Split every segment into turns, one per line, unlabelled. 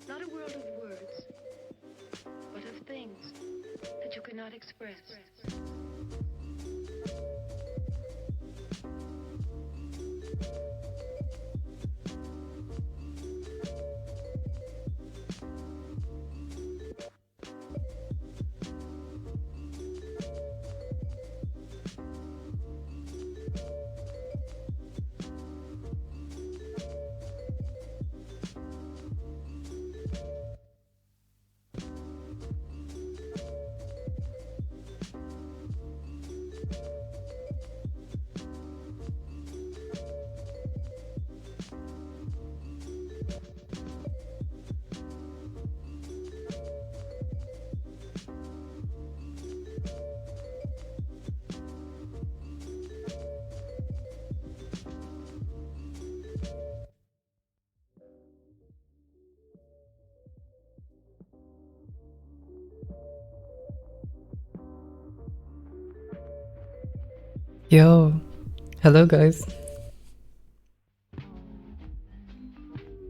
Not a world of words, but of things that you cannot express.
Yo, hello guys.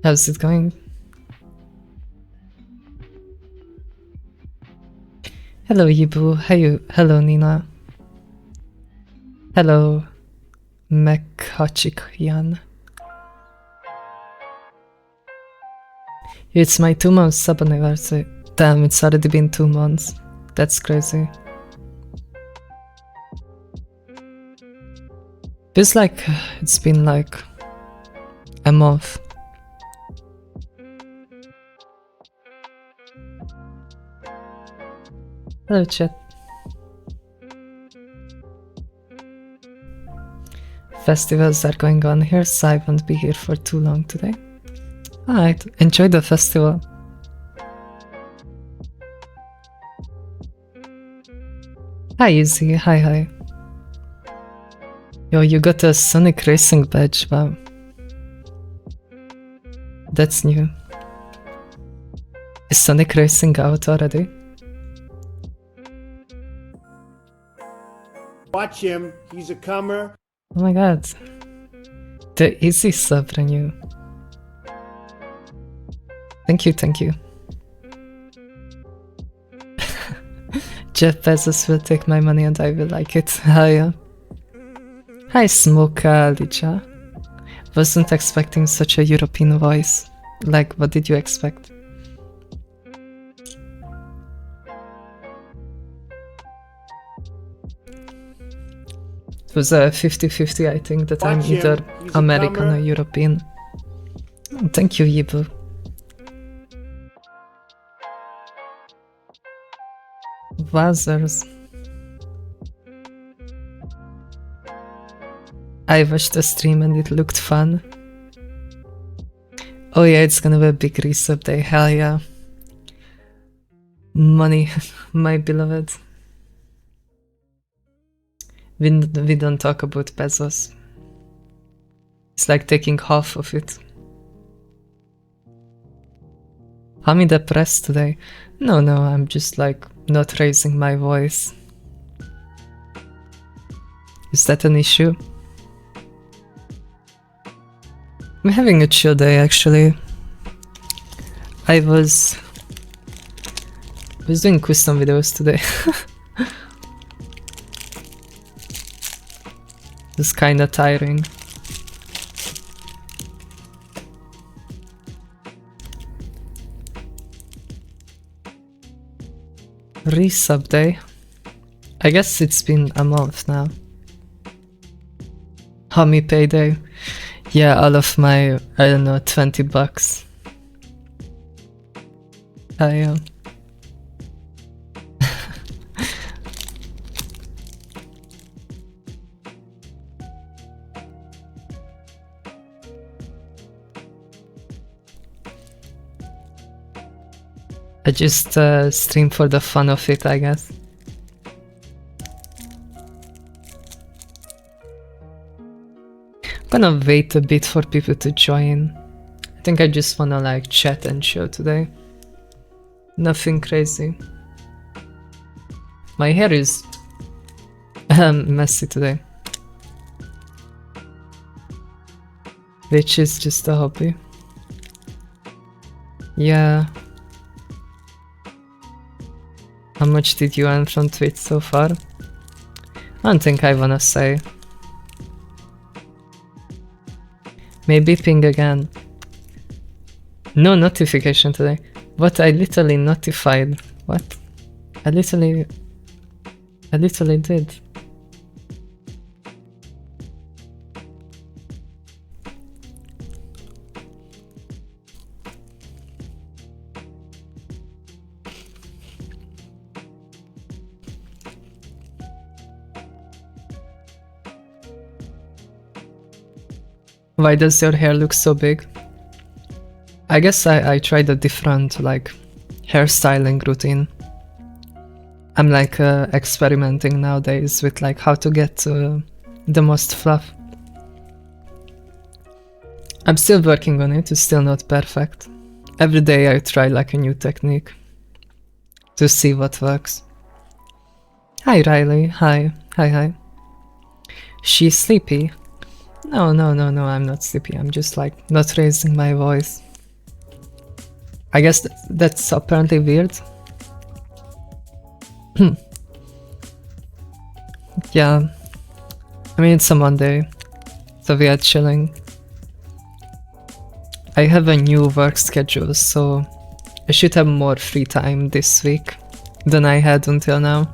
How's it going? Hello Yibu, hello Nina. Hello Mekhachikian. It's my 2-month sub anniversary. Damn, it's already been 2 months. That's crazy. Feels like it's been like a month. Hello chat. Festivals are going on here, so I won't be here for too long today. Alright, enjoy the festival. Hi Izzy, hi. Yo, you got a Sonic Racing badge, wow. That's new. Is Sonic Racing out already?
Watch him, he's a comer.
Oh my god. The easy sub renew. Thank you. Jeff Bezos will take my money and I will like it. Hi, Hi Smoka Licha. Wasn't expecting such a European voice. Like, what did you expect? It was a 50-50, I think, that I'm either American or European. Oh, thank you, Yibu. Wowzers. I watched the stream and it looked fun. Oh yeah, it's gonna be a big resub day, hell yeah. Money, my beloved. We don't talk about pesos. It's like taking half of it. I'm depressed today. No, I'm just like not raising my voice. Is that an issue? I'm having a chill day actually. I was doing custom videos today. It's kinda tiring. Resub day. I guess it's been a month now. Homie payday. Yeah, all of my, I don't know, 20 bucks. I I just stream for the fun of it, I guess. I'm gonna wait a bit for people to join. I think I just wanna like chat and chill today. Nothing crazy. My hair is messy today, which is just a hobby. Yeah. How much did you earn from Twitch so far? I don't think I wanna say. Maybe ping again. No notification today. What? I literally notified. What? I literally did. Why does your hair look so big? I guess I tried a different like hairstyling routine. I'm like experimenting nowadays with like how to get the most fluff. I'm still working on it, it's still not perfect. Every day I try like a new technique to see what works. Hi Riley, hi. She's sleepy. No, I'm not sleepy. I'm just like not raising my voice. I guess that's apparently weird. Yeah. I mean, it's a Monday, so we are chilling. I have a new work schedule, so I should have more free time this week than I had until now.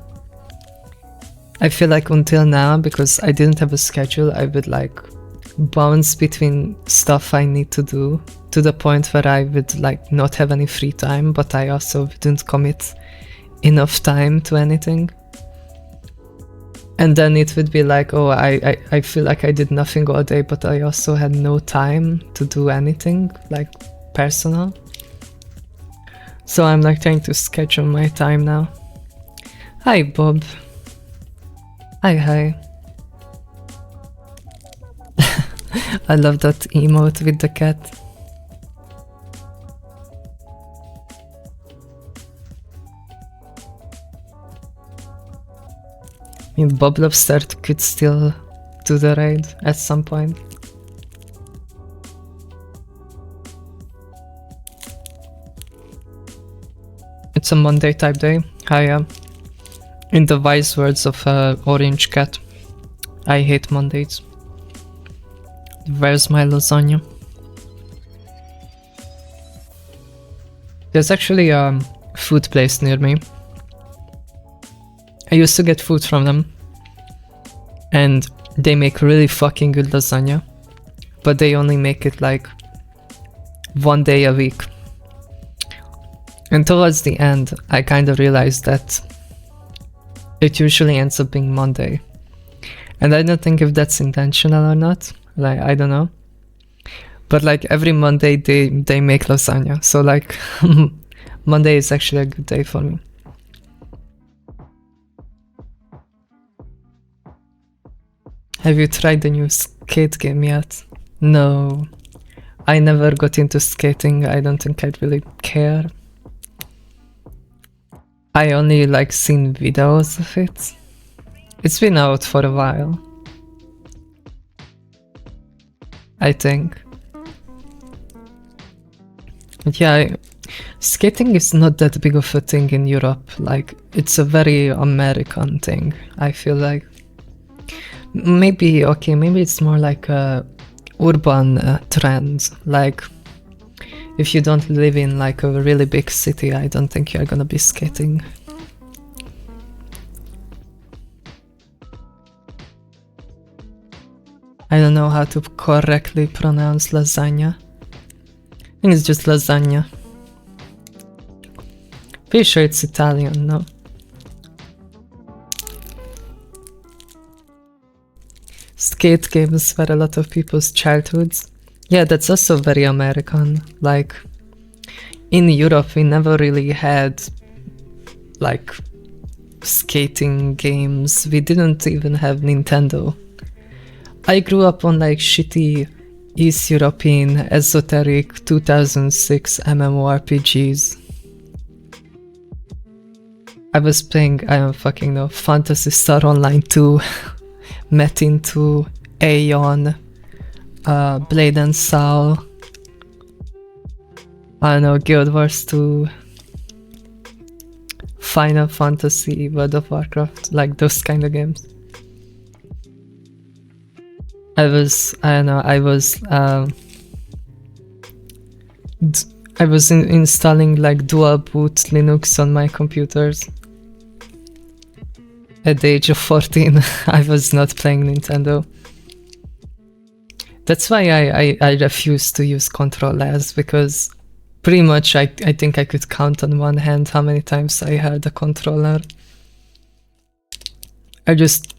I feel like until now, because I didn't have a schedule, I would like bounce between stuff I need to do to the point where I would like not have any free time, but I also didn't commit enough time to anything. And then it would be like, oh, I feel like I did nothing all day, but I also had no time to do anything like personal. So I'm like trying to schedule my time now. Hi Bob. Hi. I love that emote with the cat. I mean, Bob Lobster could still do the raid at some point. It's a Monday type day. Hi, in the wise words of Orange Cat, I hate Mondays. Where's my lasagna? There's actually a food place near me. I used to get food from them, and they make really fucking good lasagna, but they only make it like one day a week. And towards the end, I kind of realized that it usually ends up being Monday. And I don't think if that's intentional or not, like, I don't know. But like every Monday they make lasagna, so like Monday is actually a good day for me. Have you tried the new skate game yet? No. I never got into skating. I don't think I'd really care. I only like seen videos of it. It's been out for a while. I think. Yeah, skating is not that big of a thing in Europe. Like, it's a very American thing, I feel like. Maybe, okay, maybe it's more like a urban trend. Like, if you don't live in like a really big city, I don't think you're gonna be skating. I don't know how to correctly pronounce lasagna. I think it's just lasagna. Pretty sure it's Italian, no? Skate games were a lot of people's childhoods. Yeah, that's also very American. Like, in Europe, we never really had, like, skating games. We didn't even have Nintendo. I grew up on, like, shitty East European, esoteric 2006 MMORPGs. I was playing, I don't fucking know, Phantasy Star Online 2, Metin 2, Aeon, Blade and Soul, I don't know, Guild Wars 2, Final Fantasy, World of Warcraft, like those kind of games. I was installing like dual boot Linux on my computers. At the age of 14, I was not playing Nintendo. That's why I refused to use controllers, because pretty much I think I could count on one hand how many times I held a controller. I just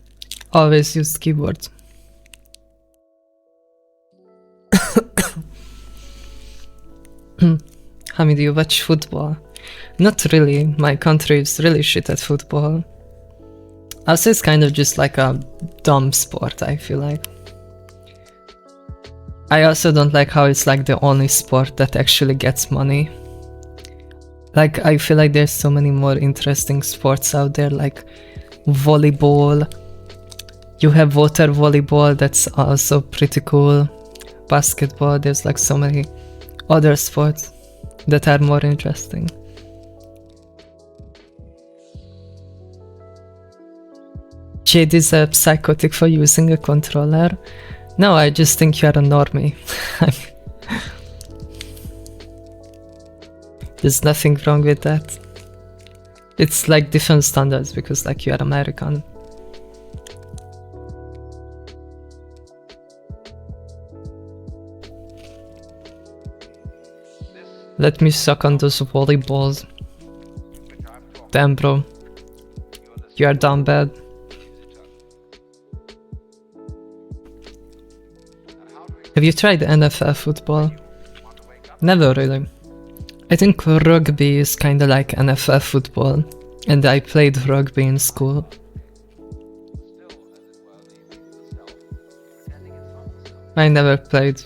always used keyboard. How do you watch football? Not really. My country is really shit at football. Also, it's kind of just like a dumb sport, I feel like. I also don't like how it's like the only sport that actually gets money. Like, I feel like there's so many more interesting sports out there, like volleyball. You have water volleyball, that's also pretty cool. Basketball, there's like so many other sports that are more interesting. Jade is a psychotic for using a controller. No, I just think you're a normie. There's nothing wrong with that. It's like different standards because like you're American. Let me suck on those volleyballs. Damn, bro. You are down bad. Have you tried NFL football? Never really. I think rugby is kinda like NFL football, and I played rugby in school. I never played.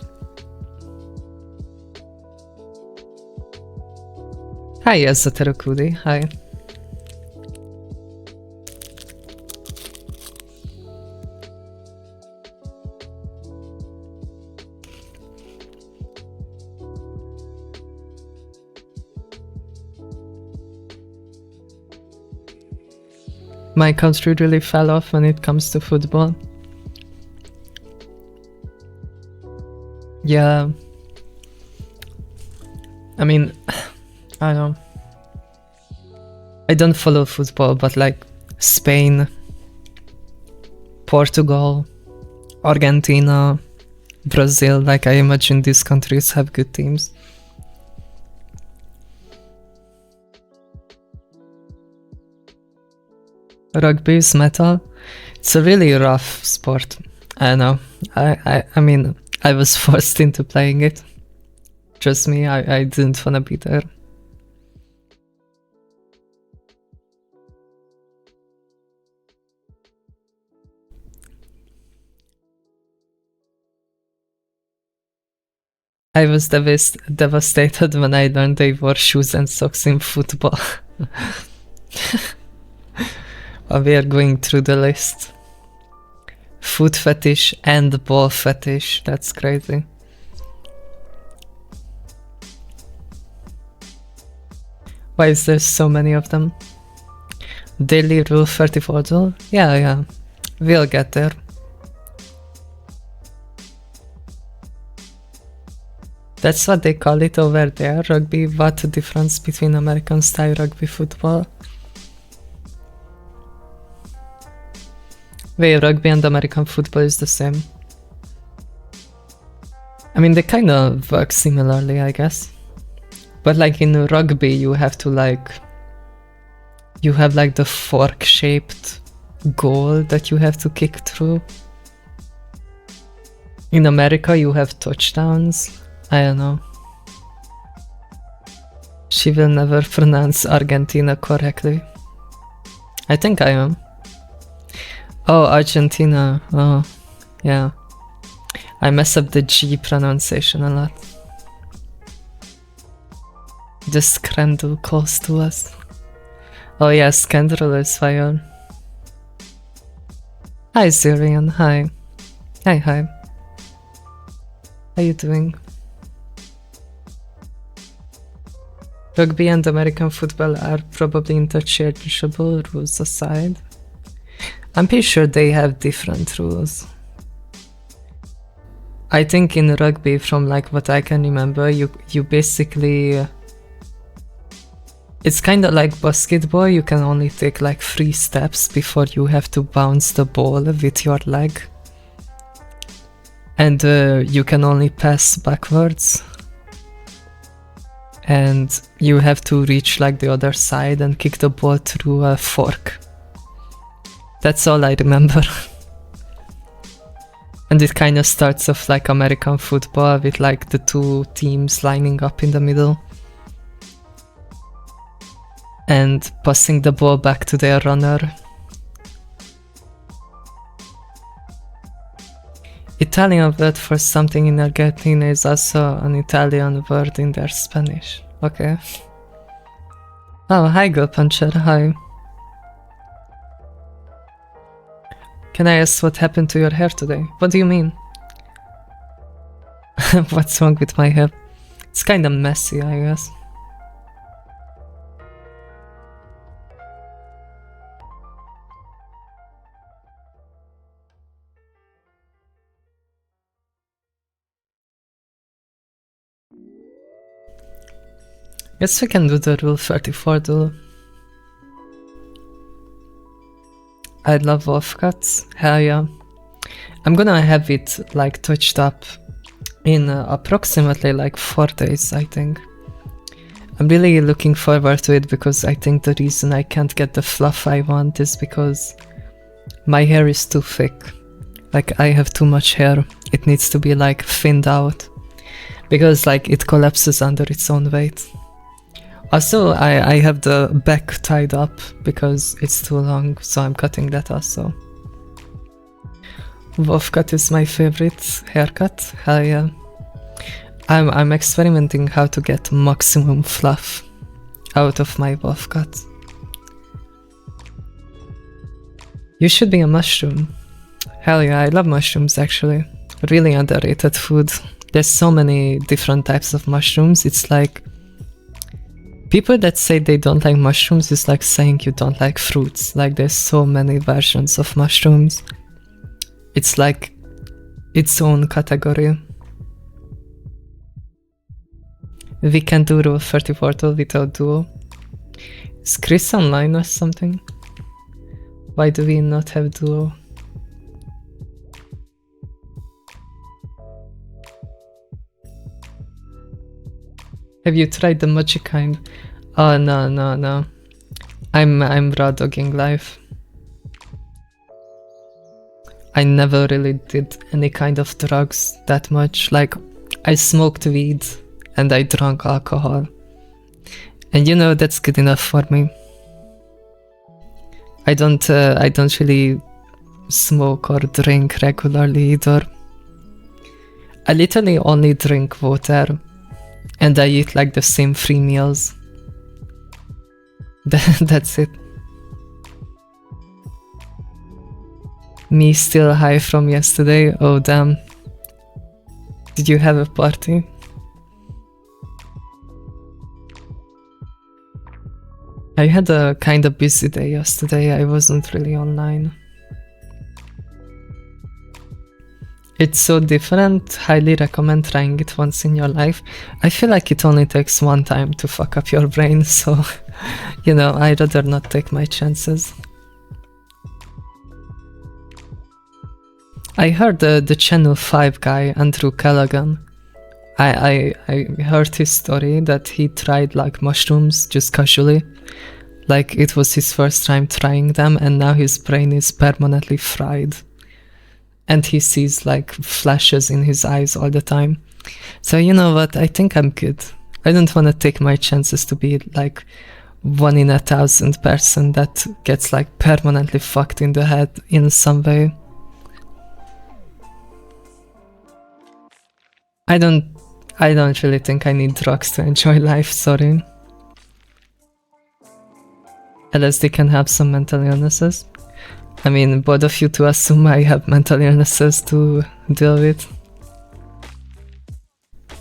Hi, Esoterokudi, hi. My country really fell off when it comes to football. Yeah. I mean, I don't know. I don't follow football, but like Spain, Portugal, Argentina, Brazil, like I imagine these countries have good teams. Rugby is metal. It's a really rough sport. I know. I mean, I was forced into playing it. Trust me, I didn't wanna be there. I was devastated when I learned they wore shoes and socks in football. We are going through the list. food fetish and ball fetish. That's crazy. Why is there so many of them? Daily Rule 34 though? Yeah. We'll get there. That's what they call it over there, rugby. What the difference between American style rugby football? Wait, rugby and American football is the same. I mean, they kind of work similarly, I guess. But like in rugby, you have to like... You have like the fork-shaped goal that you have to kick through. In America, you have touchdowns. I don't know. She will never pronounce Argentina correctly. I think I am. Oh, Argentina. Oh, yeah. I mess up the G pronunciation a lot. The scandal close to us. Oh yeah, scandal is fire. Hi Syrian, hi. Hi. How you doing? Rugby and American football are probably interchangeable, rules aside. I'm pretty sure they have different rules. I think in rugby, from like what I can remember, you basically... It's kind of like basketball, you can only take like 3 steps before you have to bounce the ball with your leg. And you can only pass backwards. And you have to reach like the other side and kick the ball through a fork. That's all I remember. And it kind of starts off like American football with like the 2 teams lining up in the middle. And passing the ball back to their runner. Italian word for something in Argentina is also an Italian word in their Spanish. Okay. Oh, hi Go Puncher, hi. Can I ask what happened to your hair today? What do you mean? What's wrong with my hair? It's kinda messy, I guess. Guess we can do the rule 34 duel. I love wolf cuts, hell yeah. I'm gonna have it like touched up in approximately like 4 days, I think. I'm really looking forward to it because I think the reason I can't get the fluff I want is because my hair is too thick. Like I have too much hair, it needs to be like thinned out. Because like it collapses under its own weight. Also, I have the back tied up because it's too long, so I'm cutting that also. Wolf cut is my favorite haircut, hell yeah. I'm experimenting how to get maximum fluff out of my wolf cut. You should be a mushroom. Hell yeah, I love mushrooms actually. Really underrated food. There's so many different types of mushrooms, it's like... People that say they don't like mushrooms is like saying you don't like fruits. Like there's so many versions of mushrooms. It's like its own category. We can do rule 34 without duo. Is Chris online or something? Why do we not have duo? Have you tried the magic kind? Oh no. I'm raw dogging life. I never really did any kind of drugs that much. Like I smoked weed and I drank alcohol. And you know that's good enough for me. I don't really smoke or drink regularly either. I literally only drink water. And I eat like the same 3 meals. That's it. Me still high from yesterday. Oh damn. Did you have a party? I had a kind of busy day yesterday. I wasn't really online. It's so different. Highly recommend trying it once in your life. I feel like it only takes one time to fuck up your brain, so you know, I'd rather not take my chances. I heard the Channel 5 guy, Andrew Callaghan. I heard his story that he tried like mushrooms just casually. Like it was his first time trying them, and now his brain is permanently fried. And he sees like flashes in his eyes all the time. So you know what, I think I'm good. I don't want to take my chances to be like 1 in 1,000 person that gets like permanently fucked in the head in some way. I don't really think I need drugs to enjoy life, sorry. LSD can have some mental illnesses. I mean, both of you to assume I have mental illnesses to deal with. I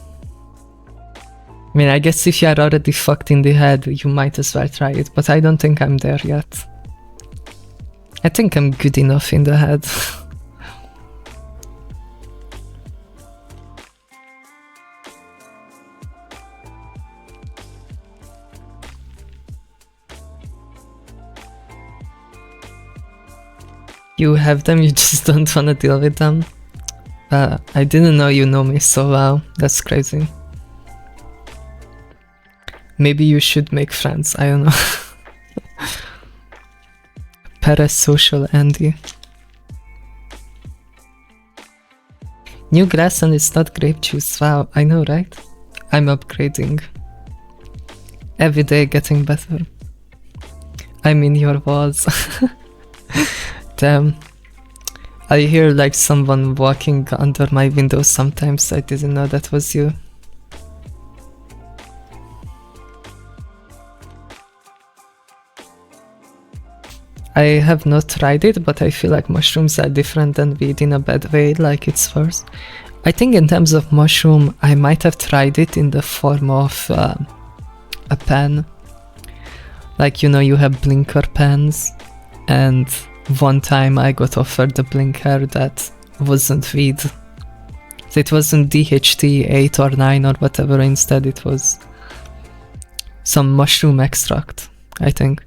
mean, I guess if you are already fucked in the head, you might as well try it, but I don't think I'm there yet. I think I'm good enough in the head. You have them, you just don't want to deal with them. I didn't know you know me so well. That's crazy. Maybe you should make friends, I don't know. Parasocial Andy. New grass and it's not grape juice. Wow, I know, right? I'm upgrading. Every day getting better. I'm in your walls. Damn. I hear like someone walking under my window sometimes. I didn't know that was you. I have not tried it, but I feel like mushrooms are different than weed in a bad way, like it's worse. I think in terms of mushroom, I might have tried it in the form of a pen. Like, you know, you have blinker pens, and one time I got offered a blinker that wasn't weed. So it wasn't DHT 8 or 9 or whatever, instead it was some mushroom extract, I think.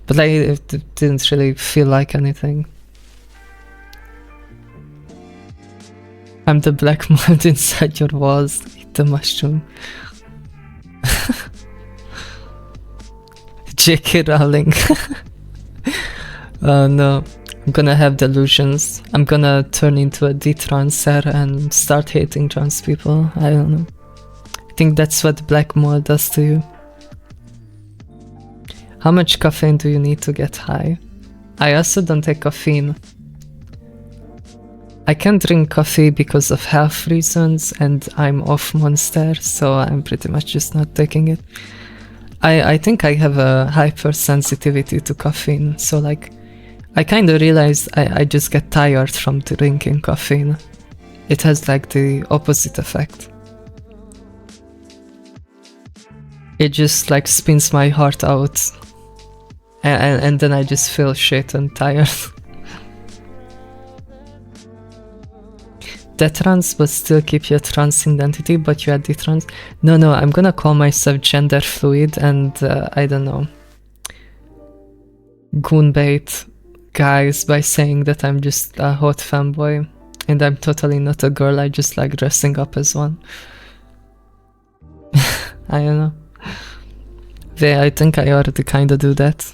But I didn't really feel like anything. I'm the black mold inside your walls. Eat the mushroom. J.K. Rowling. No, I'm gonna have delusions. I'm gonna turn into a detrancer and start hating trans people. I don't know. I think that's what black mold does to you. How much caffeine do you need to get high? I also don't take caffeine. I can't drink coffee because of health reasons and I'm off Monster, so I'm pretty much just not taking it. I think I have a hypersensitivity to caffeine, so like I kind of realized I just get tired from drinking caffeine. It has like the opposite effect. It just like spins my heart out. And then I just feel shit and tired. Detrans but still keep your trans identity, but you are detrans. No, I'm gonna call myself gender fluid and I don't know, goonbait guys by saying that I'm just a hot fanboy and I'm totally not a girl. I just like dressing up as one. I don't know. Yeah, I think I already kinda do that.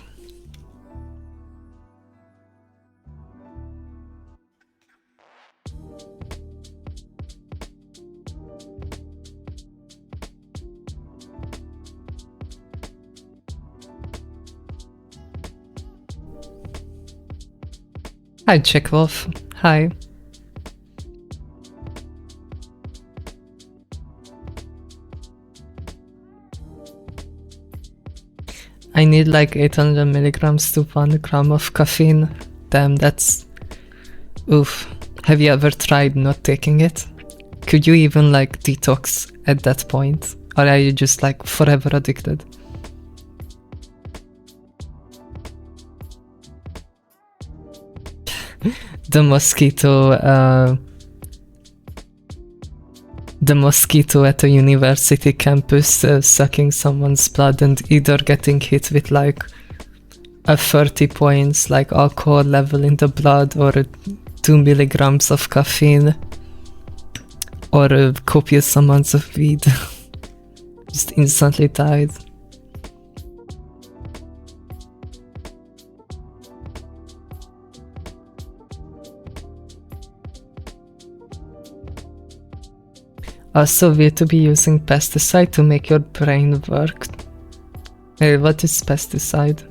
Hi, Checkwolf. Hi. I need like 800 milligrams to 1 gram of caffeine. Damn, that's Oof. Have you ever tried not taking it? Could you even like detox at that point? Or are you just like forever addicted? The mosquito at a university campus sucking someone's blood and either getting hit with like a 30 points like alcohol level in the blood or 2 milligrams of caffeine or copious amounts of weed. Just instantly died. Also, weird to be using pesticide to make your brain work. Hey, what is pesticide?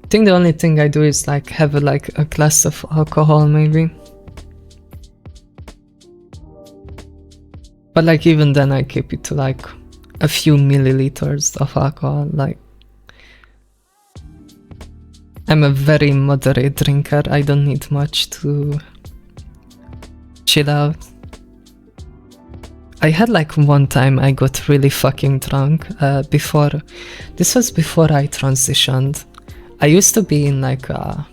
I think the only thing I do is like have a glass of alcohol maybe. But like even then I keep it to like a few milliliters of alcohol. Like I'm a very moderate drinker. I don't need much to chill out. I had like one time I got really fucking drunk before. This was before I transitioned. I used to be in like a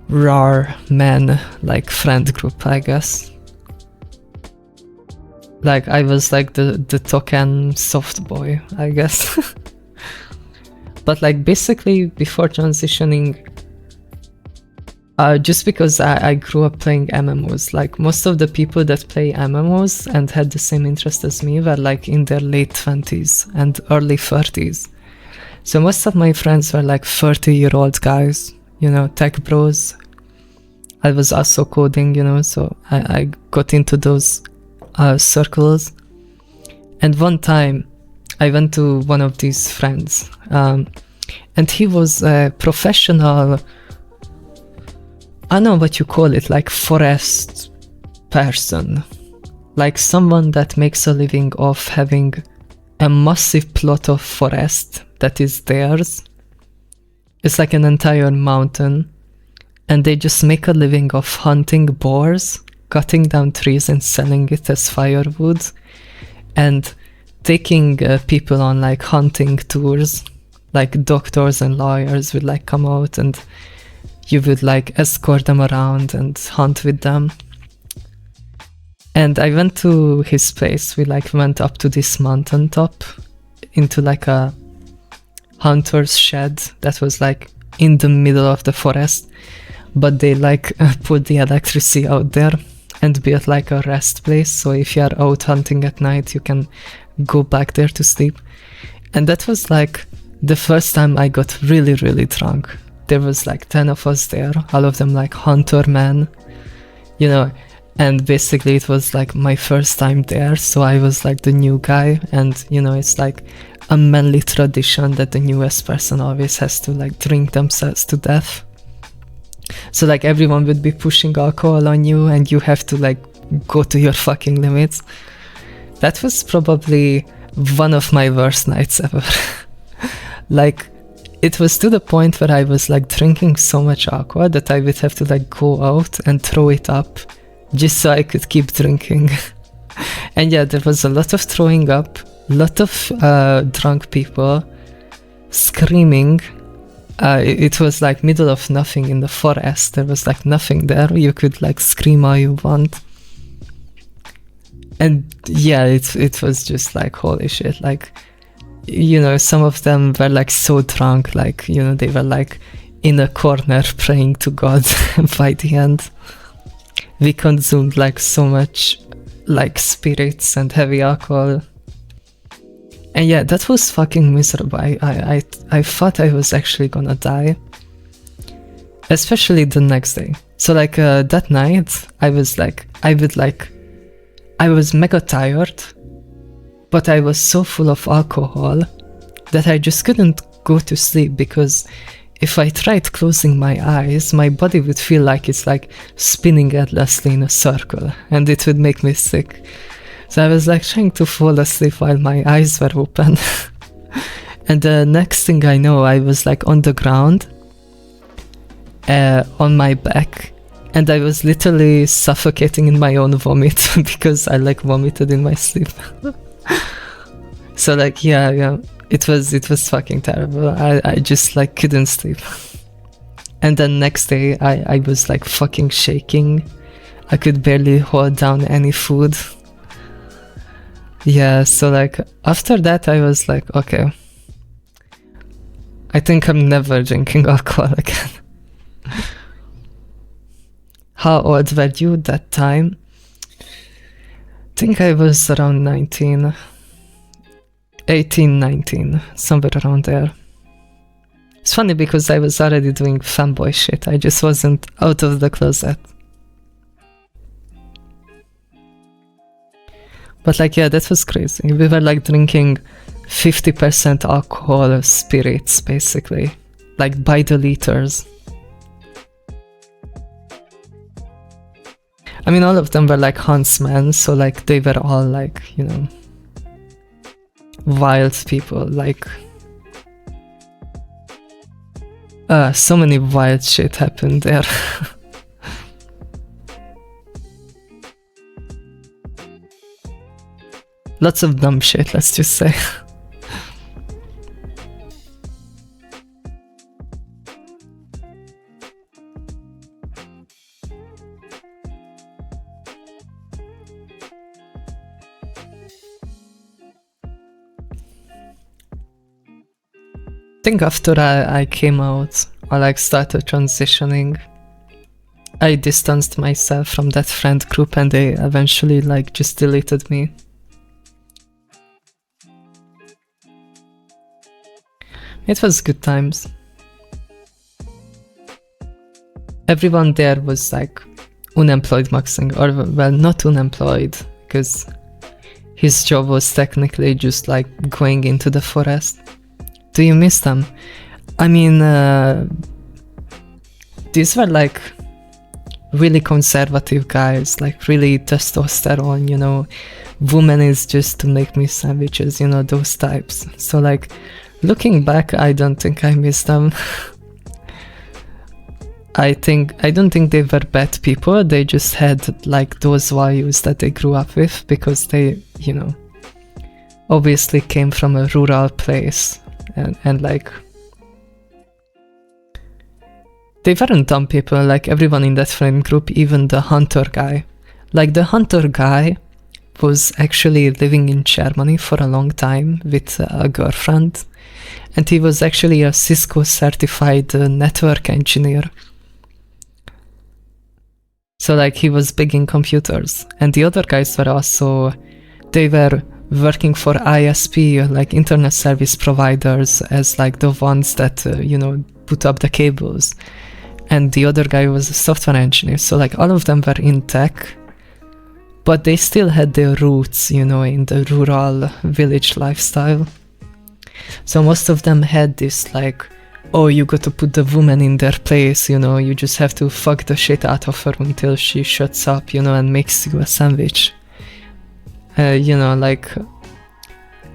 RAR men like friend group, I guess. Like I was like the token soft boy, I guess. But like basically before transitioning, just because I grew up playing MMOs, like most of the people that play MMOs and had the same interest as me were like in their late 20s and early 30s. So most of my friends were like 30-year-old guys, you know, tech bros. I was also coding, you know, so I got into those circles. And one time I went to one of these friends and he was a professional, I don't know what you call it, like forest person, like someone that makes a living off having a massive plot of forest that is theirs. It's like an entire mountain, and they just make a living of hunting boars, cutting down trees and selling it as firewood, and taking people on like hunting tours. Like doctors and lawyers would like come out and you would like escort them around and hunt with them. And I went to his place. We like went up to this mountain top into like a hunter's shed that was like in the middle of the forest, but they like put the electricity out there and built like a rest place, so if you are out hunting at night you can go back there to sleep. And that was like the first time I got really drunk. There was like 10 of us there, all of them like hunter men, you know, and basically it was like my first time there, so I was like the new guy. And you know, it's like a manly tradition that the newest person always has to like drink themselves to death. So like everyone would be pushing alcohol on you and you have to like go to your fucking limits. That was probably one of my worst nights ever. Like it was to the point where I was like drinking so much alcohol that I would have to like go out and throw it up just so I could keep drinking. And yeah, there was a lot of throwing up, a lot of drunk people screaming. It was like middle of nothing in the forest. There was like nothing there. You could like scream all you want. And yeah, it was just like holy shit. Like, you know, some of them were like so drunk, like, you know, they were like in a corner praying to God. By the end, we consumed like so much like spirits and heavy alcohol. And yeah, that was fucking miserable. I thought I was actually gonna die, especially the next day. So like that night I was mega tired, but I was so full of alcohol that I just couldn't go to sleep, because if I tried closing my eyes, my body would feel like it's like spinning endlessly in a circle and it would make me sick. So I was like trying to fall asleep while my eyes were open. And the next thing I know, I was like on the ground, on my back, and I was literally suffocating in my own vomit because I like vomited in my sleep. So like yeah, it was fucking terrible. I just like couldn't sleep. And then next day I was like fucking shaking. I could barely hold down any food. Yeah, so like after that I was like, okay, I think I'm never drinking alcohol again. How old were you that time? I think I was around 19, 18, 19, somewhere around there. It's funny because I was already doing fanboy shit, I just wasn't out of the closet. But like yeah, that was crazy. We were like drinking 50% alcohol spirits basically, like by the liters. I mean, all of them were like huntsmen, so like they were all like, you know, wild people, like so many wild shit happened there. Lots of dumb shit, let's just say. I think after I came out, I like started transitioning, I distanced myself from that friend group and they eventually like just deleted me. It was good times. Everyone there was like unemployed maxing, or well, not unemployed, because his job was technically just like going into the forest. Do you miss them? I mean, these were like really conservative guys, like really testosterone, you know, woman is just to make me sandwiches, you know, those types. So like, looking back, I don't think I miss them. I don't think they were bad people, they just had like those values that they grew up with because they, you know, obviously came from a rural place and like they weren't dumb people, like everyone in that friend group, even the hunter guy. Like the hunter guy was actually living in Germany for a long time with a girlfriend, and he was actually a Cisco certified network engineer. So like he was big in computers, and the other guys were also, they were working for ISP, like internet service providers, as like the ones that, you know, put up the cables. And the other guy was a software engineer, so like all of them were in tech, but they still had their roots, you know, in the rural village lifestyle. So most of them had this like, oh, you got to put the woman in their place, you know, you just have to fuck the shit out of her until she shuts up, you know, and makes you a sandwich. You know, like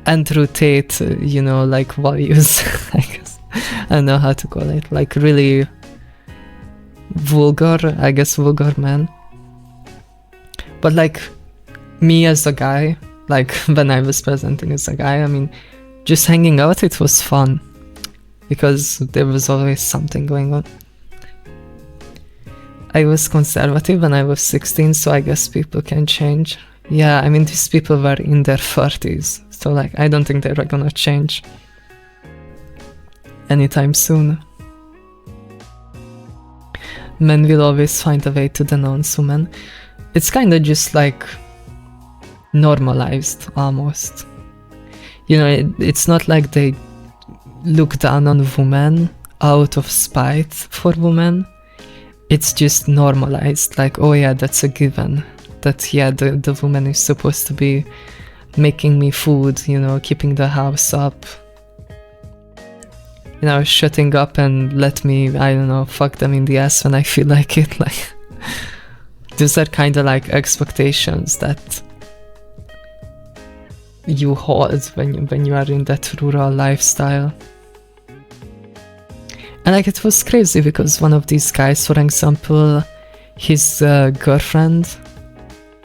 Andrew Tate, you know, like values, I guess. I don't know how to call it, like really vulgar, I guess, vulgar man. But like me as a guy, like when I was presenting as a guy, I mean, just hanging out, it was fun because there was always something going on. I was conservative when I was 16, so I guess people can change. Yeah, I mean, these people were in their 30s, so like I don't think they were gonna change anytime soon. Men will always find a way to denounce women. It's kinda just like normalized almost. You know, it's not like they look down on women out of spite for women. It's just normalized, like, oh yeah, that's a given. That yeah, the woman is supposed to be making me food, you know, keeping the house up. You know, shutting up and let me, I don't know, fuck them in the ass when I feel like it. Like, those are kind of like expectations that you hold when you are in that rural lifestyle. And like it was crazy because one of these guys, for example, his girlfriend,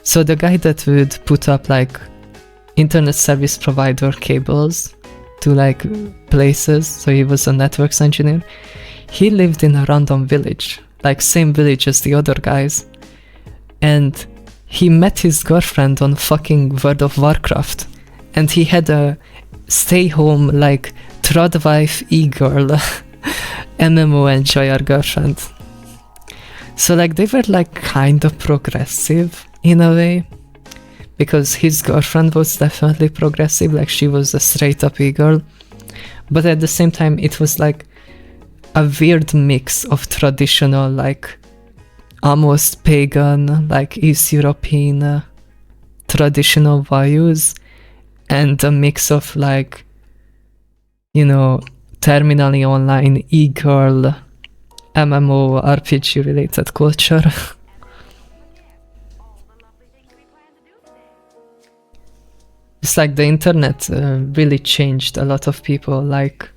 so the guy that would put up like internet service provider cables to like places, so he was a networks engineer, he lived in a random village, like same village as the other guys, and he met his girlfriend on fucking World of Warcraft, and he had a stay home like tradwife e-girl MMO enjoyer girlfriend. So like they were like kind of progressive in a way, because his girlfriend was definitely progressive, like she was a straight up e-girl, but at the same time it was like a weird mix of traditional, like almost pagan, like East European traditional values, and a mix of like, you know, terminally online e-girl MMO RPG related culture. It's like the internet really changed a lot of people, like,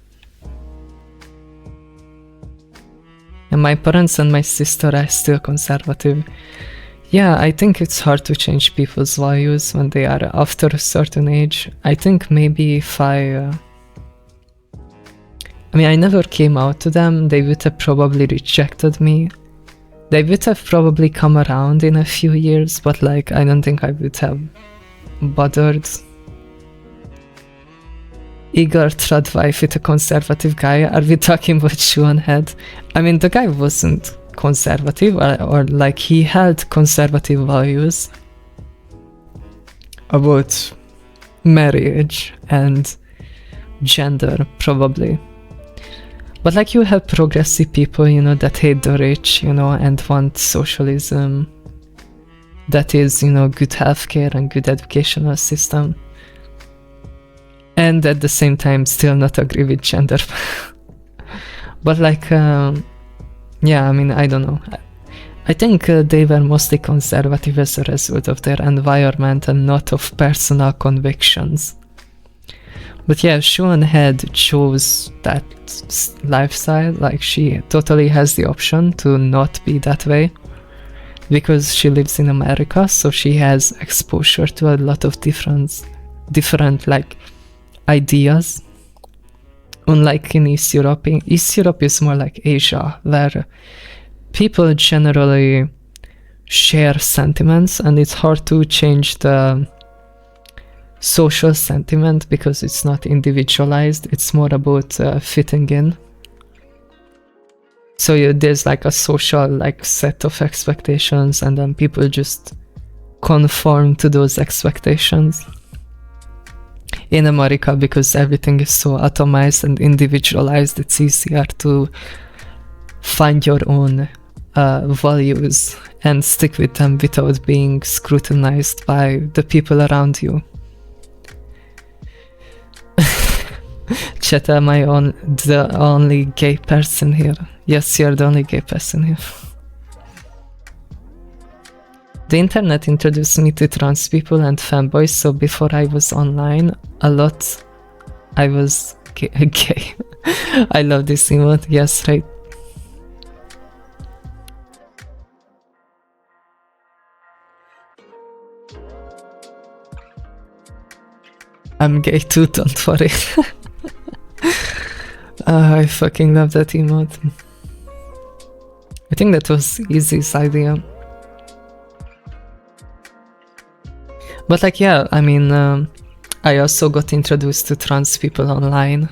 and my parents and my sister are still conservative. Yeah, I think it's hard to change people's values when they are after a certain age. I think maybe if I mean, I never came out to them, they would have probably rejected me. They would have probably come around in a few years, but like, I don't think I would have bothered. Eager tradwife with a conservative guy. Are we talking about Sean Head? I mean, the guy wasn't conservative, or like he held conservative values about marriage and gender, probably. But like you have progressive people, you know, that hate the rich, you know, and want socialism that is, you know, good healthcare and good educational system. And at the same time still not agree with gender. But like, yeah, I mean, I don't know. I think they were mostly conservative as a result of their environment and not of personal convictions. But yeah, Sean had chose that lifestyle, like she totally has the option to not be that way, because she lives in America, so she has exposure to a lot of different like ideas. Unlike in East Europe is more like Asia, where people generally share sentiments, and it's hard to change the social sentiment because it's not individualized, it's more about fitting in. So there's like a social like set of expectations, and then people just conform to those expectations. In America, because everything is so atomized and individualized, it's easier to find your own values and stick with them without being scrutinized by the people around you. Chet, am I the only gay person here? Yes, you're the only gay person here. The internet introduced me to trans people and fanboys, so before I was online a lot, I was gay. I love this emote, yes, right. I'm gay too, don't worry. I fucking love that emote. I think that was Easy's idea. But like, yeah, I mean, I also got introduced to trans people online.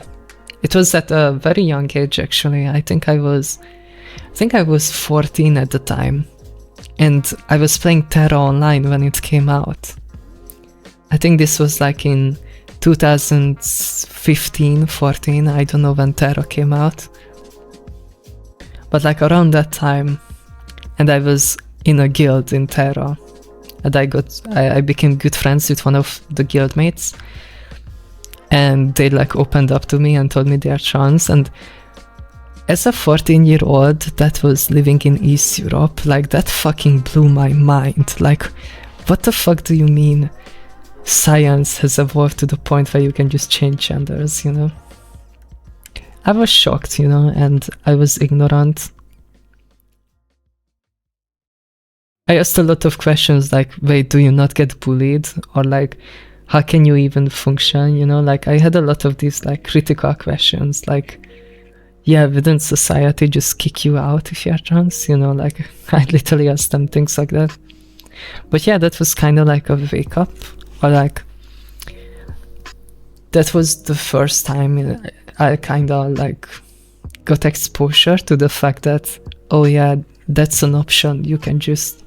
It was at a very young age, actually. I think I was 14 at the time, and I was playing Terra Online when it came out. I think this was like in 2015, 14, I don't know when Terra came out. But like around that time, and I was in a guild in Terra, and I became good friends with one of the guildmates, and they like opened up to me and told me they are trans. And as a 14-year-old that was living in East Europe, like that fucking blew my mind. Like, what the fuck do you mean science has evolved to the point where you can just change genders, you know. I was shocked, you know, and I was ignorant. I asked a lot of questions like, wait, do you not get bullied? Or like, how can you even function? You know, like I had a lot of these like critical questions like, yeah, wouldn't society just kick you out if you're trans? You know, like I literally asked them things like that. But yeah, that was kind of like a wake up, or like, that was the first time I kind of like got exposure to the fact that, oh yeah, that's an option. You can just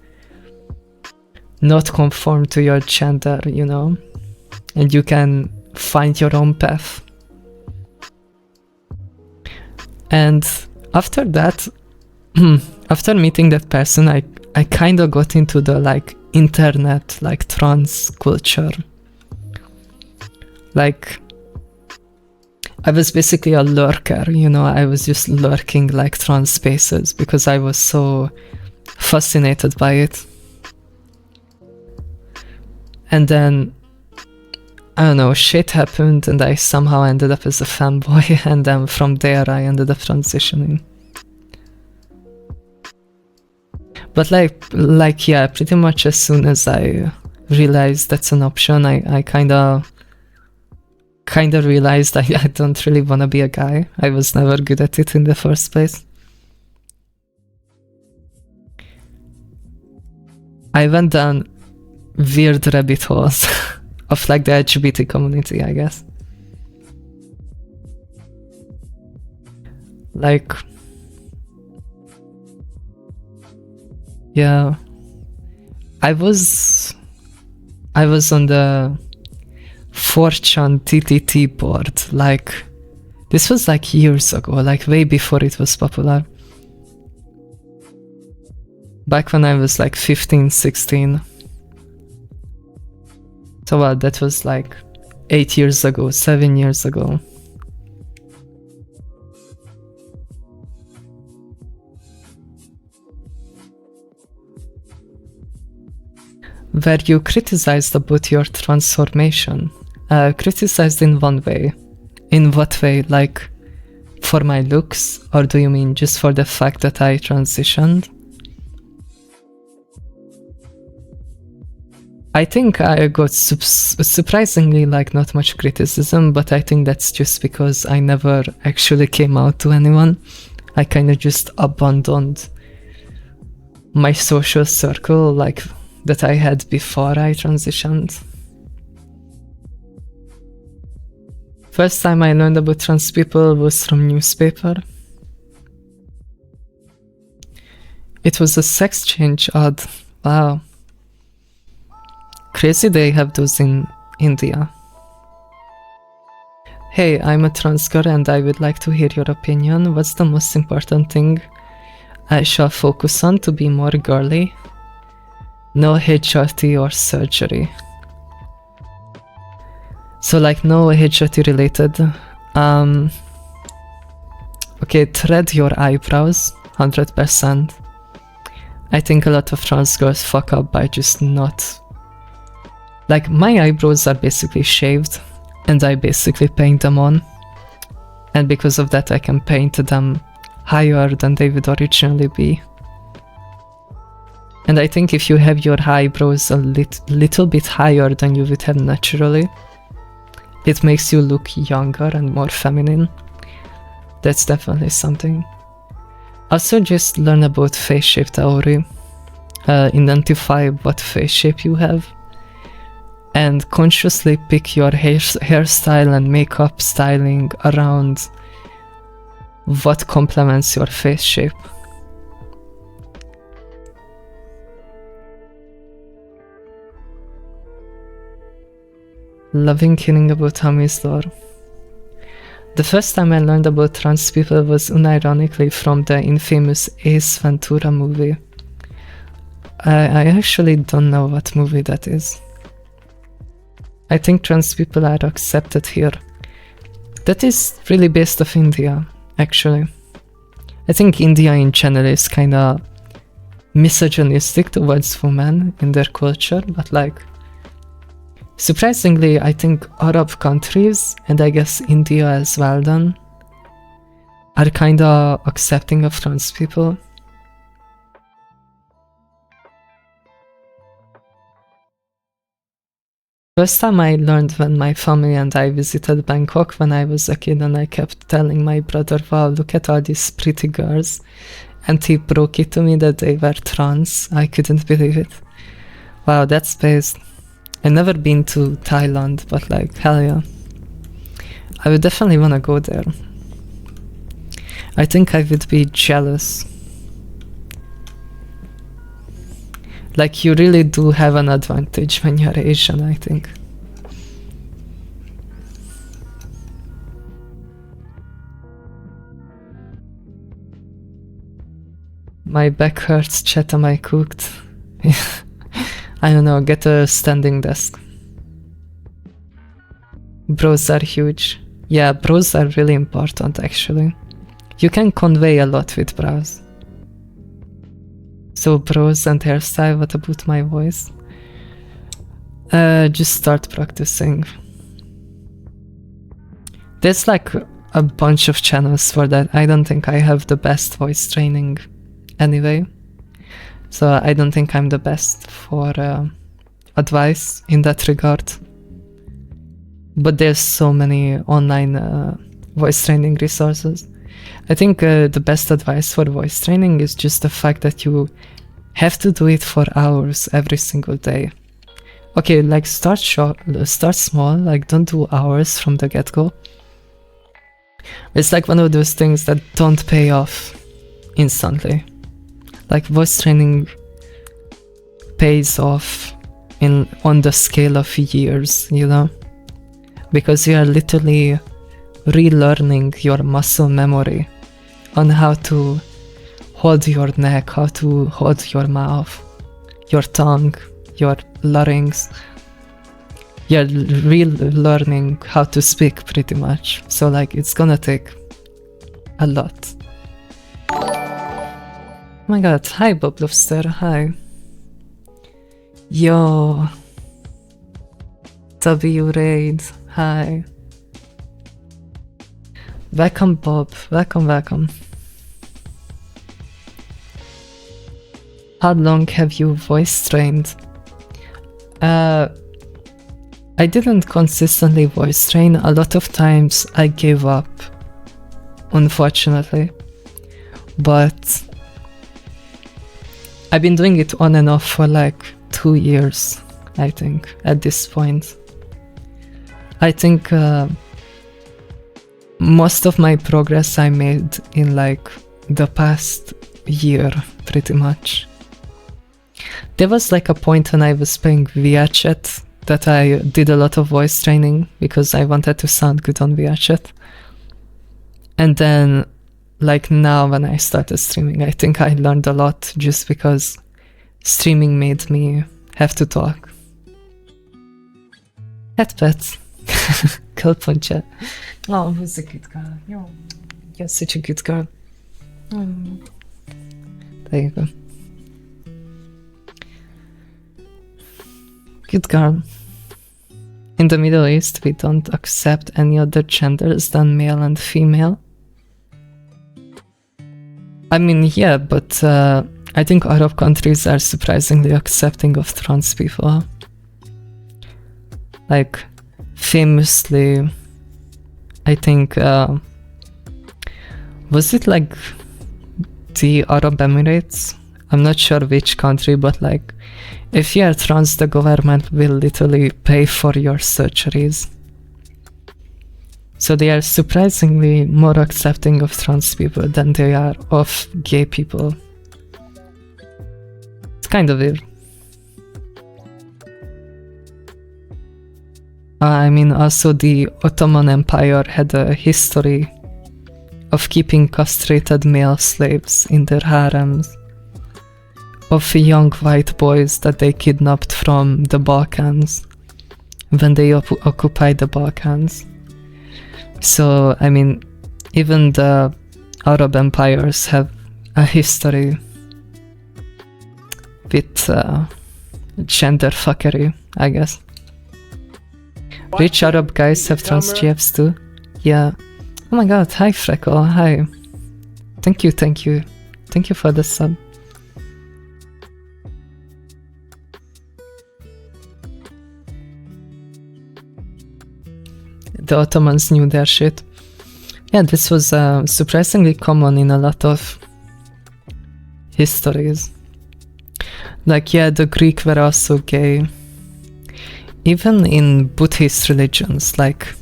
not conform to your gender, you know, and you can find your own path. And after that, after meeting that person, I kind of got into the like internet, like trans culture. Like, I was basically a lurker, you know, I was just lurking like trans spaces because I was so fascinated by it. And then, I don't know, shit happened and I somehow ended up as a fanboy, and then from there I ended up transitioning. But like yeah, pretty much as soon as I realized that's an option, I kinda realized I don't really wanna be a guy. I was never good at it in the first place. I went down weird rabbit holes of like the LGBT community, I guess. Like, yeah, I was on the 4chan TTT board, like, this was like years ago, like way before it was popular. Back when I was like 15, 16. So well, that was like 8 years ago, 7 years ago. Where you criticized about your transformation. Criticized in one way. In what way? Like, for my looks? Or do you mean just for the fact that I transitioned? I think I got surprisingly like not much criticism, but I think that's just because I never actually came out to anyone. I kind of just abandoned my social circle like that I had before I transitioned. First time I learned about trans people was from newspaper. It was a sex change ad. Wow. Crazy they have those in India. Hey, I'm a trans girl and I would like to hear your opinion. What's the most important thing I shall focus on to be more girly? No HRT or surgery. So like no HRT related. Okay, thread your eyebrows, 100%. I think a lot of trans girls fuck up by just not... Like, my eyebrows are basically shaved, and I basically paint them on. And because of that I can paint them higher than they would originally be. And I think if you have your eyebrows a little bit higher than you would have naturally, it makes you look younger and more feminine. That's definitely something. Also just learn about face shape theory. Identify what face shape you have. And consciously pick your hairstyle and makeup styling around what complements your face shape. Loving hearing about Hami's lore. The first time I learned about trans people was unironically from the infamous Ace Ventura movie. I actually don't know what movie that is. I think trans people are accepted here. That is really based off India, actually. I think India in general is kinda misogynistic towards women in their culture, but like, Surprisingly, I think Arab countries, and I guess India as well then, are kinda accepting of trans people. First time I learned when my family and I visited Bangkok when I was a kid, and I kept telling my brother, wow, look at all these pretty girls. And he broke it to me that they were trans. I couldn't believe it. Wow, that's based. I've never been to Thailand, but like, hell yeah. I would definitely wanna go there. I think I would be jealous. Like, you really do have an advantage when you're Asian, I think. My back hurts, chat, am I cooked? I don't know, get a standing desk. Bros are huge. Yeah, bros are really important, actually. You can convey a lot with bros. So bros and hairstyle, what about my voice? Just start practicing. There's like a bunch of channels for that. I don't think I have the best voice training anyway. So I don't think I'm the best for advice in that regard. But there's so many online voice training resources. I think the best advice for voice training is just the fact that you have to do it for hours every single day. Okay, like start small, like don't do hours from the get-go. It's like one of those things that don't pay off instantly. Like voice training pays off on the scale of years, you know? Because you are literally relearning your muscle memory on how to hold your neck, how to hold your mouth, your tongue, your larynx. You're relearning how to speak pretty much. So like it's gonna take a lot. Oh my god, hi Bob Lobster, hi. Yo. W Raid, hi. Welcome Bob, welcome. How long have you voice trained? I didn't consistently voice train. A lot of times I gave up, unfortunately. But I've been doing it on and off for like 2 years, I think, at this point. I think most of my progress I made in like the past year, pretty much. There was like a point when I was playing VRChat that I did a lot of voice training because I wanted to sound good on VRChat. And then like now when I started streaming, I think I learned a lot just because streaming made me have to talk. Pet pets. Cool puncher. Oh, who's a good girl? You're such a good girl. There you go. Good girl. In the Middle East, we don't accept any other genders than male and female. I mean, yeah, but I think Arab countries are surprisingly accepting of trans people. Like, famously, I think, was it like the Arab Emirates? I'm not sure which country, but like, if you are trans, the government will literally pay for your surgeries. So they are surprisingly more accepting of trans people than they are of gay people. It's kind of weird. I mean, also the Ottoman Empire had a history of keeping castrated male slaves in their harems of young white boys that they kidnapped from the Balkans when they occupied the Balkans. So, I mean, even the Arab empires have a history with gender fuckery, I guess. Rich Arab guys have trans GFs too. Yeah. Oh my god, hi Freckle, hi. Thank you, thank you. Thank you for the sub. The Ottomans knew their shit. Yeah, this was surprisingly common in a lot of histories. Like, yeah, the Greek were also gay. Even in Buddhist religions, like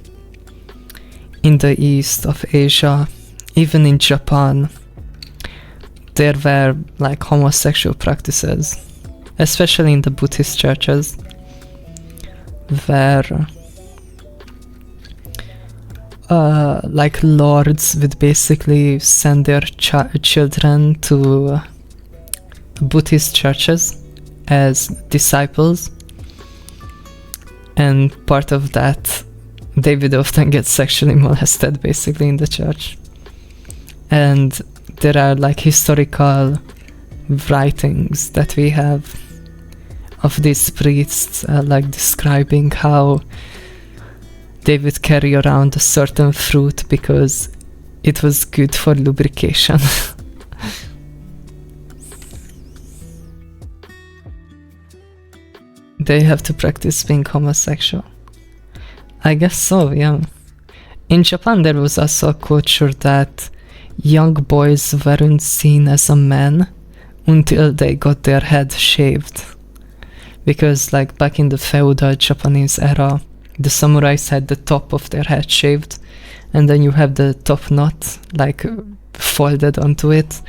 in the east of Asia, even in Japan, there were like homosexual practices, especially in the Buddhist churches, where like lords would basically send their children to Buddhist churches as disciples, and part of that they would often get sexually molested basically in the church. And there are like historical writings that we have of these priests like describing how they would carry around a certain fruit because it was good for lubrication. They have to practice being homosexual. I guess so, yeah. In Japan there was also a culture that young boys weren't seen as a man until they got their head shaved. Because like back in the feudal Japanese era, the samurais had the top of their head shaved, and then you have the top knot like folded onto it.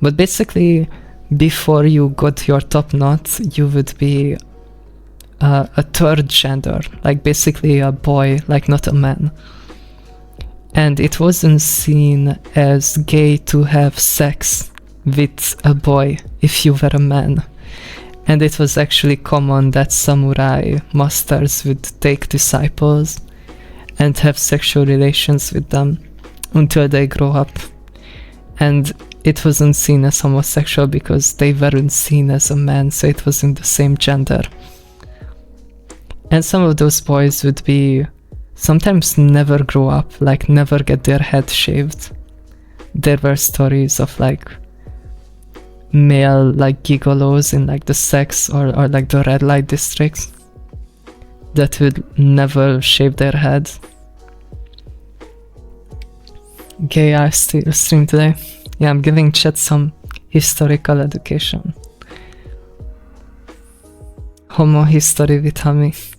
But basically, before you got your top knot, you would be a third gender, like basically a boy, like not a man. And it wasn't seen as gay to have sex with a boy if you were a man. And it was actually common that samurai masters would take disciples and have sexual relations with them until they grow up. And it wasn't seen as homosexual because they weren't seen as a man, so it wasn't the same gender. And some of those boys would be sometimes never grow up, like never get their head shaved. There were stories of like male like gigolos in like the sex or like the red light districts that would never shave their head. Gay eye stream today. Yeah, I'm giving chat some historical education. Homo history with Hami.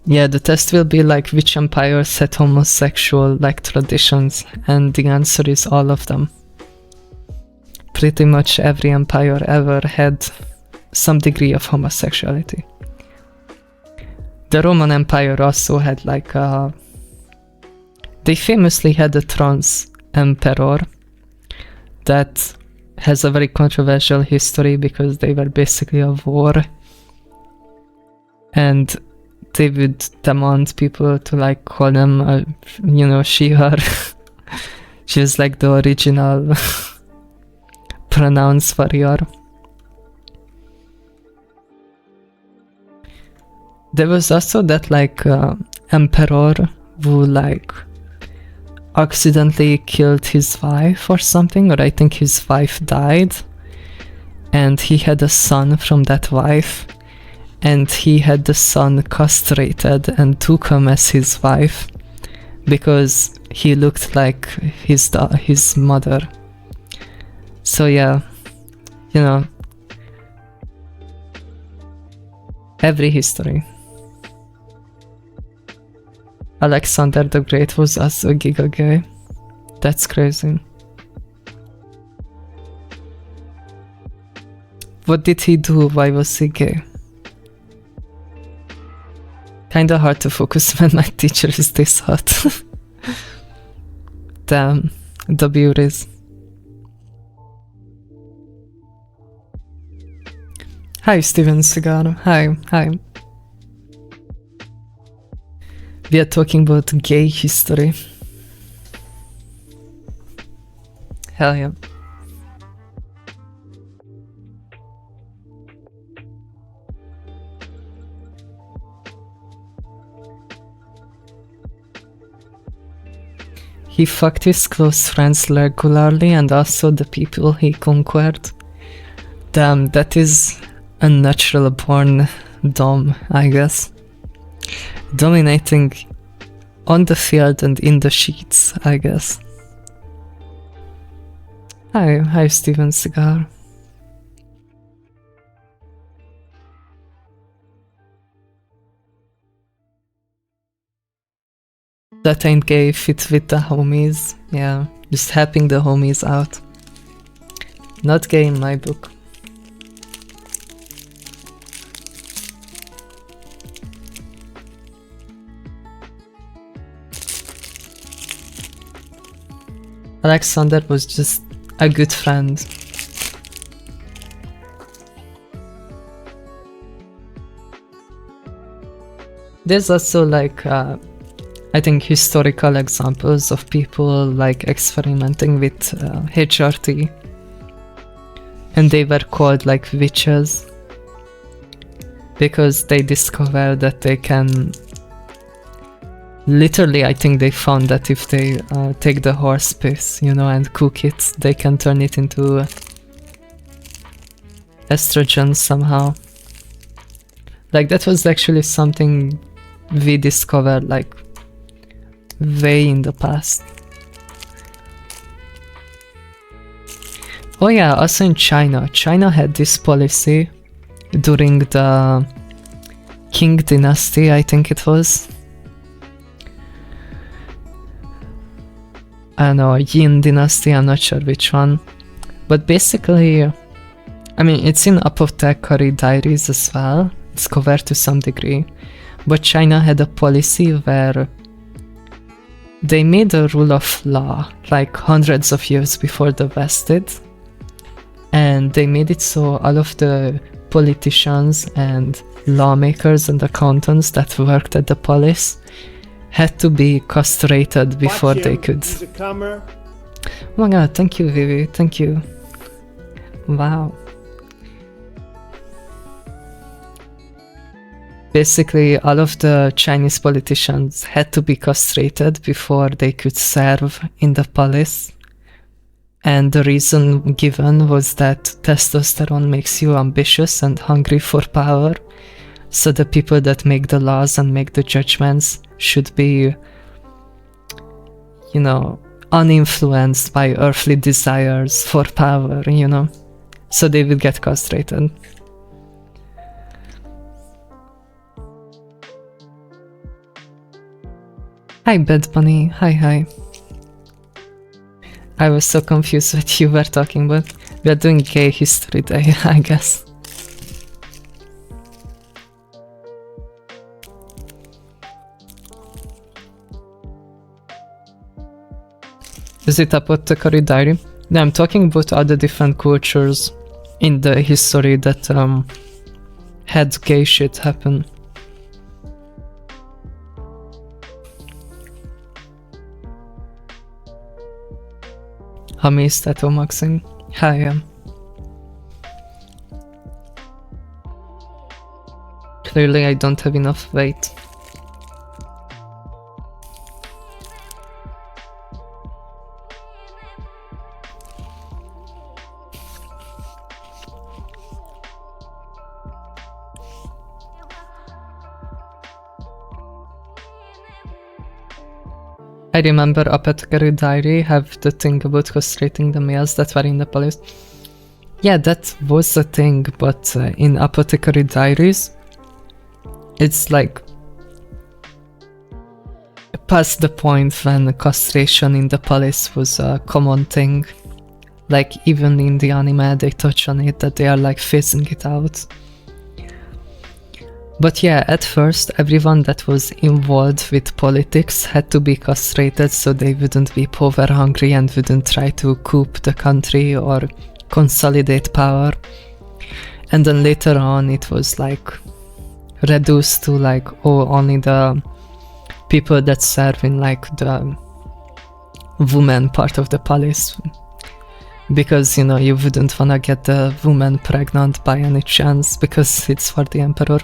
Yeah, the test will be like which empires had homosexual like traditions, and the answer is all of them. Pretty much every empire ever had some degree of homosexuality. The Roman Empire also had like they famously had a trans emperor that has a very controversial history because they were basically a war, and they would demand people to like call them, she, her. She was like the original pronouns warrior. There was also that like emperor who like accidentally killed his wife or something, or I think his wife died, and he had a son from that wife, and he had the son castrated and took him as his wife because he looked like his mother. So yeah, every history. Alexander the Great was also a giga gay. That's crazy. What did he do? Why was he gay? Kinda hard to focus when my teacher is this hot. Damn, the beauties. Hi Steven Cigaro, hi. We are talking about gay history. Hell yeah. he fucked his close friends regularly and also the people he conquered. Damn, that is a natural born dom, I guess. Dominating on the field and in the sheets, I guess. Hi Steven Cigar. That ain't gay, fit with the homies. Yeah, just helping the homies out. Not gay in my book. Alexander was just a good friend. There's also like I think historical examples of people like experimenting with HRT, and they were called like witches because they discovered that they can literally, I think they found that if they take the horse piss, you know, and cook it, they can turn it into estrogen somehow. Like that was actually something we discovered like way in the past. Oh yeah, also in China. China had this policy during the Qing dynasty, I think it was. I don't know, Yin dynasty, I'm not sure which one. But basically, I mean, it's in Apothecary Diaries as well. It's covered to some degree. But China had a policy where they made a rule of law like hundreds of years before the West did, and they made it so all of the politicians and lawmakers and accountants that worked at the police had to be castrated before they could.
He's a comer.
Oh my god, thank you, Vivi, thank you. Wow. Basically, all of the Chinese politicians had to be castrated before they could serve in the palace. And the reason given was that testosterone makes you ambitious and hungry for power. So the people that make the laws and make the judgments should be, you know, uninfluenced by earthly desires for power, you know. So they will get castrated. Hi Bad Bunny, hi. I was so confused what you were talking about. We are doing gay history day, I guess. Is it Apothecary Diary? No, I'm talking about other different cultures in the history that had gay shit happen. Hamis Tattoo Maxing. Hi, clearly I don't have enough weight. I remember Apothecary Diary have the thing about castrating the males that were in the palace. Yeah, that was a thing, but in Apothecary Diaries, it's like past the point when castration in the palace was a common thing. Like even in the anime they touch on it, that they are like phasing it out. But yeah, at first everyone that was involved with politics had to be castrated so they wouldn't be power hungry and wouldn't try to coup the country or consolidate power. And then later on it was like reduced to like, oh, only the people that serve in like the woman part of the palace, because you know you wouldn't wanna get the woman pregnant by any chance because it's for the emperor.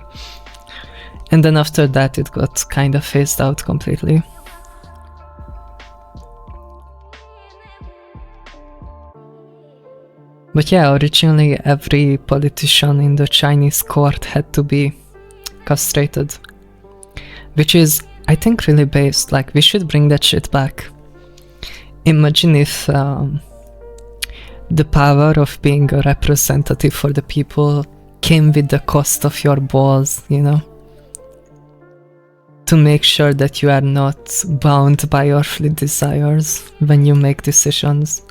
And then after that it got kind of phased out completely. But yeah, originally every politician in the Chinese court had to be castrated. Which is, I think, really based. Like, we should bring that shit back. Imagine if the power of being a representative for the people came with the cost of your balls, you know? To make sure that you are not bound by earthly desires when you make decisions.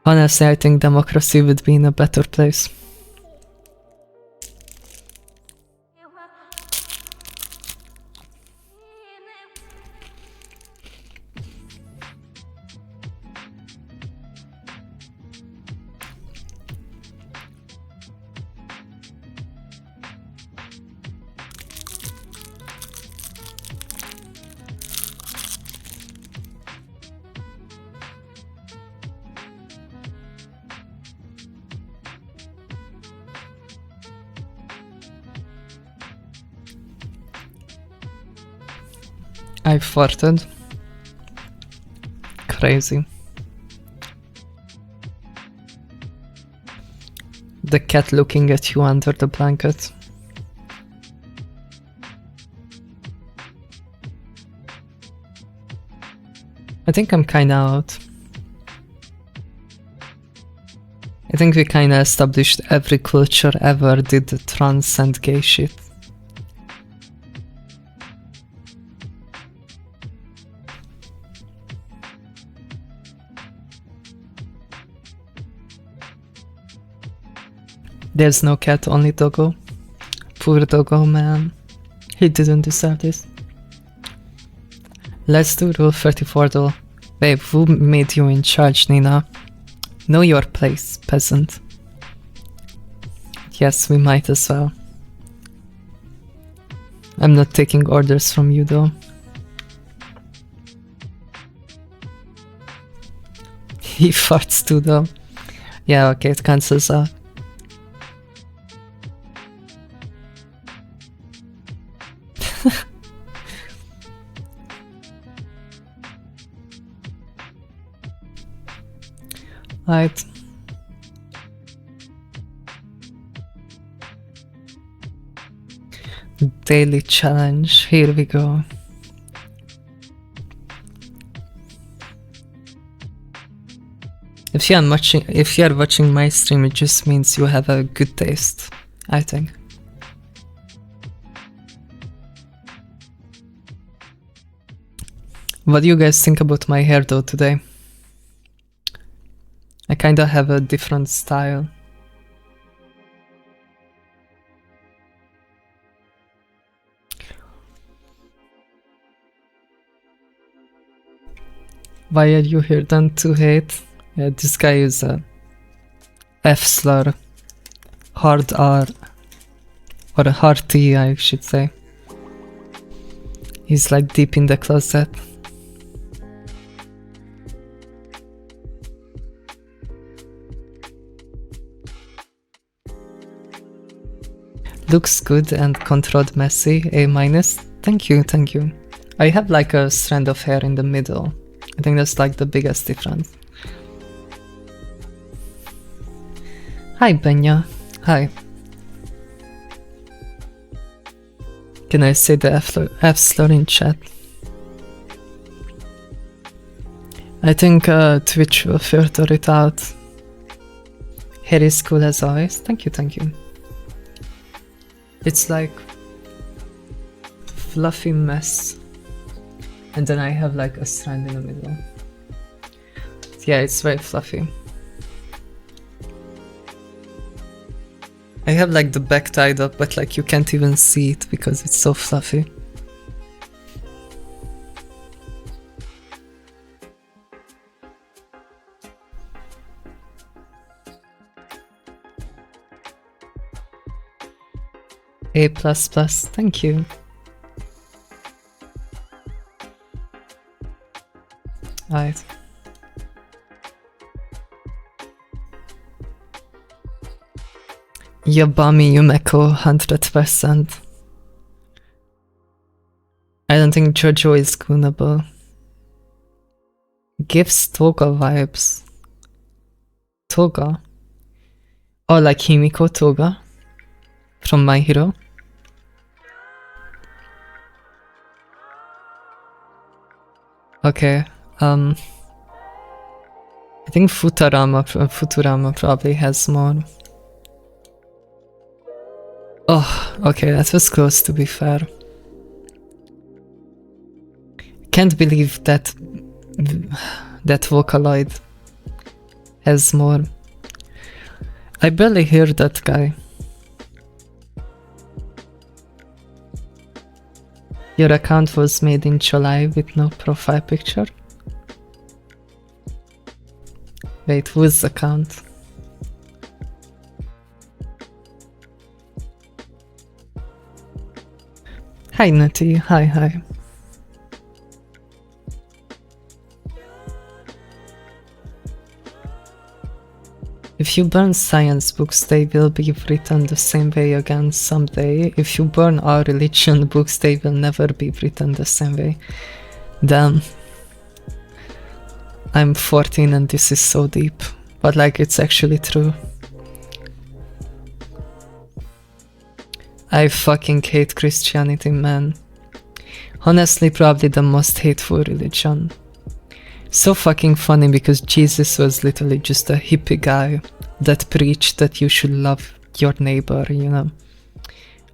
Honestly, I think democracy would be in a better place. I farted. Crazy. The cat looking at you under the blanket. I think I'm kinda out. I think we kinda established every culture ever did the trans and gay shit. There's no cat, only doggo. Poor doggo, man. He didn't deserve this. Let's do rule 34 though. Babe, who made you in charge, Nina? Know your place, peasant. Yes, we might as well. I'm not taking orders from you though. He farts too though. Yeah, okay, it cancels out. Right. Daily challenge, here we go. If you're watching my stream, it just means you have a good taste, I think. What do you guys think about my hair though today? I kinda have a different style. Why are you here then to hate? Yeah, this guy is a F slur. Hard R. Or a hard T, I should say. He's like deep in the closet. Looks good and controlled messy, A-. Thank you, thank you. I have like a strand of hair in the middle. I think that's like the biggest difference. Hi Benya, hi. Can I say the F slur in chat? I think Twitch will filter it out. Hair is cool as always. Thank you, thank you. It's like fluffy mess, and then I have like a strand in the middle. Yeah, it's very fluffy. I have like the back tied up, but like you can't even see it because it's so fluffy. A++, thank you. Right. Yabami Yumeko, 100%. I don't think Jojo is goonable. Gives Toga vibes. Toga? Oh, like Himiko Toga from My Hero? Okay, I think Futurama probably has more. Oh, okay, that was close to be fair. Can't believe that Vocaloid has more. I barely hear that guy. Your account was made in July with no profile picture? Wait, whose account? Hi Nutty, hi. If you burn science books, they will be written the same way again someday. If you burn our religion books, they will never be written the same way. Damn. I'm 14 and this is so deep. But like, it's actually true. I fucking hate Christianity, man. Honestly, probably the most hateful religion. So fucking funny because Jesus was literally just a hippie guy that preached that you should love your neighbor, you know.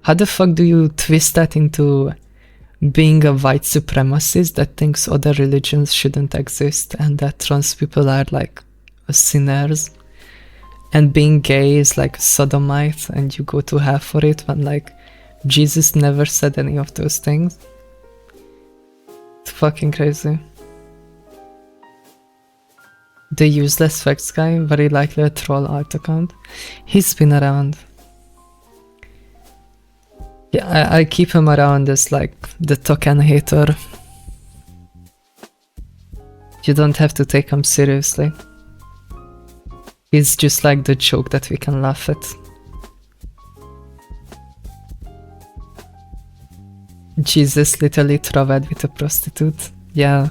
How the fuck do you twist that into being a white supremacist that thinks other religions shouldn't exist and that trans people are like sinners? And being gay is like sodomite and you go to hell for it when like Jesus never said any of those things? It's fucking crazy. The useless facts guy, very likely a troll art account. He's been around. Yeah, I keep him around as like the token hater. You don't have to take him seriously. He's just like the joke that we can laugh at. Jesus literally traveled with a prostitute. Yeah.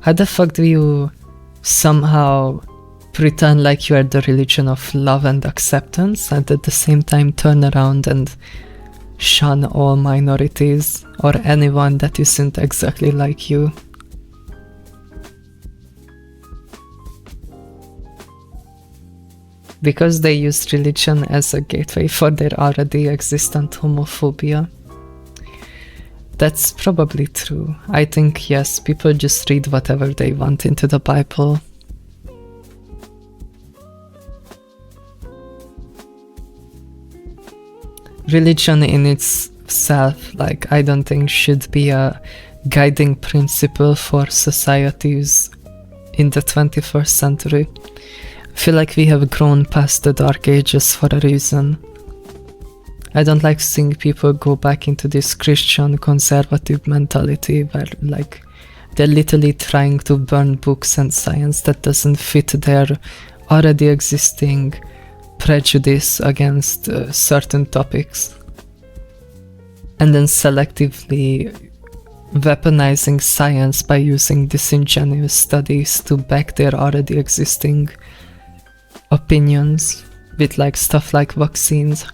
How the fuck do you somehow pretend like you are the religion of love and acceptance and at the same time turn around and shun all minorities or anyone that isn't exactly like you? Because they use religion as a gateway for their already existent homophobia. That's probably true. I think, yes, people just read whatever they want into the Bible. Religion in itself, like, I don't think should be a guiding principle for societies in the 21st century. I feel like we have grown past the dark ages for a reason. I don't like seeing people go back into this Christian conservative mentality where like they're literally trying to burn books and science that doesn't fit their already existing prejudice against certain topics, and then selectively weaponizing science by using disingenuous studies to back their already existing opinions with like stuff like vaccines,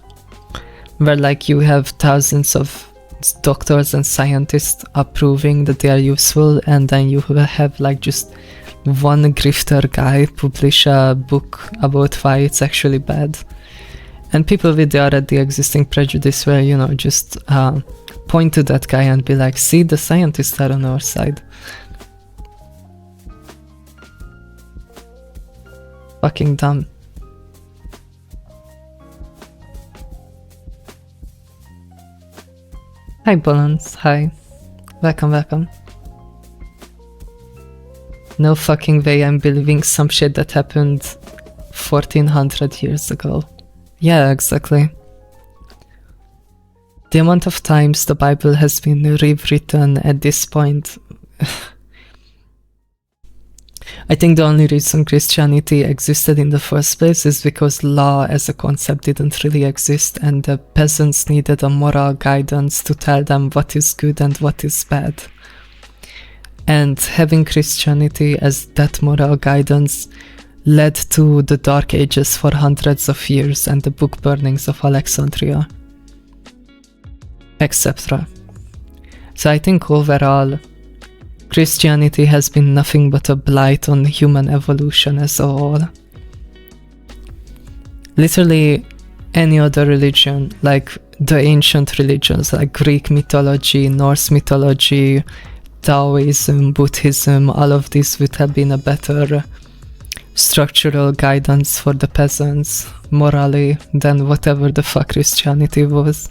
where like you have thousands of doctors and scientists approving that they are useful, and then you will have like just one grifter guy publish a book about why it's actually bad, and people with the already existing prejudice where, you know, just point to that guy and be like, see, the scientists are on our side. Fucking dumb. Hi Balance, hi. Welcome. No fucking way I'm believing some shit that happened 1400 years ago. Yeah, exactly. The amount of times the Bible has been rewritten at this point. I think the only reason Christianity existed in the first place is because law as a concept didn't really exist, and the peasants needed a moral guidance to tell them what is good and what is bad. And having Christianity as that moral guidance led to the Dark Ages for hundreds of years and the book burnings of Alexandria, etc. So I think overall, Christianity has been nothing but a blight on human evolution as a whole. Literally any other religion, like the ancient religions like Greek mythology, Norse mythology, Taoism, Buddhism, all of these would have been a better structural guidance for the peasants morally than whatever the fuck Christianity was.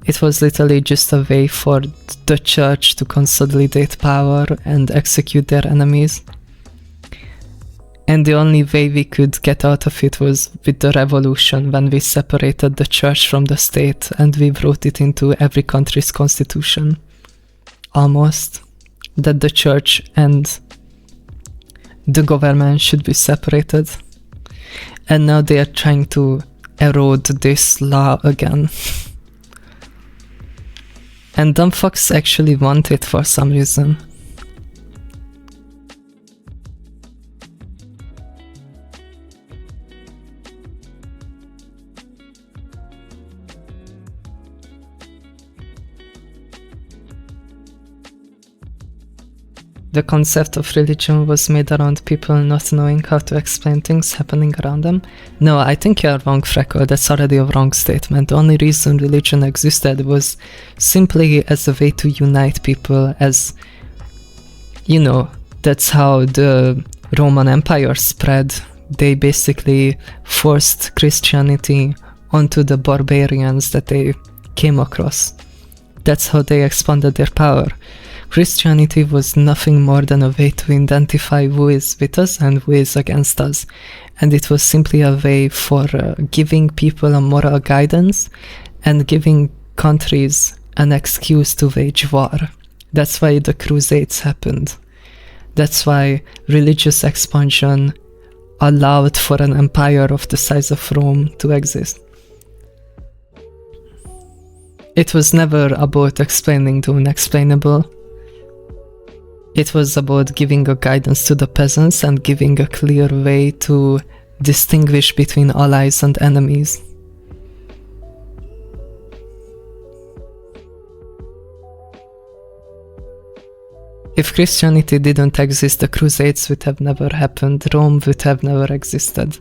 It was literally just a way for the church to consolidate power and execute their enemies. And the only way we could get out of it was with the revolution, when we separated the church from the state and we wrote it into every country's constitution. Almost. That the church and the government should be separated. And now they are trying to erode this law again. And dumb fucks actually want it for some reason. The concept of religion was made around people not knowing how to explain things happening around them. No, I think you're wrong, Freckle. That's already a wrong statement. The only reason religion existed was simply as a way to unite people, as, you know, that's how the Roman Empire spread. They basically forced Christianity onto the barbarians that they came across. That's how they expanded their power. Christianity was nothing more than a way to identify who is with us and who is against us. And it was simply a way for giving people a moral guidance and giving countries an excuse to wage war. That's why the Crusades happened. That's why religious expansion allowed for an empire of the size of Rome to exist. It was never about explaining the unexplainable. It was about giving a guidance to the peasants and giving a clear way to distinguish between allies and enemies. If Christianity didn't exist, the Crusades would have never happened, Rome would have never existed.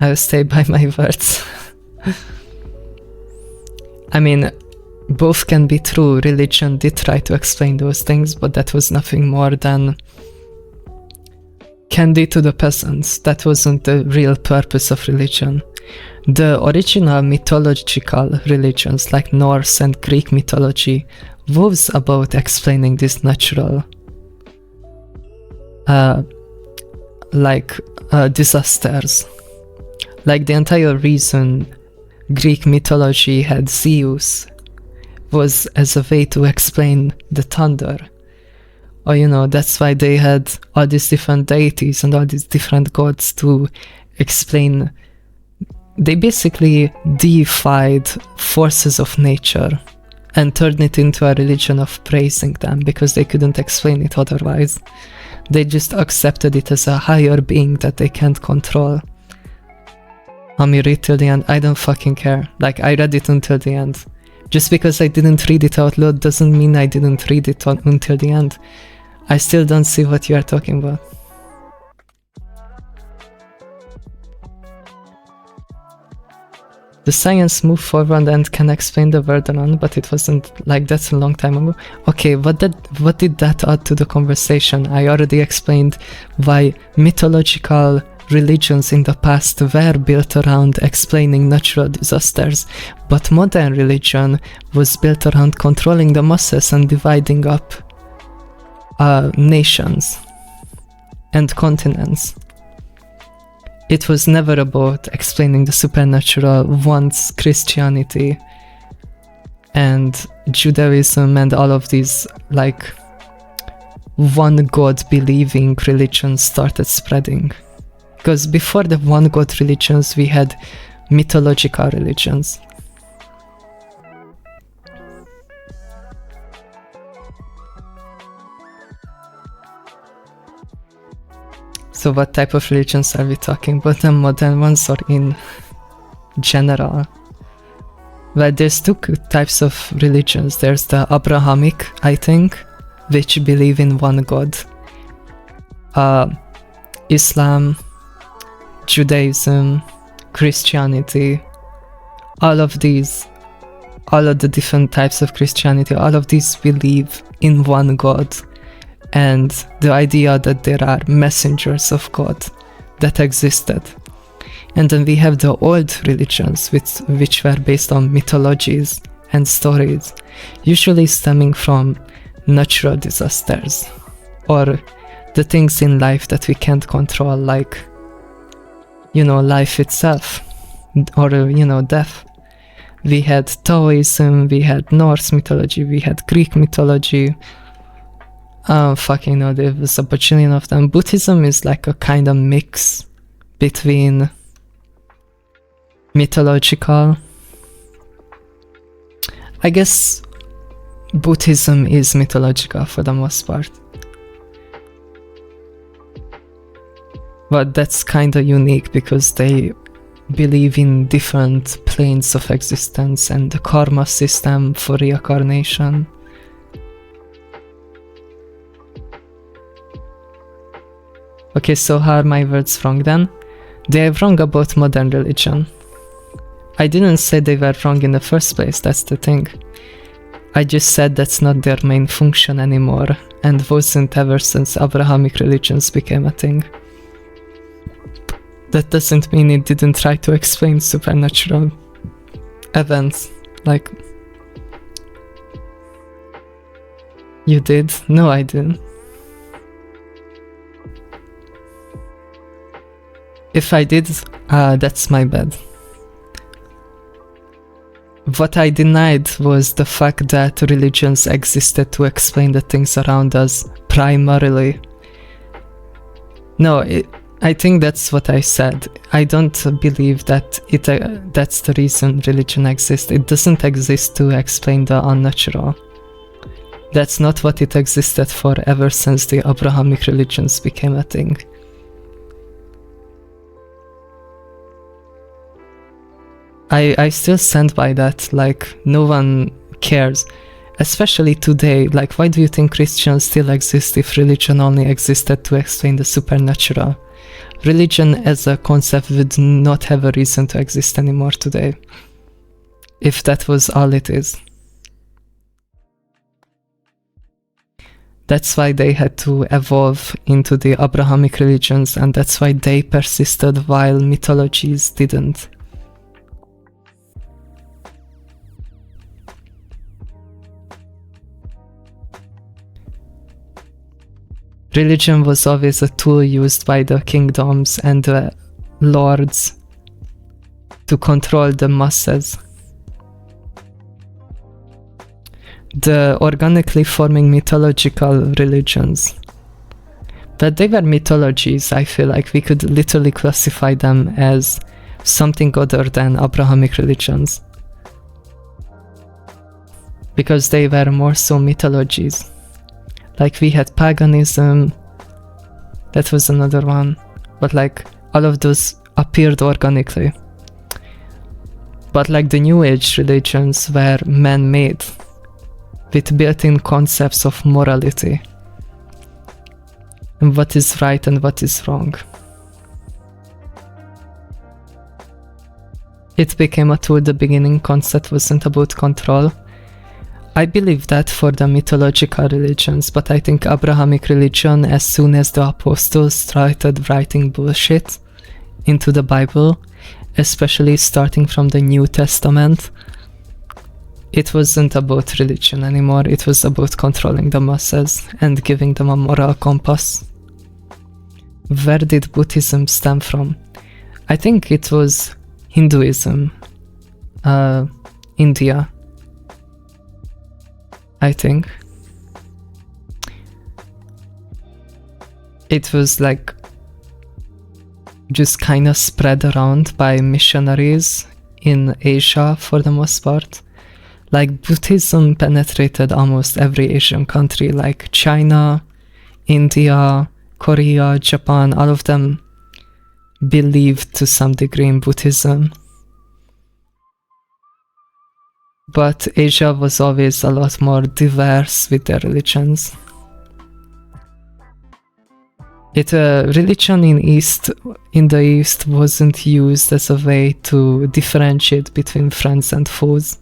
I'll stay by my words. I mean, both can be true. Religion did try to explain those things, but that was nothing more than candy to the peasants. That wasn't the real purpose of religion. The original mythological religions, like Norse and Greek mythology, was about explaining this natural disasters. Like the entire reason Greek mythology had Zeus was as a way to explain the thunder. Or, you know, that's why they had all these different deities and all these different gods to explain. They basically deified forces of nature and turned it into a religion of praising them because they couldn't explain it otherwise. They just accepted it as a higher being that they can't control. I'm read till the end. I don't fucking care. Like, I read it until the end. Just because I didn't read it out loud doesn't mean I didn't read it until the end. I still don't see what you are talking about. The science moved forward and can explain the world around, but it wasn't like that a long time ago. Okay, what did that add to the conversation? I already explained why mythological religions in the past were built around explaining natural disasters, but modern religion was built around controlling the masses and dividing up nations and continents. It was never about explaining the supernatural. Once Christianity and Judaism and all of these like one God believing religions started spreading. Because before the one God religions, we had mythological religions. So what type of religions are we talking about? The modern ones or in general? Well, there's two types of religions. There's the Abrahamic, I think, which believe in one God. Islam, Judaism, Christianity, all of the different types of Christianity, all of these believe in one God, and the idea that there are messengers of God that existed. And then we have the old religions, which were based on mythologies and stories, usually stemming from natural disasters or the things in life that we can't control, like, life itself, or, death. We had Taoism, we had Norse mythology, we had Greek mythology. There was a bajillion of them. Buddhism is like a kind of mix between mythological. I guess Buddhism is mythological for the most part. But that's kind of unique because they believe in different planes of existence and the karma system for reincarnation. Okay, so how are my words wrong then? They are wrong about modern religion. I didn't say they were wrong in the first place, that's the thing. I just said that's not their main function anymore, and wasn't ever since Abrahamic religions became a thing. That doesn't mean it didn't try to explain supernatural events, like... You did? No, I didn't. If I did, that's my bad. What I denied was the fact that religions existed to explain the things around us primarily. No, I think that's what I said. I don't believe that that's the reason religion exists. It doesn't exist to explain the unnatural. That's not what it existed for ever since the Abrahamic religions became a thing. I still stand by that, like, no one cares. Especially today, like, why do you think Christians still exist if religion only existed to explain the supernatural? Religion as a concept would not have a reason to exist anymore today, if that was all it is. That's why they had to evolve into the Abrahamic religions, and that's why they persisted while mythologies didn't. Religion was always a tool used by the kingdoms and the lords to control the masses. The organically forming mythological religions. But they were mythologies. I feel like we could literally classify them as something other than Abrahamic religions, because they were more so mythologies. Like, we had paganism, that was another one, but like, all of those appeared organically. But like, the New Age religions were man-made, with built-in concepts of morality, and what is right and what is wrong. It became a tool. The beginning concept wasn't about control. I believe that for the mythological religions, but I think Abrahamic religion, as soon as the apostles started writing bullshit into the Bible, especially starting from the New Testament, it wasn't about religion anymore. It was about controlling the masses and giving them a moral compass. Where did Buddhism stem from? I think it was Hinduism, India, I think. It was like just kind of spread around by missionaries in Asia for the most part. Like, Buddhism penetrated almost every Asian country, like China, India, Korea, Japan, all of them believed to some degree in Buddhism. But Asia was always a lot more diverse with their religions. Religion in the East wasn't used as a way to differentiate between friends and foes.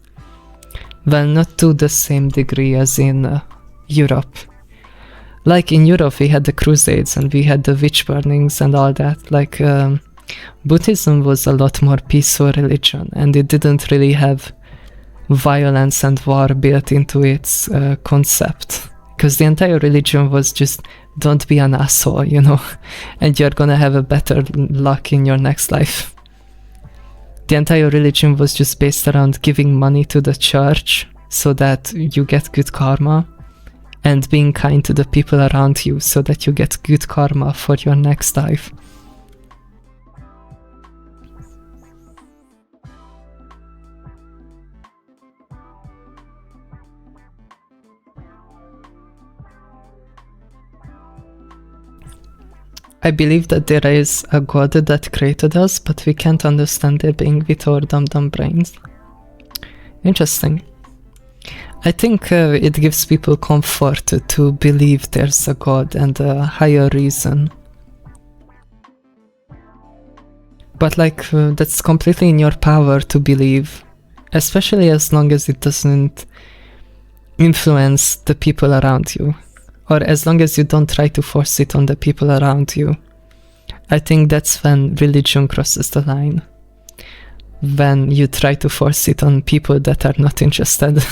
Well, not to the same degree as in Europe. Like in Europe, we had the Crusades and we had the witch burnings and all that. Like Buddhism was a lot more peaceful religion, and it didn't really have violence and war built into its concept, because the entire religion was just don't be an asshole, you know, and you're gonna have a better luck in your next life. The entire religion was just based around giving money to the church so that you get good karma, and being kind to the people around you so that you get good karma for your next life. I believe that there is a God that created us, but we can't understand their being with our dumb brains. Interesting. I think it gives people comfort to believe there's a God and a higher reason. But like, that's completely in your power to believe, especially as long as it doesn't influence the people around you. Or as long as you don't try to force it on the people around you. I think that's when religion crosses the line. When you try to force it on people that are not interested.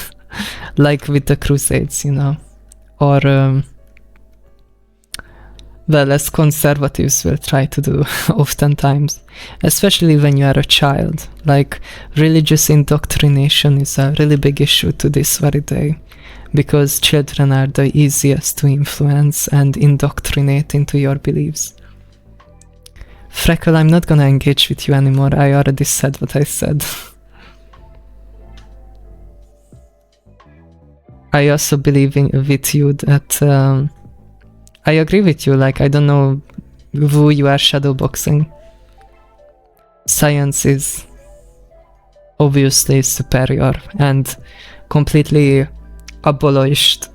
Like with the Crusades, you know. Or, well, as conservatives will try to do oftentimes. Especially when you are a child. Like, religious indoctrination is a really big issue to this very day. Because children are the easiest to influence and indoctrinate into your beliefs. Freckle, I'm not gonna engage with you anymore, I already said what I said. I also believe with you that... I agree with you, like, I don't know who you are shadowboxing. Science is obviously superior and completely abolished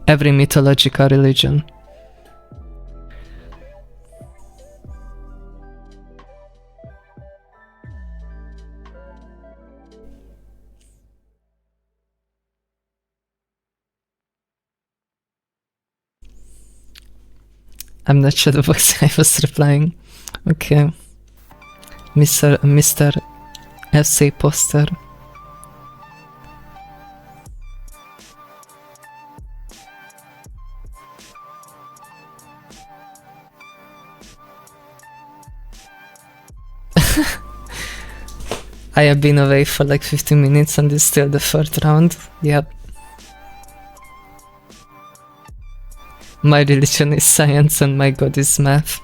every mythological religion. I'm not sure the box I was replying. Okay. Mr. Essay Poster. I have been away for like 15 minutes and it's still the third round. Yep. My religion is science and my god is math.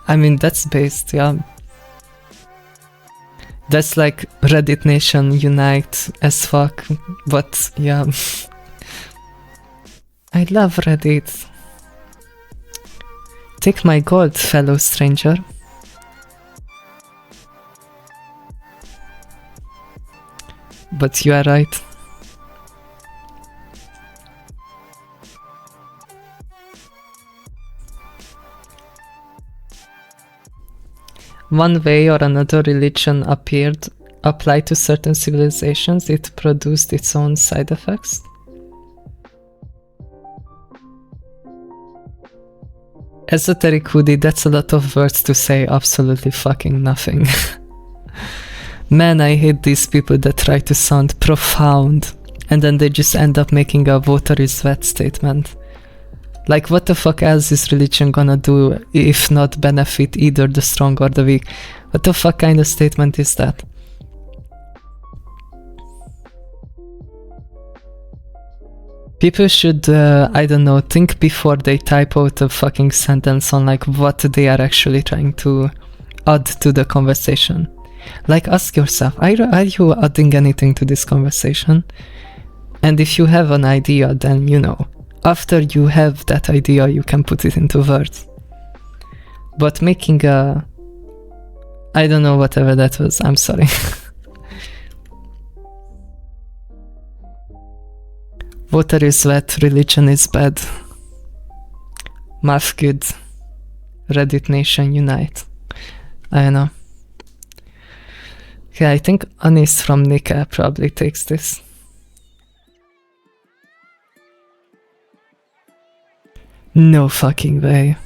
I mean, that's based, yeah. That's like Reddit Nation unite as fuck, but yeah. I love Reddit. Take my gold, fellow stranger. But you are right. One way or another religion applied to certain civilizations, it produced its own side effects. Esoteric hoodie, that's a lot of words to say absolutely fucking nothing. Man, I hate these people that try to sound profound and then they just end up making a water is wet statement. Like, what the fuck else is religion gonna do if not benefit either the strong or the weak? What the fuck kind of statement is that? People should, I don't know, think before they type out a fucking sentence on like what they are actually trying to add to the conversation. Like, ask yourself, are you adding anything to this conversation? And if you have an idea, then, you know, after you have that idea, you can put it into words. But making a... I don't know, whatever that was, I'm sorry. Water is wet, religion is bad. Math good. Reddit nation unite. I don't know. Okay, I think Anis from Nika probably takes this. No fucking way.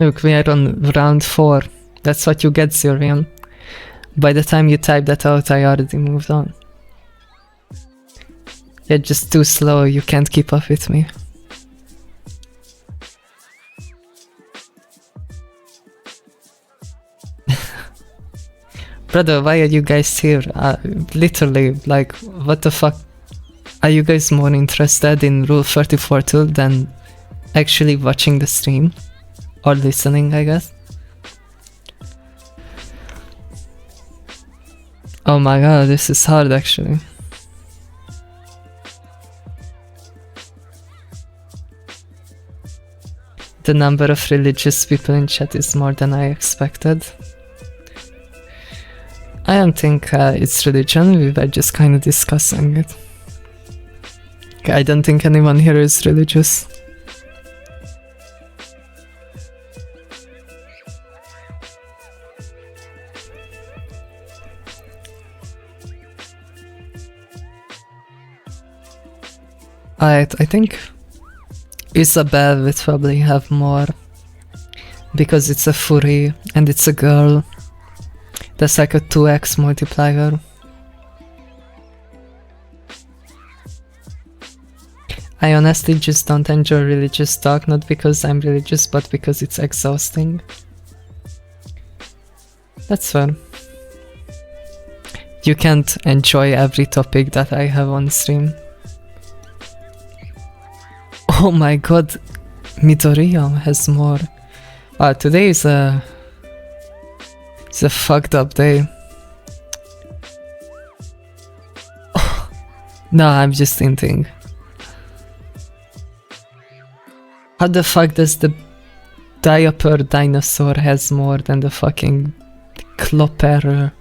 Look, we are on round 4. That's what you get, Sylvian. By the time you type that out, I already moved on. You're just too slow, you can't keep up with me. Brother, why are you guys here? Literally, like, what the fuck? Are you guys more interested in Rule 34 tool than actually watching the stream? Or listening, I guess? Oh my god, this is hard actually. The number of religious people in chat is more than I expected. I don't think it's religion, we were just kind of discussing it. I don't think anyone here is religious. I think Isabel would probably have more, because it's a furry and it's a girl. That's like a 2x multiplier. I honestly just don't enjoy religious talk, not because I'm religious, but because it's exhausting. That's fair. You can't enjoy every topic that I have on stream. Oh my god, Midoriya has more. Today is it's a fucked up day. Oh, no, I'm just thinking. How the fuck does the diaper dinosaur has more than the fucking Clopper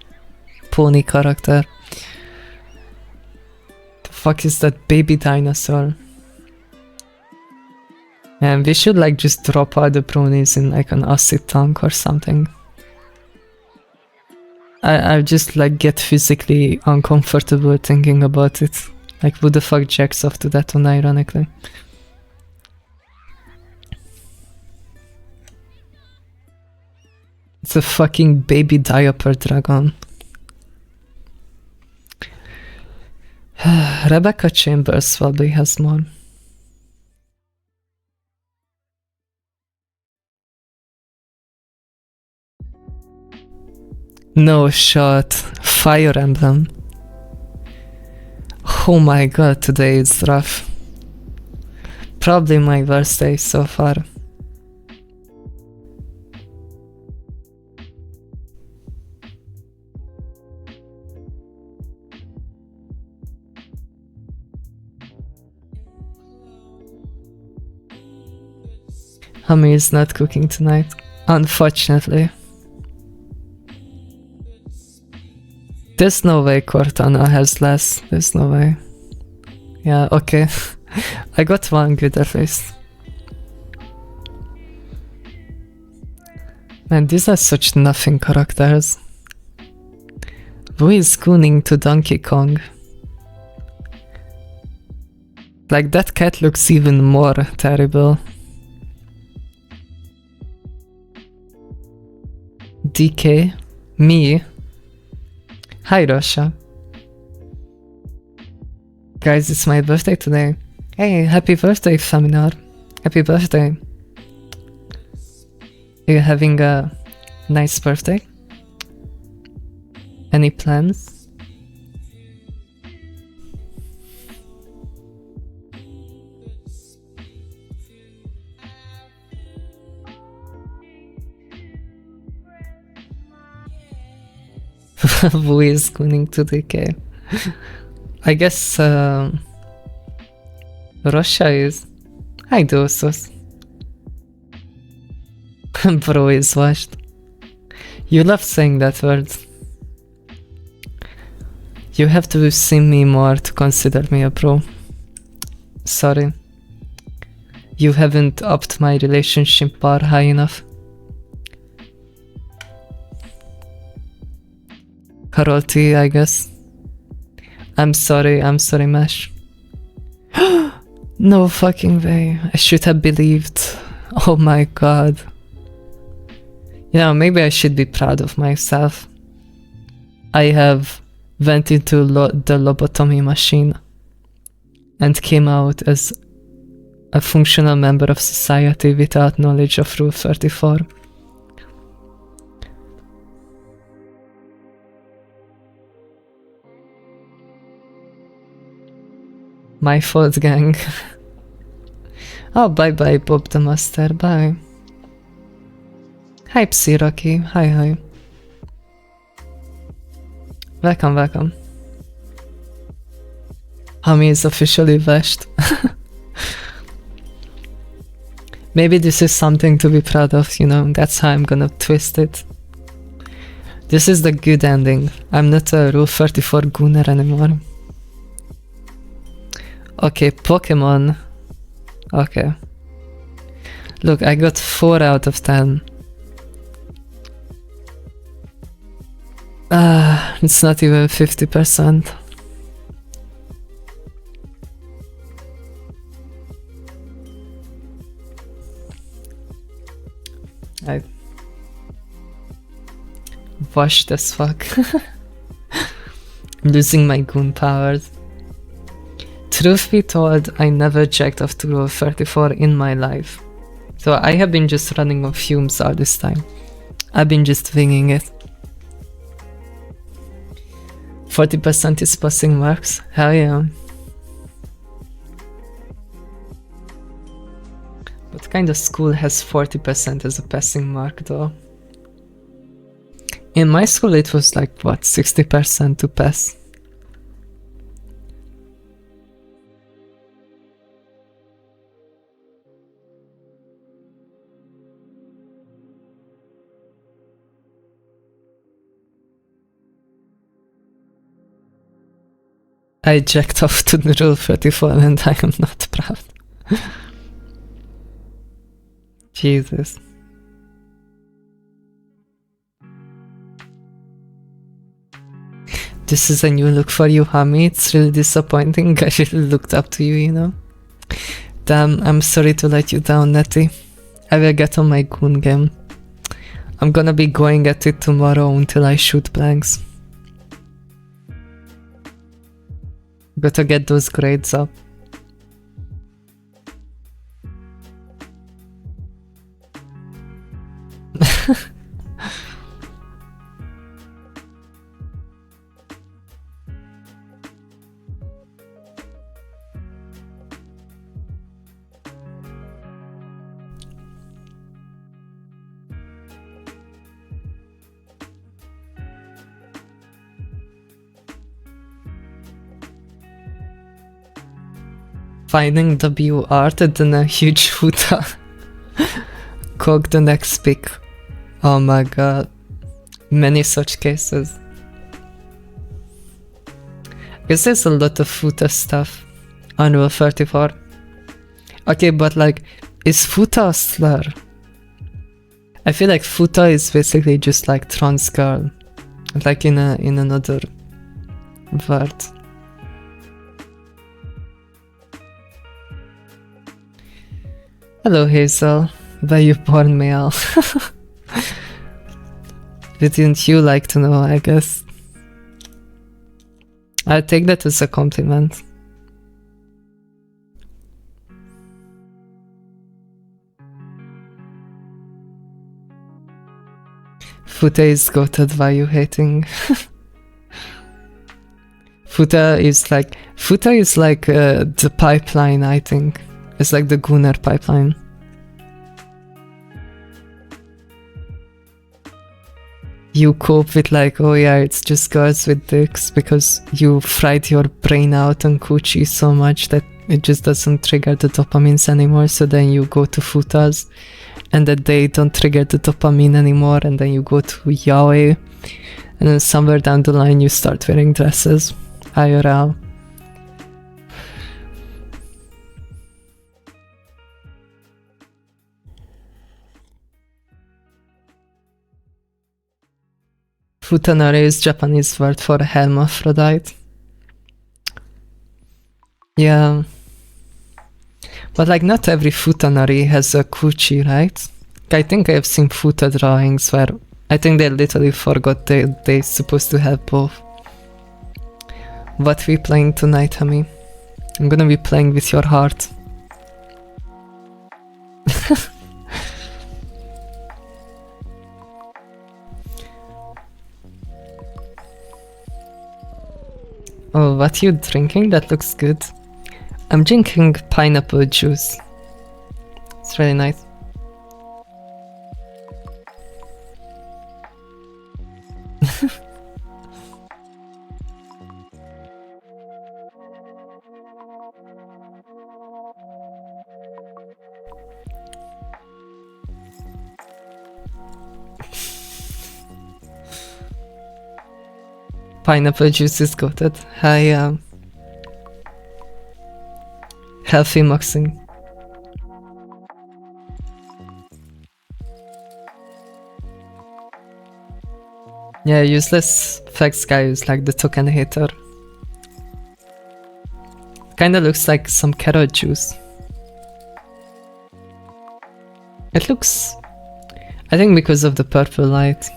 pony character? The fuck is that baby dinosaur? And we should like just drop all the bronies in like an acid tank or something. I just like get physically uncomfortable thinking about it. Like who the fuck jacks off to that one, ironically. It's a fucking baby diaper dragon. Rebecca Chambers probably has more. No shot. Fire Emblem. Oh my god, today is rough. Probably my worst day so far. Hami is not cooking tonight, unfortunately. There's no way Cortana has less. There's no way. Yeah, okay. I got one good at least. Man, these are such nothing characters. Who is gooning to Donkey Kong? Like, that cat looks even more terrible. DK? Me? Hi Russia. Guys, it's my birthday today. Hey, happy birthday, Faminar. Happy birthday. Are you having a nice birthday? Any plans? Who is going to DK? I guess Russia is. Hi Dosos. Bro is washed. You love saying that word. You have to see me more to consider me a bro. Sorry. You haven't upped my relationship bar high enough. Karolti, I guess. I'm sorry, Mesh. No fucking way. I should have believed. Oh my god. You know, maybe I should be proud of myself. I have went into the lobotomy machine and came out as a functional member of society without knowledge of Rule 34. My fault, gang. Oh, bye-bye, Bob the Master, bye. Hi, Psyroki, hi. Welcome. Hami is officially veshed. Maybe this is something to be proud of, you know, that's how I'm gonna twist it. This is the good ending. I'm not a Rule 34 gooner anymore. Okay, Pokemon. Okay. Look, I got 4 out of 10. It's not even 50%. I washed as fuck. Losing my goon powers. Truth be told, I never checked off to Rule 34 in my life. So I have been just running on fumes all this time. I've been just winging it. 40% is passing marks? Hell yeah. What kind of school has 40% as a passing mark though? In my school it was like, what, 60% to pass? I jacked off to the Rule 34 and I am not proud. Jesus. This is a new look for you, Hami. It's really disappointing. I really looked up to you, you know? Damn, I'm sorry to let you down, Nettie. I will get on my goon game. I'm gonna be going at it tomorrow until I shoot blanks. Gotta get those grades up. Finding W art and then a huge futa. Cook the next pick. Oh my god. Many such cases. I guess there's a lot of futa stuff on Rule 34. Okay, but like, is futa a slur? I feel like futa is basically just like trans girl. Like in another word. Hello Hazel, were you born male? Didn't you like to know, I guess? I take that as a compliment. Futa is goated, why you hating? Futa is like the pipeline, I think. It's like the Gunnar pipeline. you cope with like, oh yeah, it's just girls with dicks because you fried your brain out on coochie so much that it just doesn't trigger the dopamines anymore. So then you go to futas, and that they don't trigger the dopamine anymore, and then you go to yaoi, and then somewhere down the line you start wearing dresses. IRL. Futanari is Japanese word for hermaphrodite. Yeah. But like not every futanari has a coochie, right? I think I have seen futa drawings where I think they literally forgot they're supposed to have both. What we playing tonight, Hami? I'm gonna be playing with your heart. Oh, what you drinking? That looks good. I'm drinking pineapple juice. It's really nice. Pineapple juice is goated. Hi, healthy moxing. Yeah, useless facts guy is like the token hater. Kinda looks like some carrot juice. It looks... I think because of the purple light.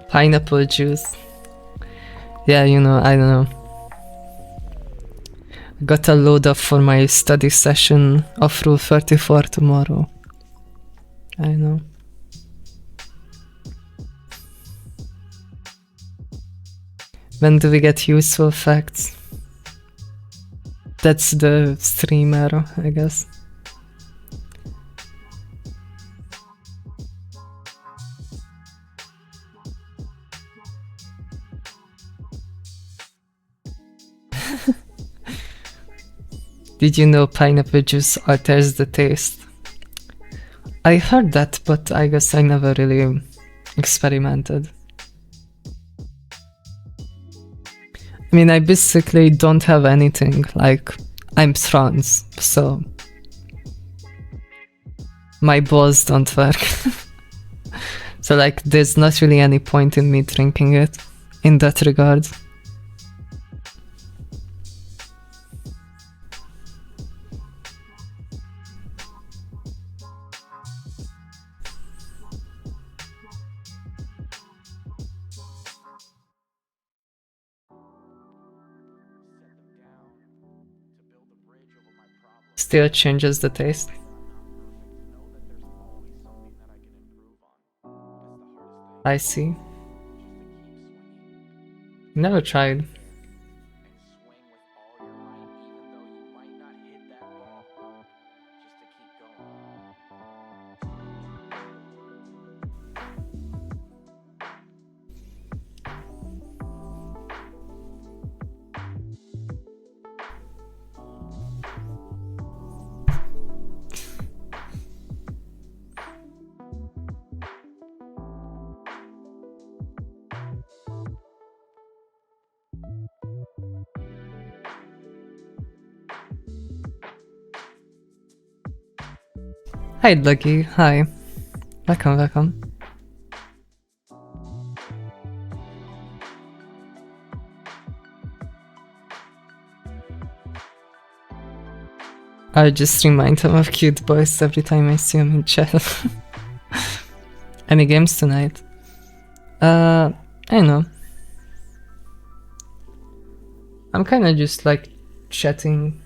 Pineapple juice. Yeah, you know, I don't know. Got a load up for my study session of Rule 34 tomorrow. I know. When do we get useful facts? That's the streamer, I guess. Did you know pineapple juice alters the taste? I heard that, but I guess I never really experimented. I mean, I basically don't have anything, like, I'm trans, so... my balls don't work. So like, there's not really any point in me drinking it, in that regard. Still changes the taste. I see. Never tried. Hi Lucky, hi. Welcome, welcome. I just remind him of cute boys every time I see him in chat. Any games tonight? I don't know. I'm kinda just like chatting.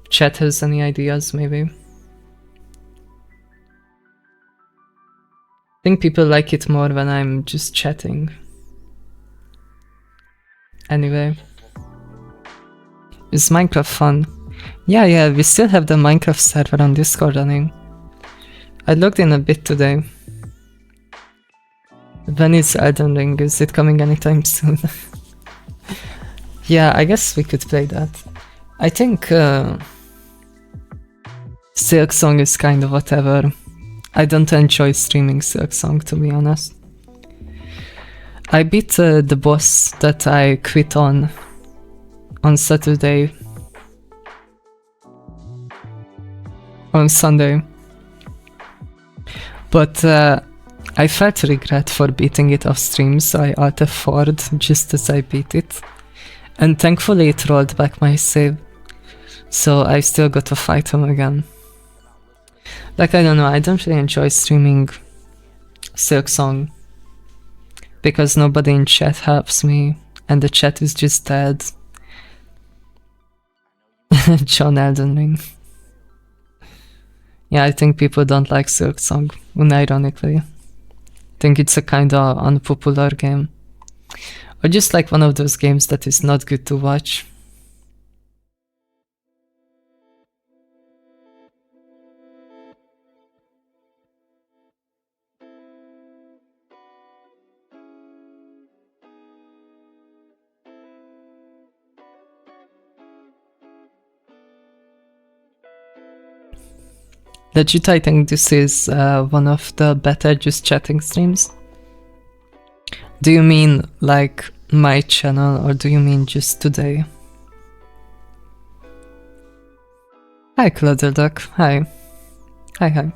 Chat has any ideas, maybe? think people like it more when I'm just chatting. Anyway. Is Minecraft fun? Yeah, we still have the Minecraft server on Discord running. I logged in a bit today. When is Elden Ring? Is it coming anytime soon? Yeah, I guess we could play that. I think Silksong is kind of whatever. I don't enjoy streaming Silksong, to be honest. I beat the boss that I quit on Saturday. On Sunday. But I felt regret for beating it off stream, so I alt F4'd just as I beat it. And thankfully it rolled back my save. So I still got to fight him again. Like, I don't know, I don't really enjoy streaming Silksong. Because nobody in chat helps me, and the chat is just dead. John Elden Ring. Yeah, I think people don't like Silksong, unironically. I think it's a kinda unpopular game. Or just like one of those games that is not good to watch. Legit, I think this is one of the better just chatting streams. Do you mean like my channel, or do you mean just today? Hi Clutterduck, hi. Hi.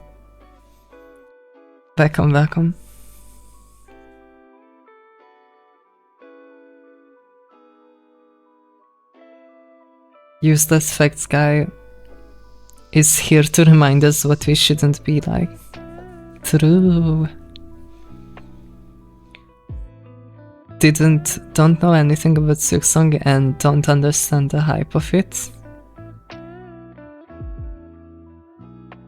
Welcome. Useless Facts Guy is here to remind us what we shouldn't be like. True. Don't know anything about Silksong and don't understand the hype of it.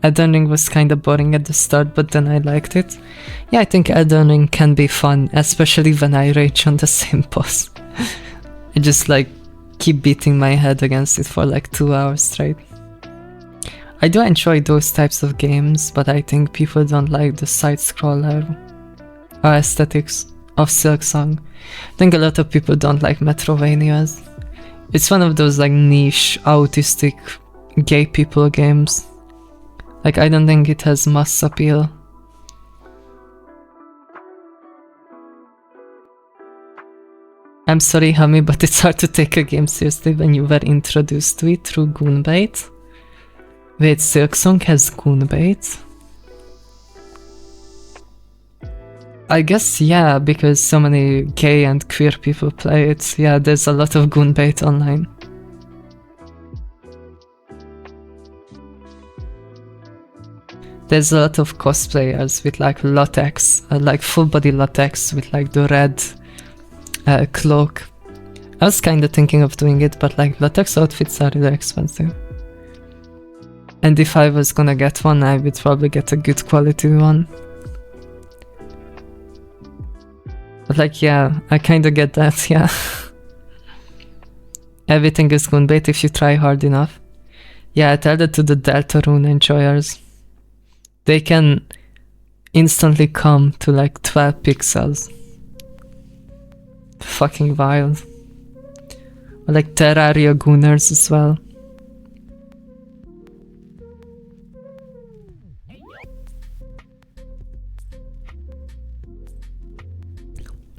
Elden Ring was kinda boring at the start, but then I liked it. Yeah, I think Elden Ring can be fun, especially when I rage on the same boss. I just like keep beating my head against it for like 2 hours straight. I do enjoy those types of games, but I think people don't like the side-scroller aesthetics of Silksong. I think a lot of people don't like Metrovanias. It's one of those like niche, autistic, gay people games. Like, I don't think it has mass appeal. I'm sorry, Hami, but it's hard to take a game seriously when you were introduced to it through Goonbait. Wait, Silksong has Goonbait? I guess, yeah, because so many gay and queer people play it. Yeah, there's a lot of Goonbait online. There's a lot of cosplayers with like latex, like full body latex with like the red cloak. I was kinda thinking of doing it, but like latex outfits are really expensive. And if I was gonna get one, I would probably get a good quality one. But like, yeah, I kinda get that, yeah. Everything is Goonbait if you try hard enough. Yeah, I tell that to the Deltarune enjoyers. They can instantly come to like 12 pixels. Fucking wild. Or like Terraria Gooners as well.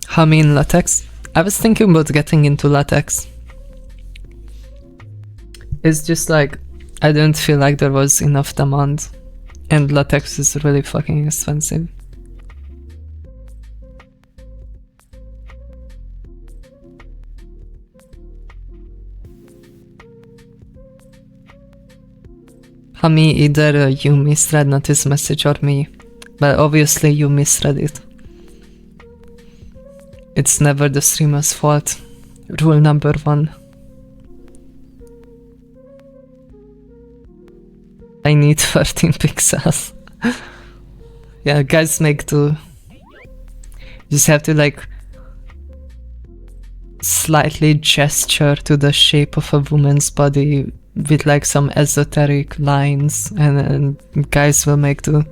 Hami in latex? I was thinking about getting into latex. It's just like, I didn't feel like there was enough demand. And latex is really fucking expensive. Hami, either you misread not his message or me. But obviously you misread it. It's never the streamer's fault. Rule number 1. I need 13 pixels. Yeah, guys make do. Just have to like slightly gesture to the shape of a woman's body with like some esoteric lines, and guys will make do.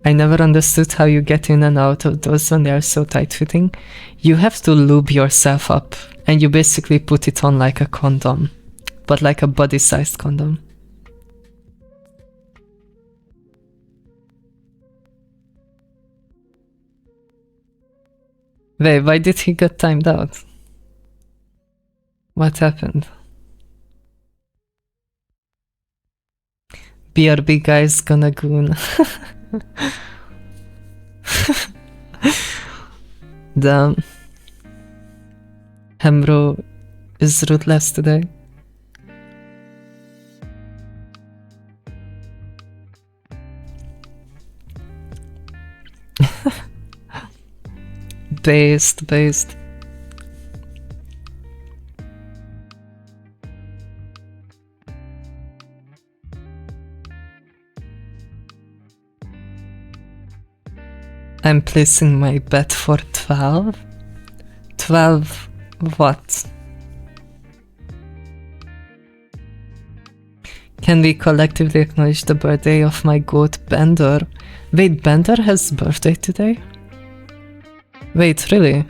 I never understood how you get in and out of those when they are so tight-fitting. You have to lube yourself up, and you basically put it on like a condom, but like a body-sized condom. Wait, why did he get timed out? What happened? BRB guy's gonna goon. Damn. Hemro is ruthless today. Based. I'm placing my bet for 12. 12 what? Can we collectively acknowledge the birthday of my goat Bender? Wait, Bender has birthday today? Wait, really?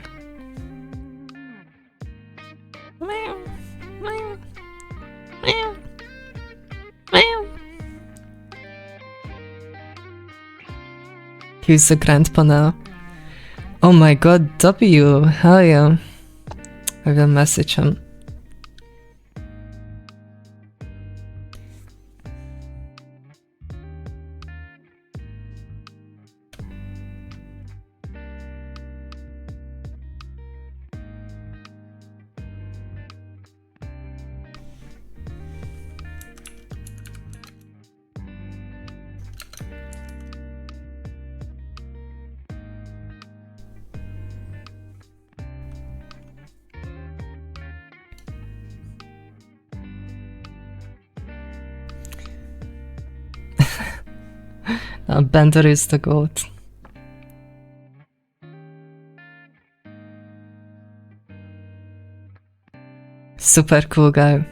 He's a grandpa now. Oh my god, W, hell yeah. I will message him. Bender is the goat. Super cool guy.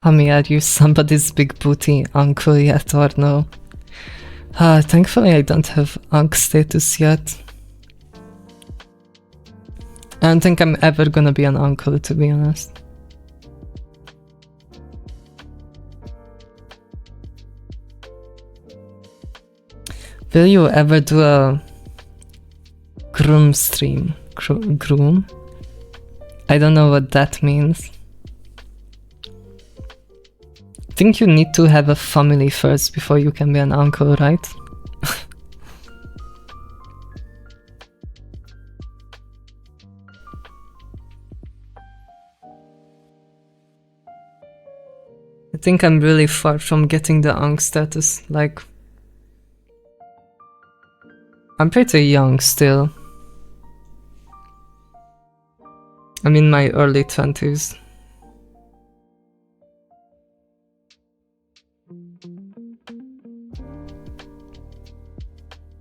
Homie, are you somebody's big booty uncle yet or no? Thankfully I don't have unc status yet. I don't think I'm ever gonna be an uncle, to be honest. Will you ever do a groom stream? Groom? I don't know what that means. I think you need to have a family first before you can be an uncle, right? I think I'm really far from getting the unc status, like... I'm pretty young still. I'm in my early 20s.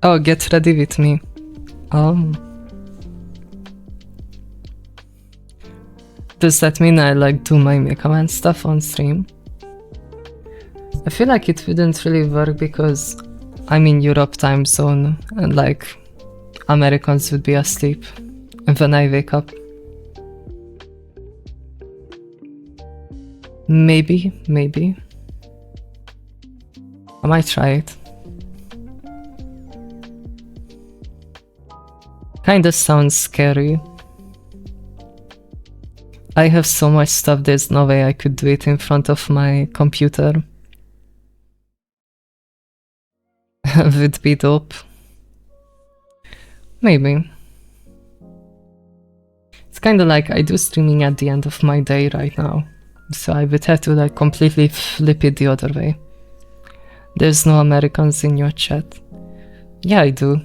Oh, get ready with me. Does that mean I like do my makeup and stuff on stream? I feel like it wouldn't really work because I'm in Europe time zone and like Americans would be asleep when I wake up. Maybe. I might try it. Kinda sounds scary. I have so much stuff, there's no way I could do it in front of my computer. would be dope. Maybe. It's kind of like I do streaming at the end of my day right now, so I would have to like completely flip it the other way. There's no Americans in your chat. Yeah, I do.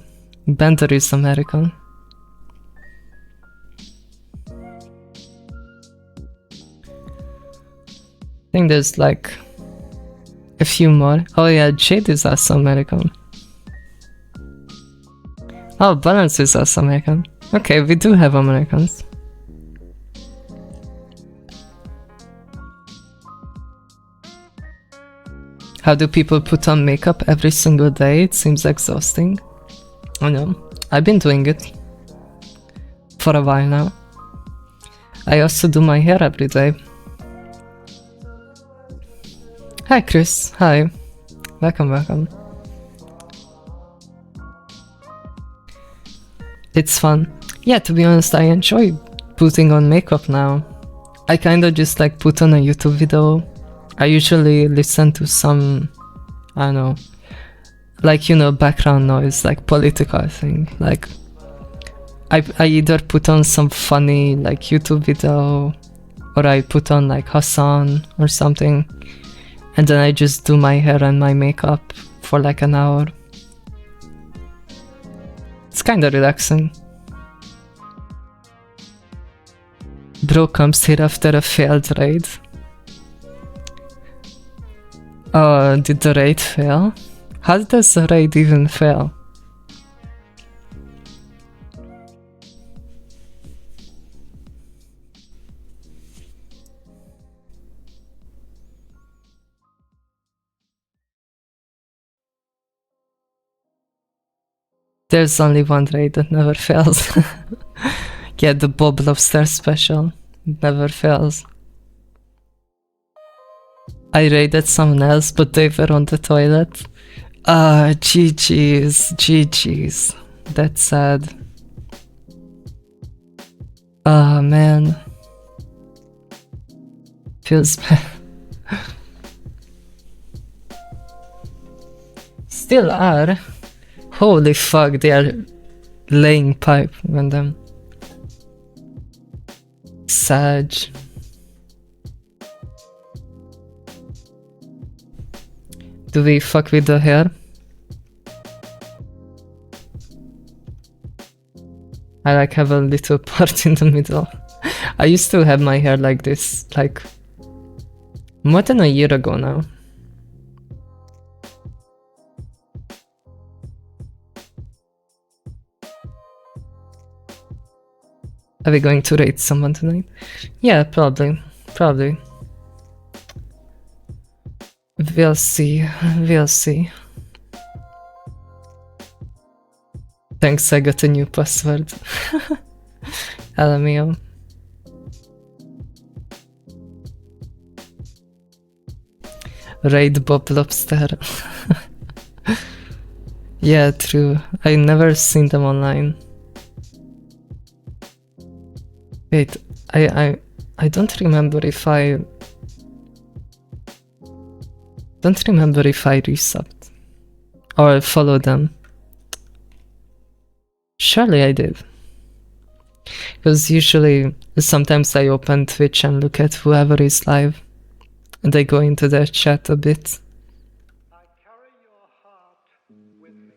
Bender is American. I think there's like a few more. Oh yeah, Jade is also American. Oh, Balance is also American. Okay, we do have Americans. How do people put on makeup every single day? It seems exhausting. I know. I've been doing it for a while now. I also do my hair every day. Hi Chris, hi. Welcome, welcome. It's fun. Yeah, to be honest, I enjoy putting on makeup now. I kinda just like put on a YouTube video. I usually listen to some, I don't know, like, you know, background noise, like political thing. Like, I either put on some funny like YouTube video, or I put on like Hassan or something, and then I just do my hair and my makeup for like an hour. It's kinda relaxing. Bro comes here after a failed raid. Did the raid fail? How does the raid even fail? There's only one raid that never fails. Yeah, the Bob Lobster special never fails. I raided someone else, but they were on the toilet. GG's, GG's. That's sad. Man. Feels bad. Still are. Holy fuck, they are laying pipe on them. Sag. Do we fuck with the hair? I like have a little part in the middle. I used to have my hair like this, like more than a year ago now. Are we going to raid someone tonight? Yeah, probably. Probably. We'll see. We'll see. Thanks, I got a new password. LMAO. Raid Bob Lobster. Yeah, true. I never seen them online. Wait, I don't remember if I resubbed or followed them. Surely I did. Because usually, sometimes I open Twitch and look at whoever is live, and I go into their chat a bit.
I carry your heart with me.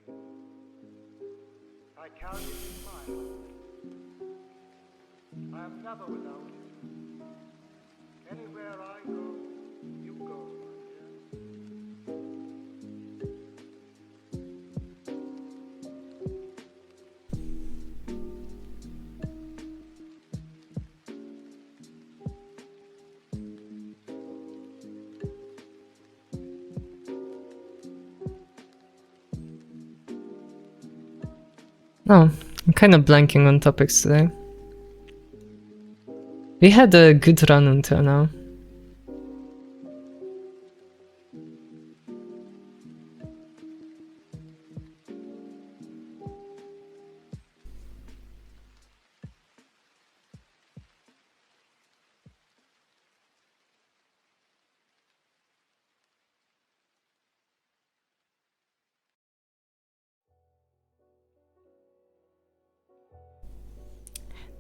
I carry it in my heart. I am never without it. Anywhere I go, you go, my dear.
No, I'm kind of blanking on topics today. We had a good run until now.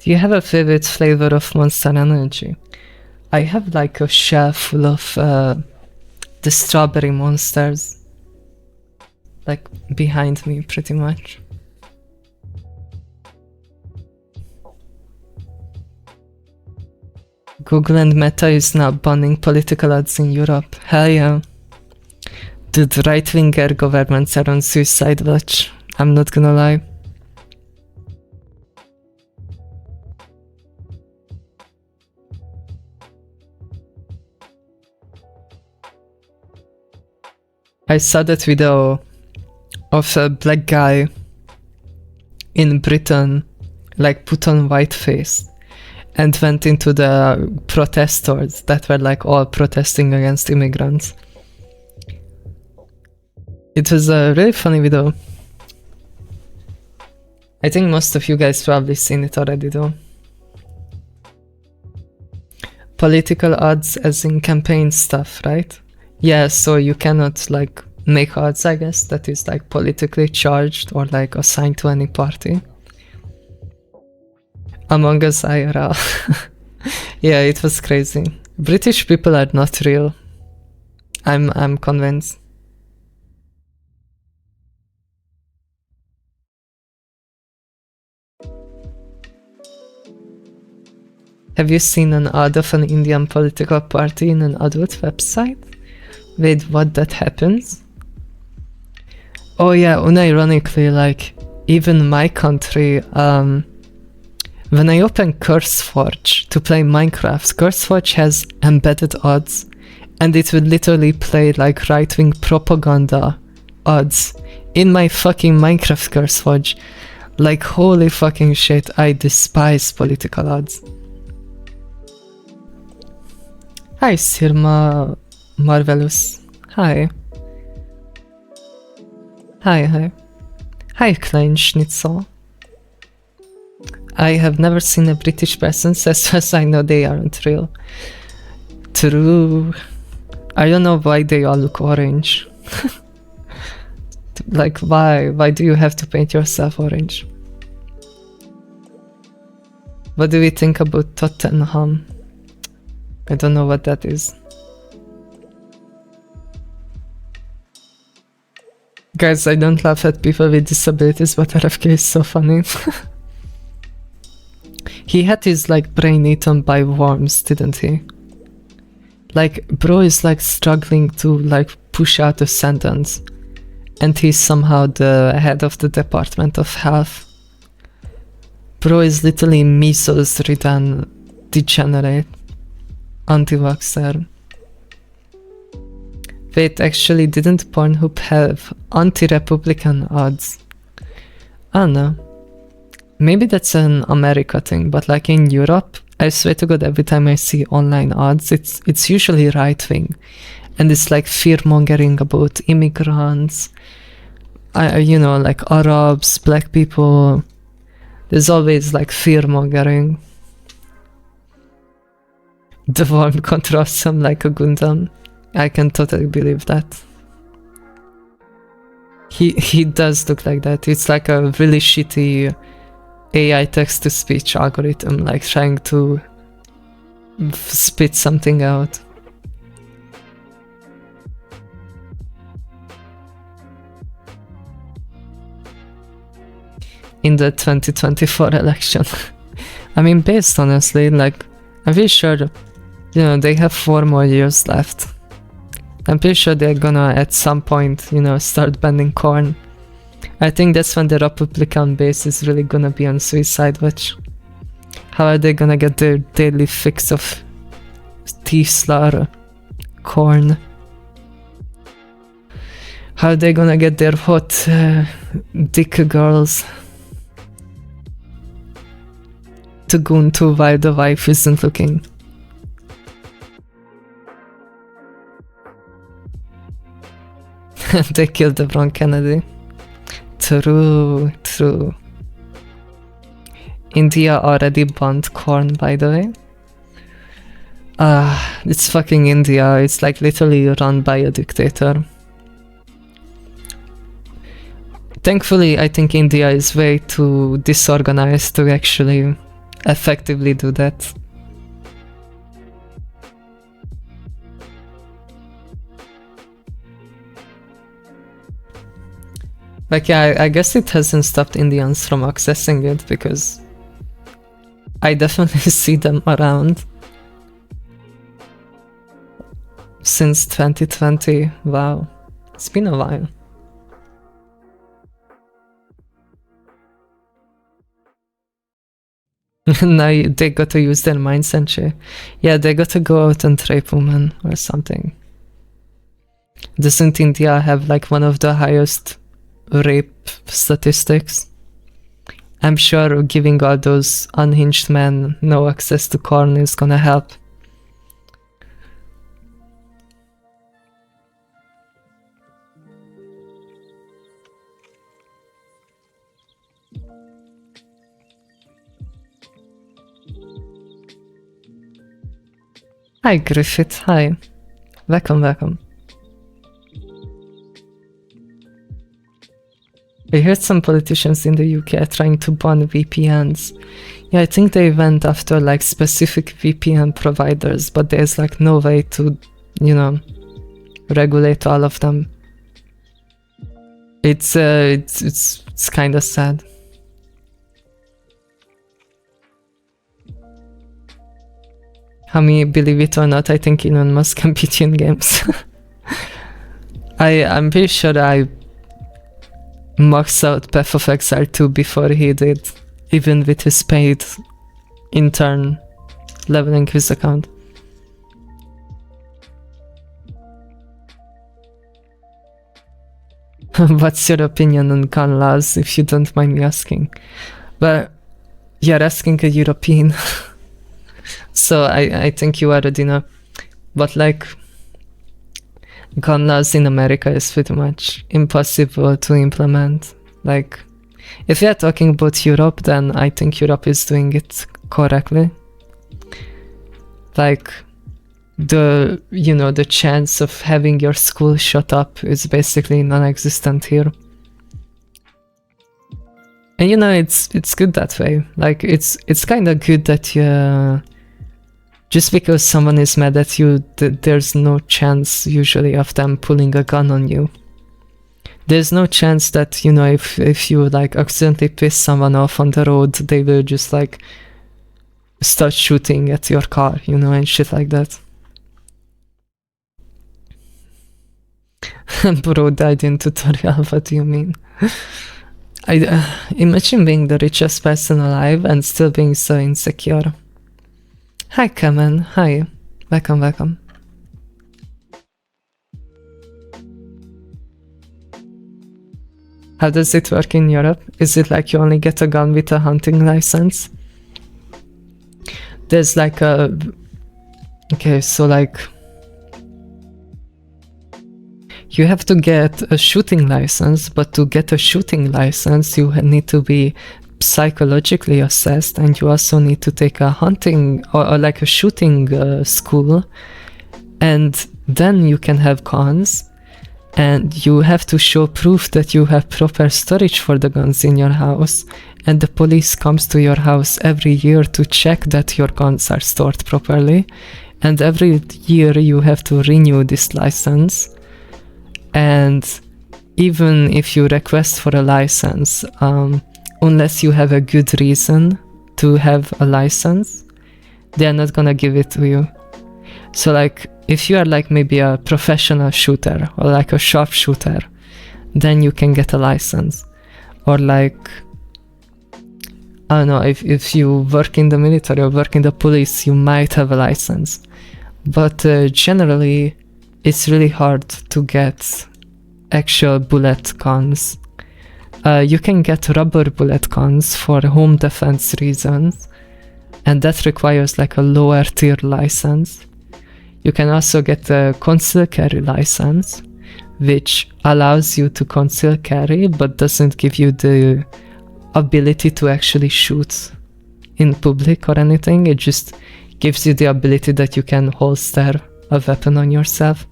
Do you have a favorite flavor of Monster Energy? I have like a shelf full of the strawberry monsters. Like behind me pretty much. Google and Meta is now banning political ads in Europe. Hell yeah. Dude, right-winger governments are on suicide watch. I'm not gonna lie. I saw that video of a black guy in Britain, like put on white face and went into the protesters that were like all protesting against immigrants. It was a really funny video. I think most of you guys probably seen it already though. Political ads as in campaign stuff, right? Yeah, so you cannot like make ads, I guess, that is like politically charged or like assigned to any party. Among Us IRL. Yeah, it was crazy. British people are not real. I'm convinced. Have you seen an ad of an Indian political party in an adult website? Wait, what, that happens? Oh yeah, unironically, like, even my country, when I open CurseForge to play Minecraft, CurseForge has embedded ads, and it would literally play like right-wing propaganda ads in my fucking Minecraft CurseForge. Like, holy fucking shit, I despise political ads. Hi, Sirma Marvelous. Hi. Hi. Hi, Klein Schnitzel. I have never seen a British person, as far as I know they aren't real. True. I don't know why they all look orange. Like, why? Why do you have to paint yourself orange? What do we think about Tottenham? I don't know what that is. Guys, I don't laugh at people with disabilities, but RFK is so funny. He had his like brain eaten by worms, didn't he? Like, bro is like struggling to like push out a sentence, and he's somehow the head of the Department of Health. Bro is literally measles-ridden degenerate anti-vaxxer. Wait, actually, didn't Pornhub have anti-Republican ads? I don't know. Maybe that's an America thing, but like in Europe, I swear to God, every time I see online ads, it's usually right-wing. And it's like fear-mongering about immigrants, you know, like Arabs, black people. There's always like fear-mongering. The worm contrasts him like a Gundam. I can totally believe that. He does look like that. It's like a really shitty AI text-to-speech algorithm, like trying to spit something out. In the 2024 election. I mean, based honestly, like, I'm pretty sure, you know, they have 4 more years left. I'm pretty sure they're gonna, at some point, you know, start banning corn. I think that's when the Republican base is really gonna be on suicide watch. How are they gonna get their daily fix of T-slur corn? How are they gonna get their hot dick girls to go into while the wife isn't looking? They killed LeBron Kennedy. True. India already banned corn, by the way. It's fucking India. It's like literally run by a dictator. Thankfully, I think India is way too disorganized to actually effectively do that. Like, yeah, I guess it hasn't stopped Indians from accessing it, because I definitely see them around. Since 2020, wow, it's been a while. Now they got to use their minds and shit. Yeah, they got to go out and rape women or something. Doesn't India have like one of the highest rape statistics? I'm sure giving all those unhinged men no access to corn is gonna help. Hi Griffith, hi. Welcome, welcome. I heard some politicians in the UK are trying to ban VPNs. Yeah, I think they went after like specific VPN providers, but there's like no way to, you know, regulate all of them. It's kind of sad. Believe it or not, I think Elon Musk can beat you in games. I'm pretty sure I maxed out Path of Exile 2 before he did, even with his paid intern leveling his account. What's your opinion on gun laws, if you don't mind me asking? But you're asking a European. So I think you already know. But like, gun laws in America is pretty much impossible to implement. Like, if you're talking about Europe, then I think Europe is doing it correctly. Like, the chance of having your school shut up is basically non-existent here. And it's good that way. Like, it's kind of good that just because someone is mad at you, there's no chance usually of them pulling a gun on you. There's no chance that, if you like accidentally piss someone off on the road, they will just like start shooting at your car, and shit like that. Bro died in tutorial, what do you mean? Imagine being the richest person alive and still being so insecure. Hi Kamen, hi. Welcome, welcome. How does it work in Europe? Is it like you only get a gun with a hunting license? There's like a... Okay, so like... You have to get a shooting license, but to get a shooting license you need to be psychologically assessed, and you also need to take a hunting or like a shooting school, and then you can have guns, and you have to show proof that you have proper storage for the guns in your house, and the police comes to your house every year to check that your guns are stored properly, and every year you have to renew this license. And even if you request for a license, unless you have a good reason to have a license, they're not gonna give it to you. So like, if you are like maybe a professional shooter or like a sharpshooter, then you can get a license. Or like, I don't know, if you work in the military or work in the police, you might have a license. But generally, it's really hard to get actual bullet guns. You can get rubber bullet guns for home defense reasons, and that requires like a lower tier license. You can also get a concealed carry license, which allows you to conceal carry but doesn't give you the ability to actually shoot in public or anything. It just gives you the ability that you can holster a weapon on yourself.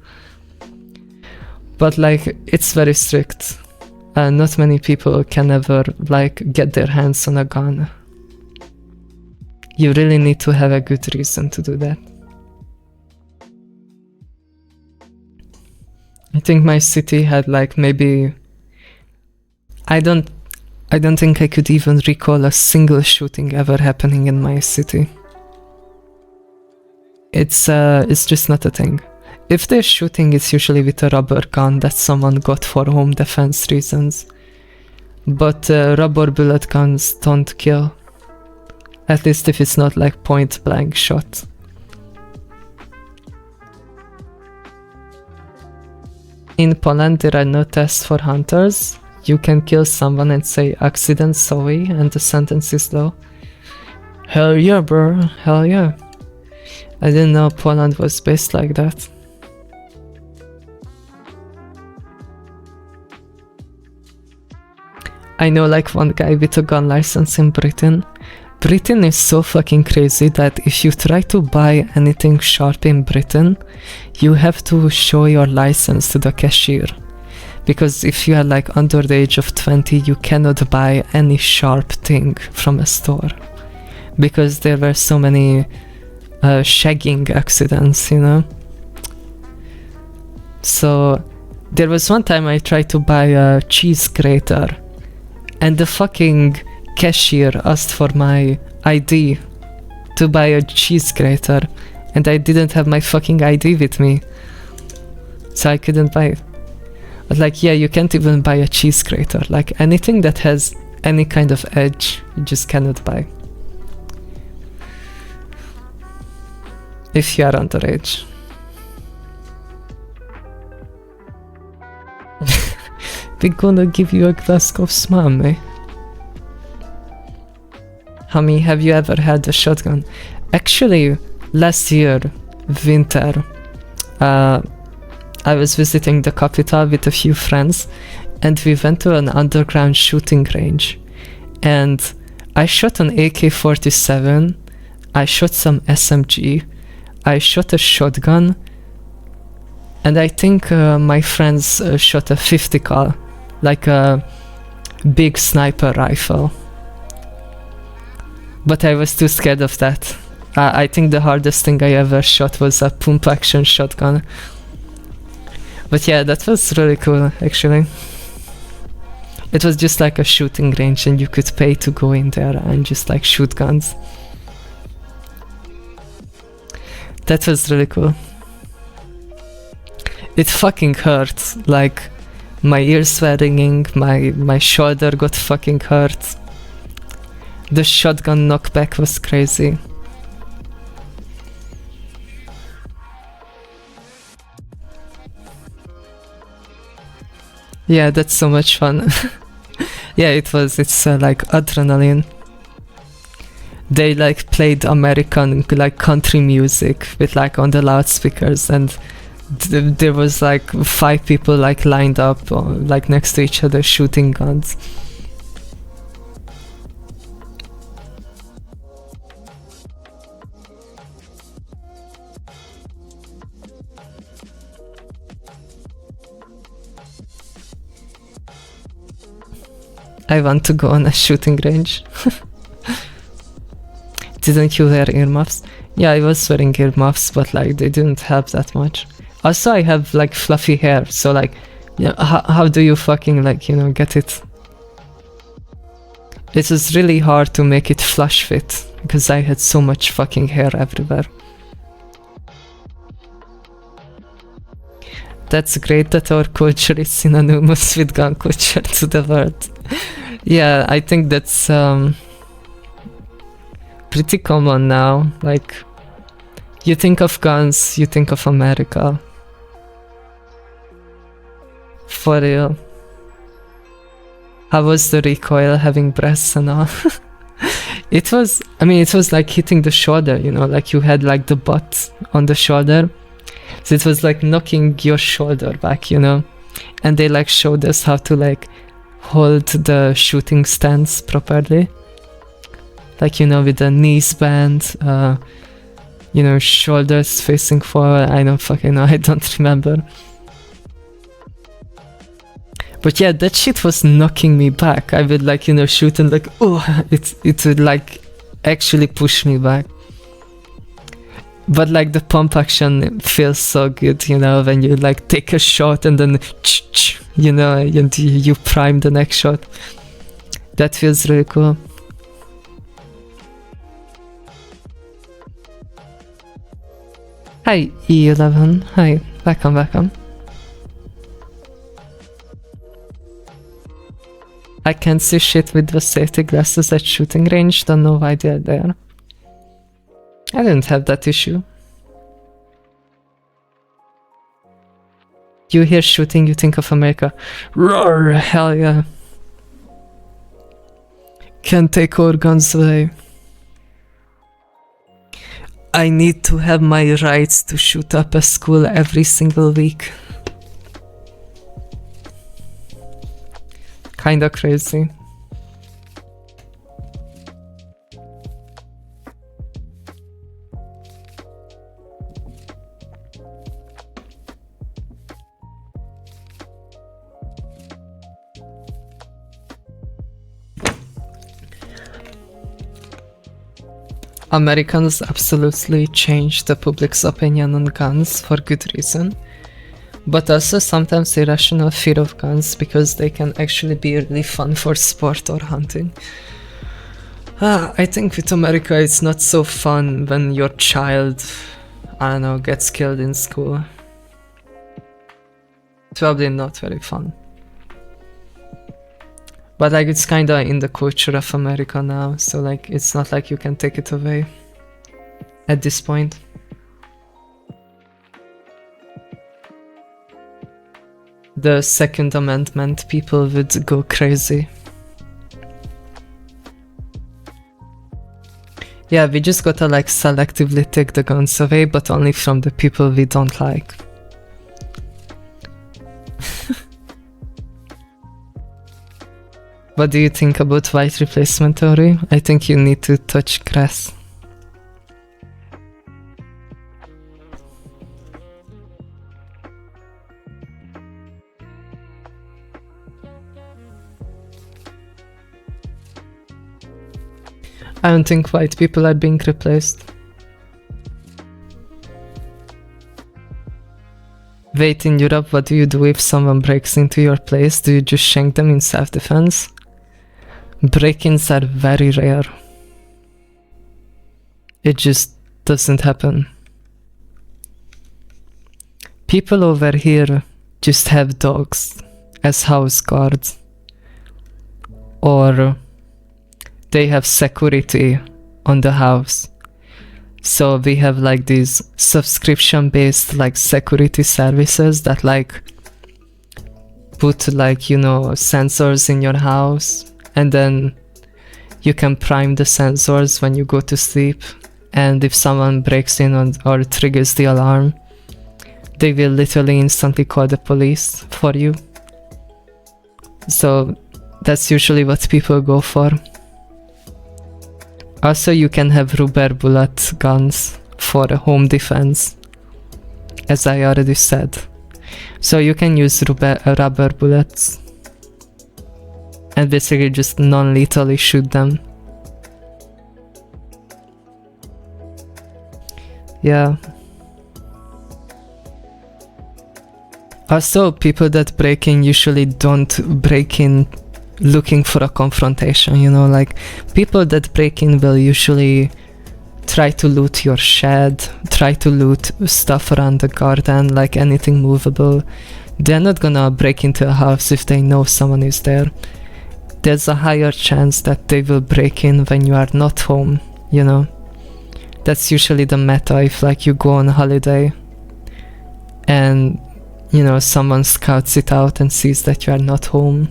But like, it's very strict. Not many people can ever like get their hands on a gun. you really need to have a good reason to do that. I think my city had like maybe, I don't think I could even recall a single shooting ever happening in my city. It's just not a thing. If they're shooting, it's usually with a rubber gun that someone got for home defense reasons. But rubber bullet guns don't kill. At least if it's not like point blank shot. In Poland, there are no tests for hunters. You can kill someone and say accident, sorry, and the sentence is low. Hell yeah, bro. Hell yeah. I didn't know Poland was based like that. I know like one guy with a gun license in Britain. Britain is so fucking crazy that if you try to buy anything sharp in Britain, you have to show your license to the cashier. Because if you are like under the age of 20, you cannot buy any sharp thing from a store. Because there were so many shagging accidents, you know? So there was one time I tried to buy a cheese grater, and the fucking cashier asked for my ID to buy a cheese grater, and I didn't have my fucking ID with me, so I couldn't buy it. But like, yeah, you can't even buy a cheese grater. Like anything that has any kind of edge, you just cannot buy. If you are underage. We're gonna give you a glass of smam, eh? Homie, have you ever had a shotgun? Actually, last year, winter, I was visiting the capital with a few friends, and we went to an underground shooting range. And I shot an AK-47, I shot some SMG, I shot a shotgun, and I think my friends shot a 50 cal, like a big sniper rifle. But I was too scared of that. I think the hardest thing I ever shot was a pump action shotgun. But yeah, that was really cool, actually. It was just like a shooting range, and you could pay to go in there and just like shoot guns. That was really cool. It fucking hurt. Like, my ears were ringing, my shoulder got fucking hurt. The shotgun knockback was crazy. Yeah, that's so much fun. Yeah, it was. It's like adrenaline. They like played American like country music with like on the loudspeakers, and there was like 5 people like lined up like next to each other shooting guns. I want to go on a shooting range. Didn't you wear earmuffs? Yeah, I was wearing earmuffs, but like they didn't help that much. Also, I have like fluffy hair, so like, yeah, how do you fucking like, you know, get it? It was really hard to make it flush fit because I had so much fucking hair everywhere. That's great that our culture is synonymous with gun culture to the world. Yeah, I think that's pretty common now. Like, you think of guns, you think of America. For real. How was the recoil having breasts and all? It was, I mean, it was like hitting the shoulder, you know, like you had like the butt on the shoulder. So it was like knocking your shoulder back, you know. And they like showed us how to like hold the shooting stance properly. Like, you know, with the knees bent, you know, shoulders facing forward. I don't fucking know, I don't remember. But yeah, that shit was knocking me back. I would like, you know, shoot and like, oh, it would like actually push me back. But like the pump action feels so good, you know, when you like take a shot and then you know, and you prime the next shot. That feels really cool. Hi E11, hi, welcome. I can't see shit with the safety glasses at shooting range, don't know why they're there. I didn't have that issue. You hear shooting, you think of America. Roar, hell yeah. Can't take our guns away. I need to have my rights to shoot up a school every single week. Kinda crazy. Americans absolutely changed the public's opinion on guns for good reason, but also sometimes irrational fear of guns because they can actually be really fun for sport or hunting. I think with America it's not so fun when your child, I don't know, gets killed in school. It's probably not very fun. But like it's kinda in the culture of America now, so like it's not like you can take it away at this point. The Second Amendment people would go crazy. Yeah, we just gotta like selectively take the guns away, but only from the people we don't like. What do you think about white replacement theory? I think you need to touch grass. I don't think white people are being replaced. Wait, in Europe, what do you do if someone breaks into your place? Do you just shank them in self-defense? Break-ins are very rare. It just doesn't happen. People over here just have dogs as house guards. Or they have security on the house. So we have like these subscription-based like security services that like put like, you know, sensors in your house. And then you can prime the sensors when you go to sleep, and if someone breaks in or triggers the alarm, they will literally instantly call the police for you. So that's usually what people go for. Also, you can have rubber bullet guns for home defense, as I already said. So you can use rubber bullets and basically just non-lethally shoot them. Yeah. Also, people that break in usually don't break in looking for a confrontation, you know, like people that break in will usually try to loot your shed, try to loot stuff around the garden, like anything movable. They're not gonna break into a house if they know someone is there. There's a higher chance that they will break in when you are not home, you know. That's usually the meta if like you go on holiday and, you know, someone scouts it out and sees that you are not home.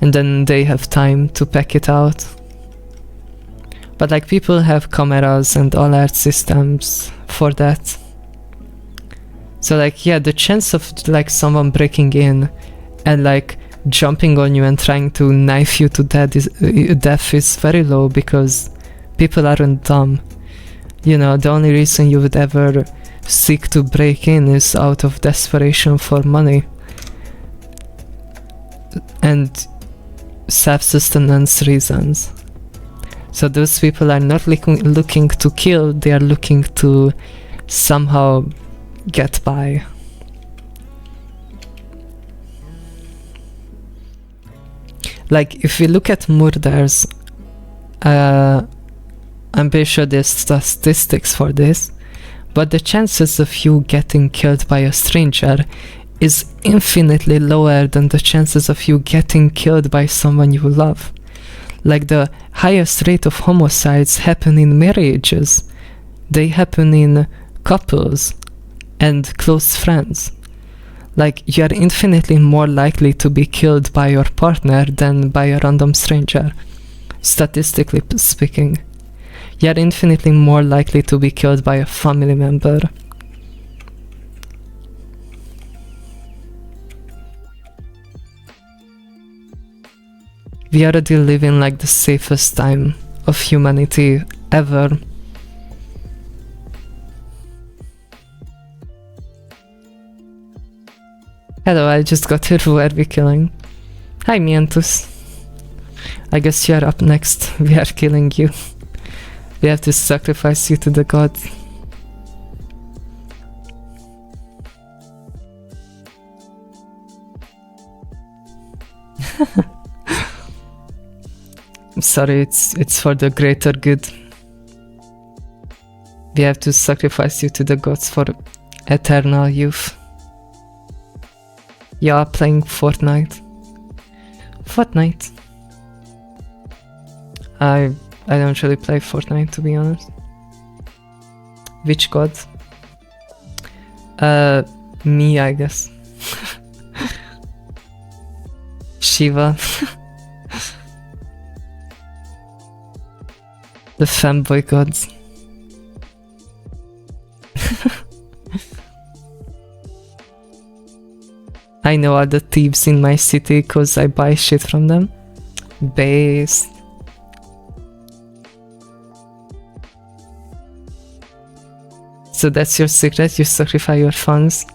And then they have time to pack it out. But like people have cameras and alert systems for that. So like, yeah, the chance of like someone breaking in and like jumping on you and trying to knife you to death is very low because people aren't dumb. You know, the only reason you would ever seek to break in is out of desperation for money and self-sustenance reasons. So those people are not looking to kill, they are looking to somehow get by. Like, if we look at murders, I'm pretty sure there's statistics for this, but the chances of you getting killed by a stranger is infinitely lower than the chances of you getting killed by someone you love. Like, the highest rate of homicides happen in marriages. They happen in couples and close friends. Like, you are infinitely more likely to be killed by your partner than by a random stranger. Statistically speaking, you are infinitely more likely to be killed by a family member. We already live in like the safest time of humanity ever. Hello, I just got here. Who are we killing? Hi, Miantus. I guess you're up next. We are killing you. We have to sacrifice you to the god. I'm sorry, it's for the greater good. We have to sacrifice you to the gods for eternal youth. Yeah, playing Fortnite. Fortnite. I don't really play Fortnite, to be honest. Which god? Me, I guess. Shiva. The fanboy gods. I know all the thieves in my city cause I buy shit from them. Based. So that's your secret, you sacrifice your funds.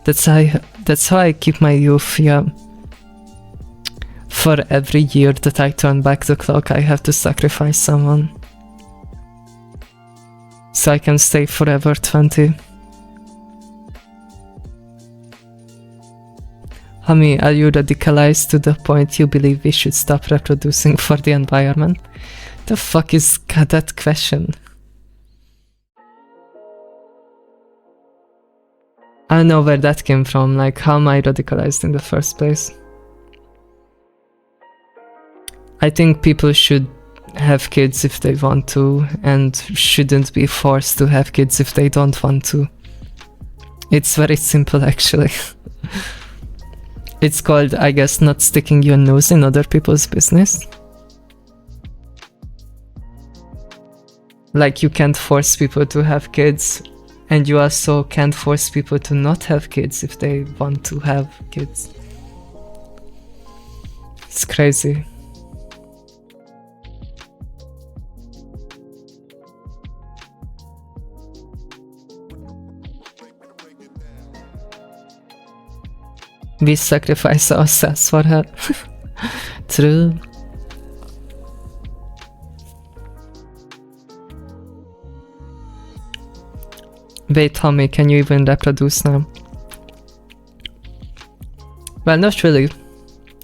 That's how I keep my youth, yeah. For every year that I turn back the clock, I have to sacrifice someone. So I can stay forever 20. Hami, are you radicalized to the point you believe we should stop reproducing for the environment? The fuck is that question? I don't know where that came from, like how am I radicalized in the first place? I think people should have kids if they want to, and shouldn't be forced to have kids if they don't want to. It's very simple, actually. It's called, I guess, not sticking your nose in other people's business. Like, you can't force people to have kids, and you also can't force people to not have kids if they want to have kids. It's crazy. We sacrifice ourselves for her. True. Wait, Tommy, can you even reproduce now? Well, not really.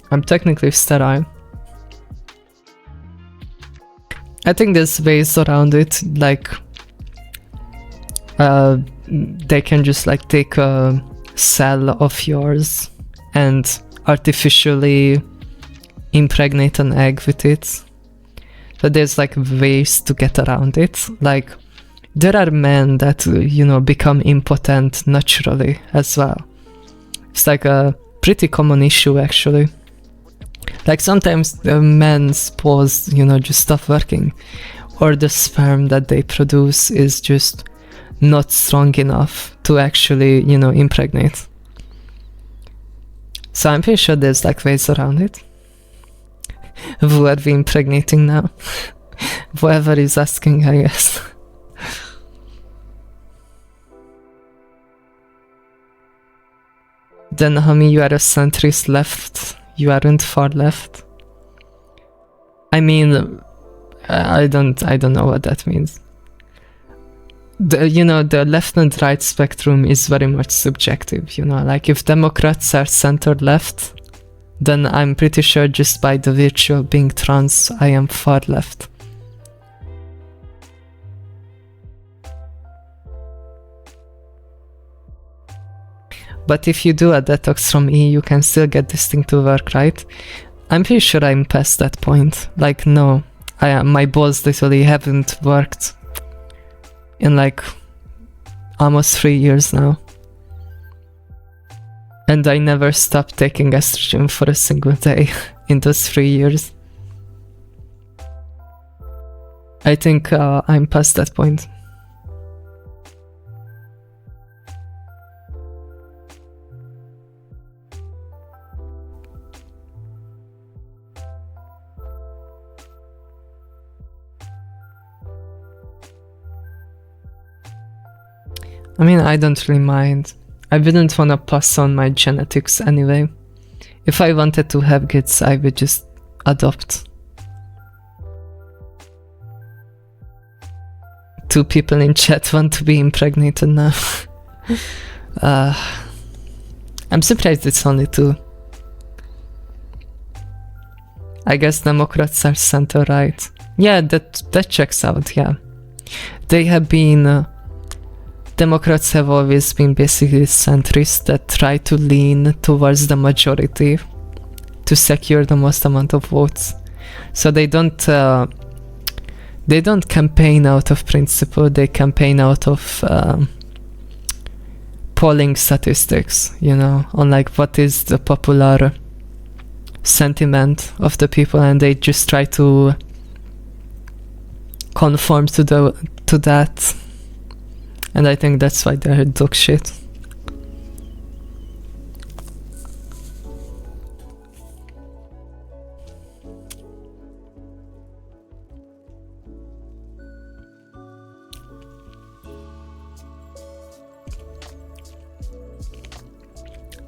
I'm technically sterile. I think there's ways around it, like they can just like take a cell of yours and artificially impregnate an egg with it. But there's like ways to get around it. Like, there are men that, you know, become impotent naturally as well. It's like a pretty common issue, actually. Like, sometimes the men's balls, you know, just stop working, or the sperm that they produce is just not strong enough to actually, you know, impregnate. So I'm pretty sure there's like ways around it. Who are we impregnating now? Whoever is asking, I guess. Then, Hami, you are a centrist left. You aren't far left. I mean, I don't know what that means. The left and right spectrum is very much subjective, like if Democrats are center left, then I'm pretty sure just by the virtue of being trans, I am far left. But if you do a detox from E, you can still get this thing to work, right? I'm pretty sure I'm past that point. Like, no, my balls literally haven't worked in like almost 3 years now. And I never stopped taking estrogen for a single day in those 3 years. I think I'm past that point. I mean, I don't really mind. I wouldn't want to pass on my genetics anyway. If I wanted to have kids, I would just adopt. 2 people in chat want to be impregnated now. I'm surprised it's only 2. I guess Democrats are center right. Yeah, that checks out, yeah. They have been... Democrats have always been basically centrists that try to lean towards the majority to secure the most amount of votes. So they don't campaign out of principle, they campaign out of polling statistics, on like what is the popular sentiment of the people, and they just try to conform to that. And I think that's why they're dog shit.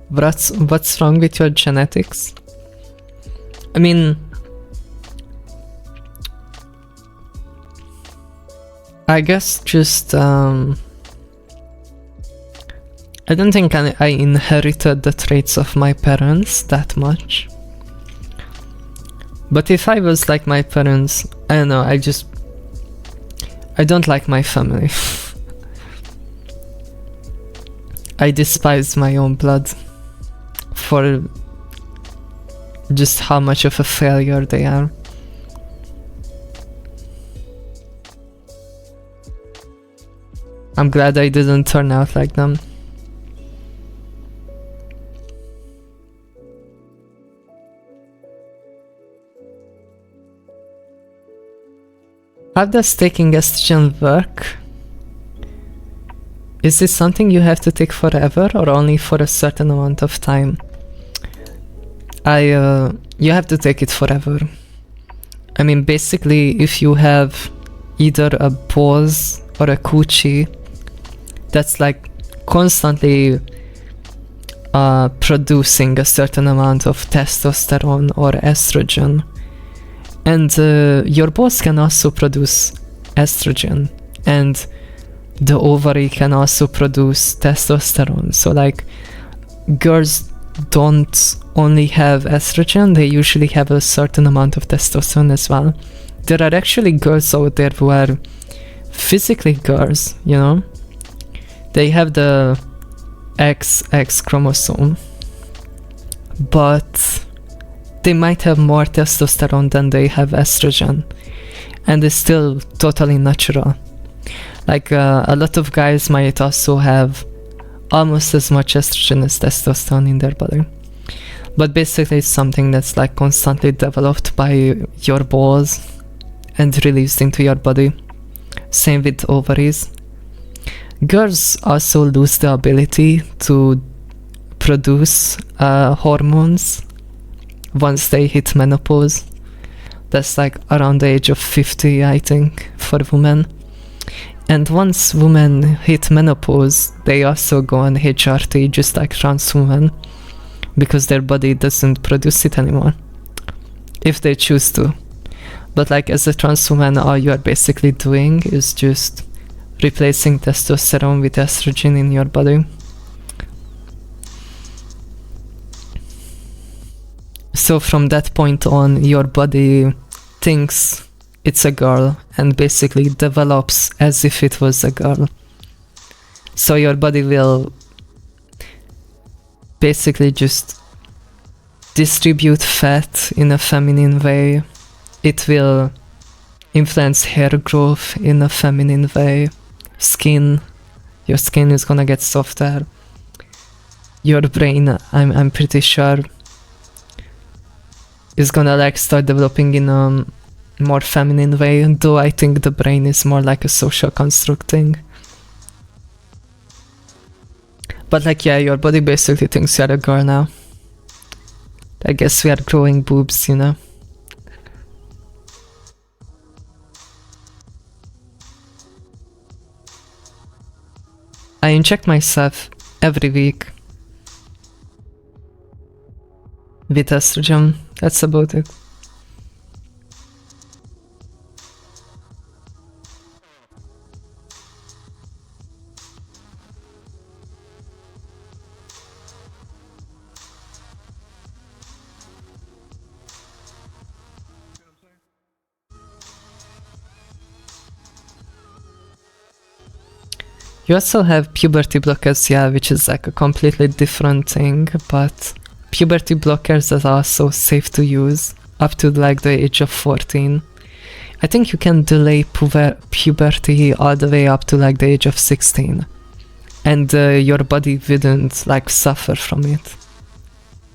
What's wrong with your genetics? I mean, I guess just I don't think I inherited the traits of my parents that much. But if I was like my parents, I don't know, I don't like my family. I despise my own blood for just how much of a failure they are. I'm glad I didn't turn out like them. How does taking estrogen work? Is this something you have to take forever or only for a certain amount of time? You have to take it forever. I mean, basically, if you have either a balls or a coochie that's like constantly producing a certain amount of testosterone or estrogen, and your balls can also produce estrogen, and the ovary can also produce testosterone. So like, girls don't only have estrogen, they usually have a certain amount of testosterone as well. There are actually girls out there who are physically girls, they have the XX chromosome, but they might have more testosterone than they have estrogen, and it's still totally natural. Like a lot of guys might also have almost as much estrogen as testosterone in their body, but basically it's something that's like constantly developed by your balls and released into your body. Same with ovaries. Girls also lose the ability to produce hormones once they hit menopause. That's like around the age of 50, I think, for women. And once women hit menopause, they also go on HRT, just like trans women, because their body doesn't produce it anymore, if they choose to. But like as a trans woman, all you are basically doing is just replacing testosterone with estrogen in your body. So from that point on, your body thinks it's a girl and basically develops as if it was a girl. So your body will basically just distribute fat in a feminine way. It will influence hair growth in a feminine way. Skin, your skin is gonna get softer. Your brain, I'm pretty sure, is gonna like start developing in a more feminine way, though I think the brain is more like a social construct thing. But like, yeah, your body basically thinks you're a girl now. I guess we are growing boobs, you know? I inject myself every week with estrogen. That's about it. You also have puberty blockers, yeah, which is like a completely different thing, but puberty blockers are also safe to use up to like the age of 14. I think you can delay puberty all the way up to like the age of 16, and your body wouldn't like suffer from it,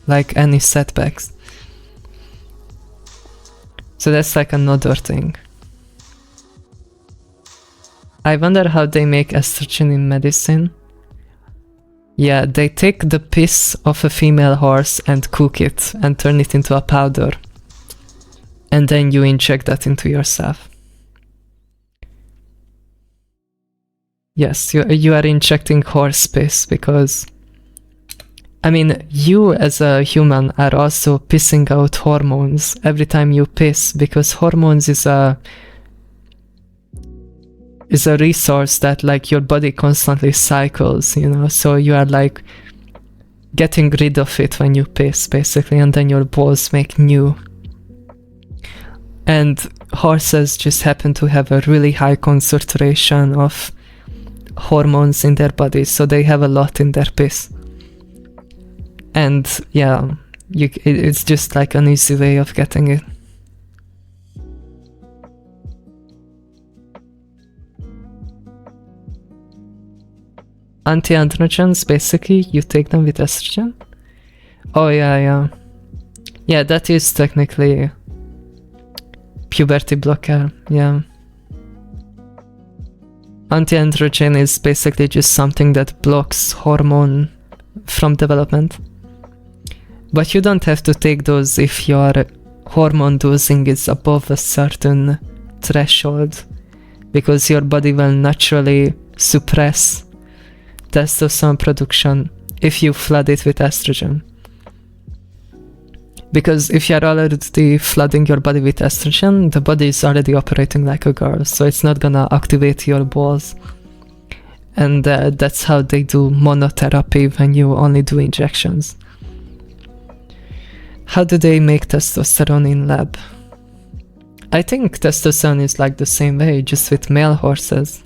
like any setbacks. So that's like another thing. I wonder how they make estrogen in medicine. Yeah, they take the piss of a female horse and cook it and turn it into a powder. And then you inject that into yourself. Yes, you are injecting horse piss because... I mean, you as a human are also pissing out hormones every time you piss, because hormones is a resource that like your body constantly cycles, you know, so you are like getting rid of it when you piss basically, and then your balls make new. And horses just happen to have a really high concentration of hormones in their bodies, so they have a lot in their piss. And yeah, it's just like an easy way of getting it. Anti-androgens, basically, you take them with estrogen? Oh yeah. Yeah, that is technically puberty blocker, yeah. Anti-androgen is basically just something that blocks hormone from development. But you don't have to take those if your hormone dosing is above a certain threshold, because your body will naturally suppress testosterone production if you flood it with estrogen. Because if you're already flooding your body with estrogen, the body is already operating like a girl, so it's not gonna activate your balls. And that's how they do monotherapy when you only do injections. How do they make testosterone in lab? I think testosterone is like the same way, just with male horses.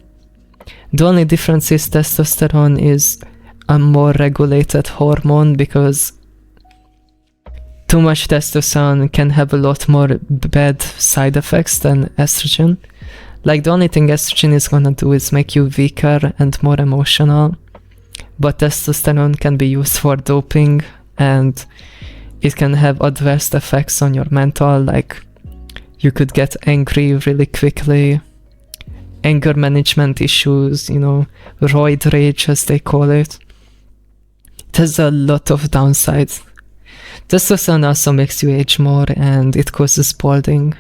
The only difference is testosterone is a more regulated hormone, because too much testosterone can have a lot more bad side effects than estrogen. Like, the only thing estrogen is gonna do is make you weaker and more emotional, but testosterone can be used for doping, and it can have adverse effects on your mental, like you could get angry really quickly, anger management issues, you know, roid rage as they call it. It has a lot of downsides. Testosterone also makes you age more, and it causes balding.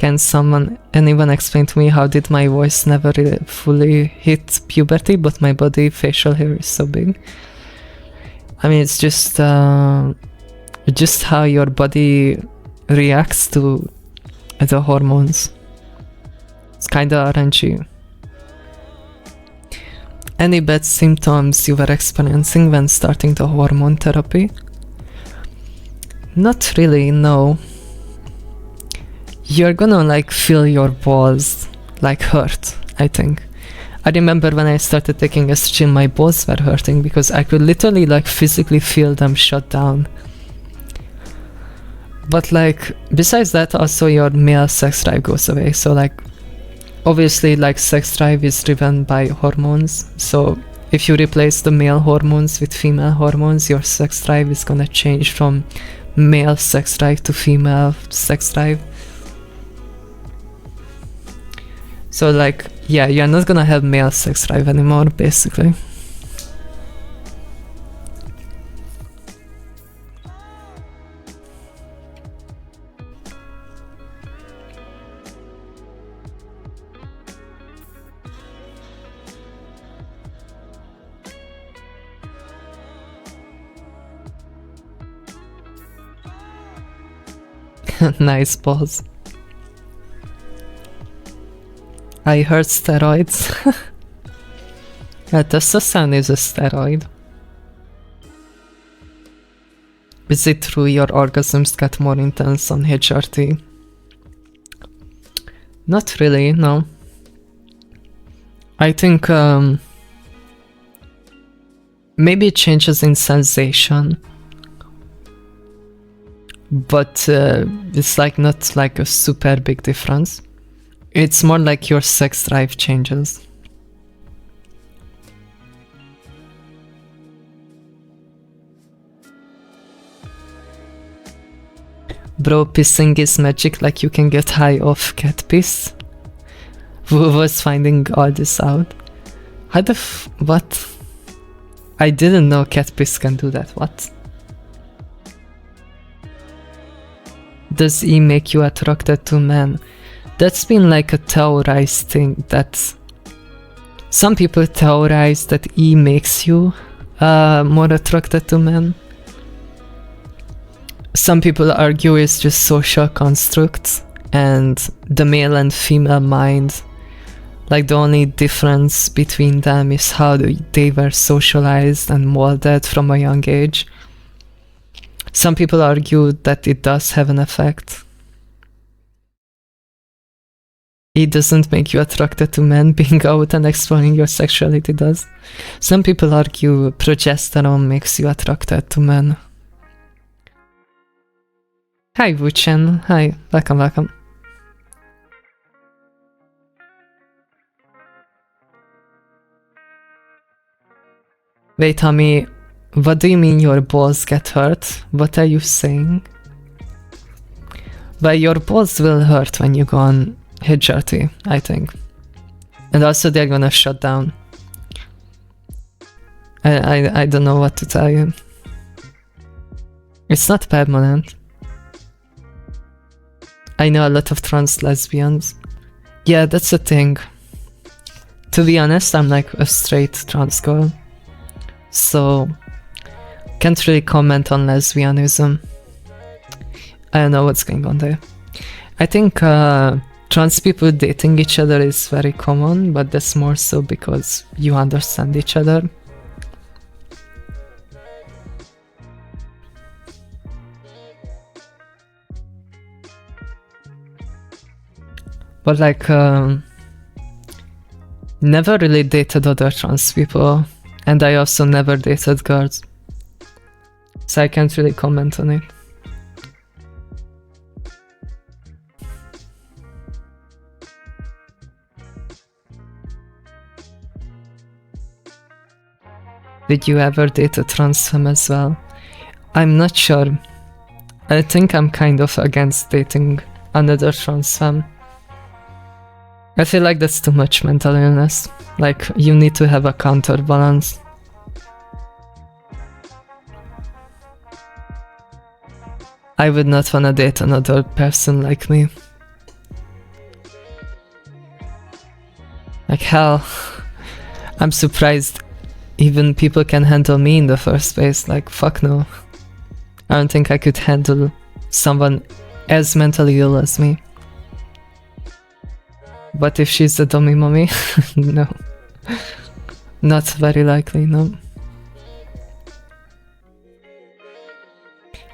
Can anyone explain to me how did my voice never really fully hit puberty, but my body facial hair is so big? I mean, it's just how your body reacts to the hormones. It's kinda RNG. Any bad symptoms you were experiencing when starting the hormone therapy? Not really, no. You're gonna like feel your balls like hurt, I think. I remember when I started taking estrogen, my balls were hurting because I could literally like physically feel them shut down. But like, besides that, also your male sex drive goes away. So like, obviously like sex drive is driven by hormones. So if you replace the male hormones with female hormones, your sex drive is gonna change from male sex drive to female sex drive. So like, yeah, you're not gonna have male sex drive anymore, basically. Nice balls. I heard steroids. Testosterone is a steroid. Is it true your orgasms get more intense on HRT? Not really, no. I think maybe it changes in sensation. But it's like not like a super big difference. It's more like your sex drive changes. Bro, pissing is magic, like you can get high off cat piss. Who was finding all this out? How the what? I didn't know cat piss can do that, what? Does E make you attracted to men? That's been like a theorized thing that some people theorize that E makes you more attracted to men. Some people argue it's just social constructs and the male and female mind, like the only difference between them is how they were socialized and molded from a young age. Some people argue that it does have an effect. It doesn't make you attracted to men, being out and exploring your sexuality does. Some people argue progesterone makes you attracted to men. Hi Wuchen, hi, welcome. Wait, Tommy, what do you mean your balls get hurt? What are you saying? Well, your balls will hurt when you go on HRT, I think. And also they're gonna shut down. I don't know what to tell you. It's not permanent. I know a lot of trans lesbians. Yeah, that's the thing. To be honest, I'm like a straight trans girl. So can't really comment on lesbianism. I don't know what's going on there. I think trans people dating each other is very common, but that's more so because you understand each other. But like, never really dated other trans people, and I also never dated girls. So I can't really comment on it. Did you ever date a trans femme as well? I'm not sure. I think I'm kind of against dating another trans femme. I feel like that's too much mental illness. Like, you need to have a counterbalance. I would not wanna date another person like me. hell. I'm surprised even people can handle me in the first place. Like, fuck no. I don't think I could handle someone as mentally ill as me. But if she's a dummy mommy, no. Not very likely, no.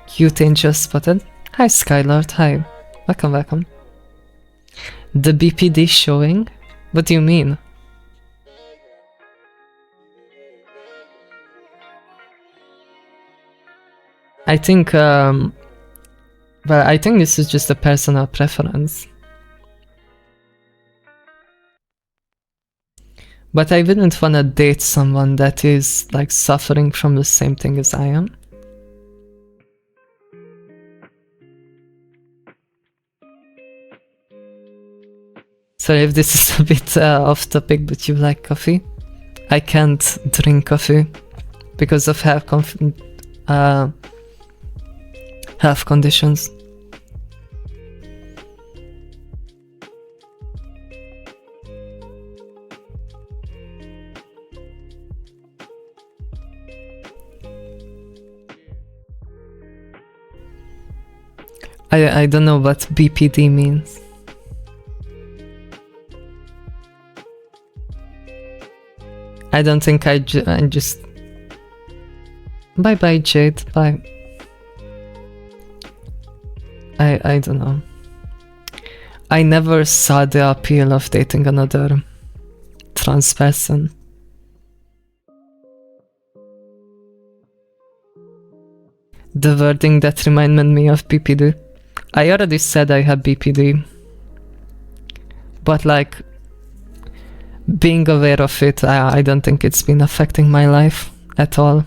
Cute angel spotted. Hi Skylord, hi. Welcome, welcome. The BPD showing? What do you mean? I think, well, I think this is just a personal preference. But I wouldn't wanna date someone that is, like, suffering from the same thing as I am. Sorry if this is a bit off topic, but you like coffee? I can't drink coffee because of health conditions. I don't know what BPD means. I don't think I just... Bye bye Jade, bye. I don't know. I never saw the appeal of dating another trans person. The wording that reminded me of BPD. I already said I have BPD. But like, being aware of it, I don't think it's been affecting my life at all.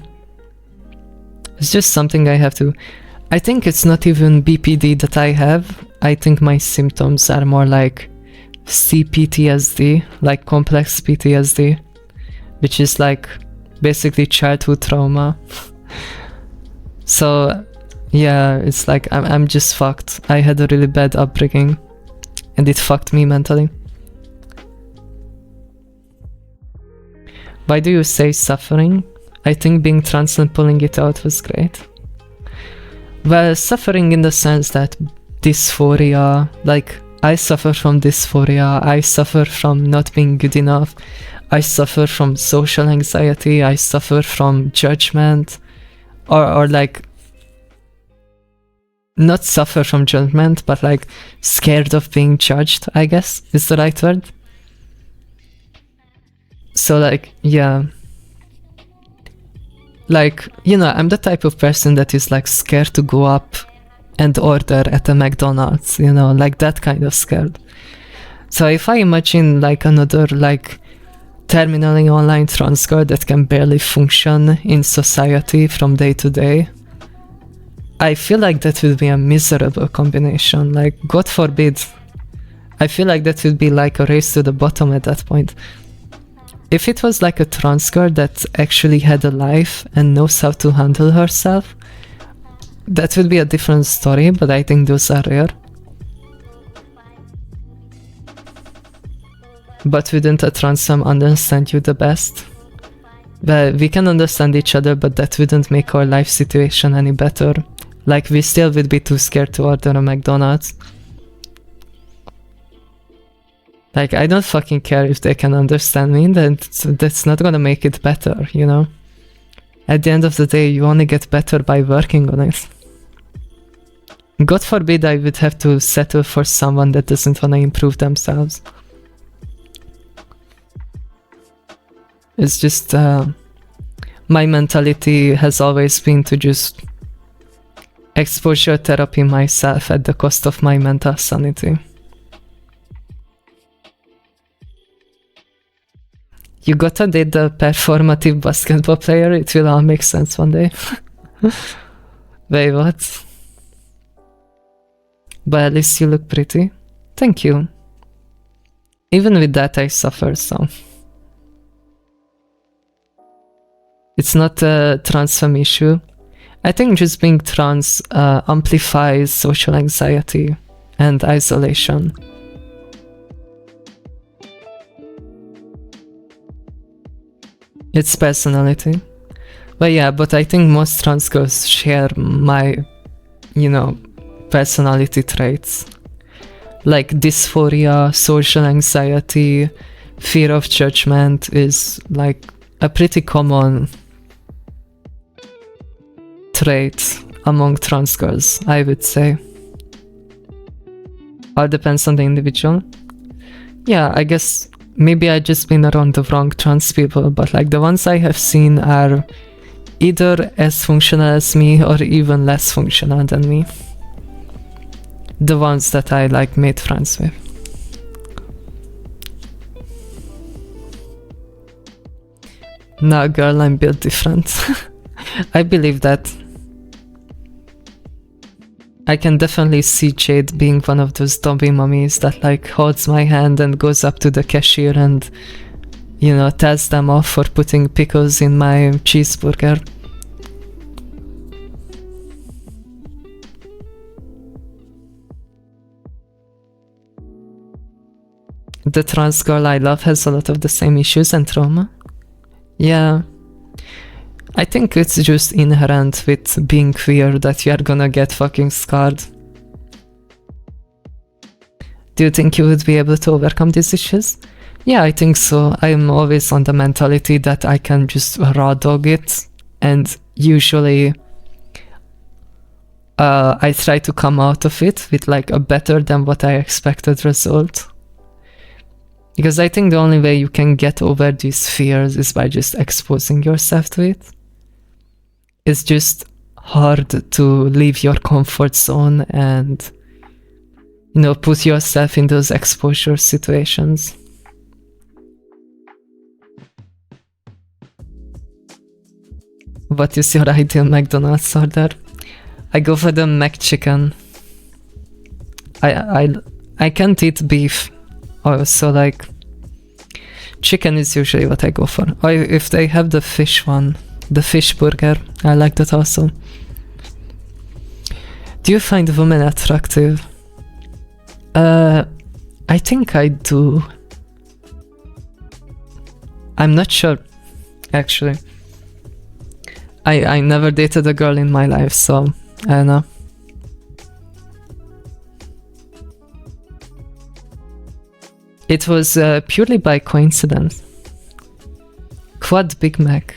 It's just something I have to... I think it's not even BPD that I have. I think my symptoms are more like CPTSD, like complex PTSD, which is like basically childhood trauma. So yeah, it's like I'm just fucked. I had a really bad upbringing and it fucked me mentally. Why do you say suffering? I think being trans and pulling it out was great. Well, suffering in the sense that dysphoria, like I suffer from dysphoria, I suffer from not being good enough, I suffer from social anxiety, I suffer from judgment, or like, not suffer from judgment, but like scared of being judged, I guess is the right word. So like, yeah. Like, you know, I'm the type of person that is like scared to go up and order at a McDonald's, you know, like that kind of scared. So if I imagine like another like terminally online trans girl that can barely function in society from day to day, I feel like that would be a miserable combination. Like, God forbid. I feel like that would be like a race to the bottom at that point. If it was like a trans girl that actually had a life and knows how to handle herself, that would be a different story, but I think those are rare. But wouldn't a trans femme understand you the best? Well, we can understand each other, but that wouldn't make our life situation any better. Like, we still would be too scared to order a McDonald's. Like, I don't fucking care if they can understand me, that's not gonna make it better, you know? At the end of the day, you only get better by working on it. God forbid I would have to settle for someone that doesn't wanna improve themselves. It's just, my mentality has always been to just exposure therapy myself at the cost of my mental sanity. You gotta date the performative basketball player, it will all make sense one day. Wait, what? But at least you look pretty. Thank you. Even with that I suffer, so... It's not a trans femme issue. I think just being trans amplifies social anxiety and isolation. It's personality. But yeah, but I think most trans girls share my, you know, personality traits. Like dysphoria, social anxiety, fear of judgment is like a pretty common trait among trans girls, I would say. All depends on the individual. Yeah, I guess maybe I just been around the wrong trans people, but like the ones I have seen are either as functional as me or even less functional than me. The ones that I like made friends with. Nah, girl, I'm built different. I believe that. I can definitely see Jade being one of those Dobby mummies that like holds my hand and goes up to the cashier and, you know, tells them off for putting pickles in my cheeseburger. The trans girl I love has a lot of the same issues and trauma. Yeah. I think it's just inherent with being queer that you are gonna get fucking scarred. Do you think you would be able to overcome these issues? Yeah, I think so. I'm always on the mentality that I can just raw dog it, and usually I try to come out of it with like a better than what I expected result. Because I think the only way you can get over these fears is by just exposing yourself to it. It's just hard to leave your comfort zone and, you know, put yourself in those exposure situations. What is your ideal McDonald's order? I go for the McChicken. I can't eat beef. So like chicken is usually what I go for. Or if they have the fish one, the fish burger, I like that also. Do you find women attractive? I think I do. I'm not sure, actually. I never dated a girl in my life, so I don't know. It was purely by coincidence. Quad Big Mac.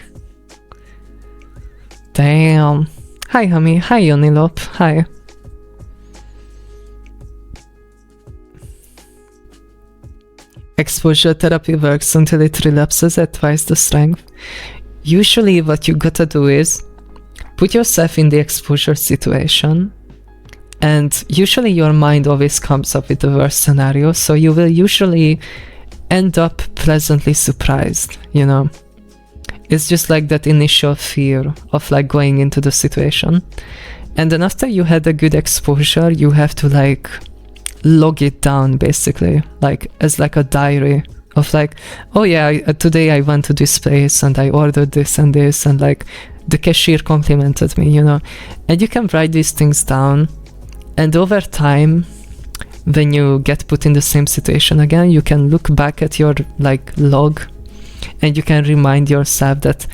Damn. Hi, Hami. Hi, Yonilop. Hi. Exposure therapy works until it relapses at twice the strength. Usually what you gotta do is put yourself in the exposure situation, and usually your mind always comes up with the worst scenario, so you will usually end up pleasantly surprised, you know? It's just like that initial fear of like going into the situation. And then after you had a good exposure, you have to like log it down basically, like as like a diary of like, oh yeah, today I went to this place and I ordered this and this, and like the cashier complimented me, you know? And you can write these things down, and over time, when you get put in the same situation again, you can look back at your like log, and you can remind yourself that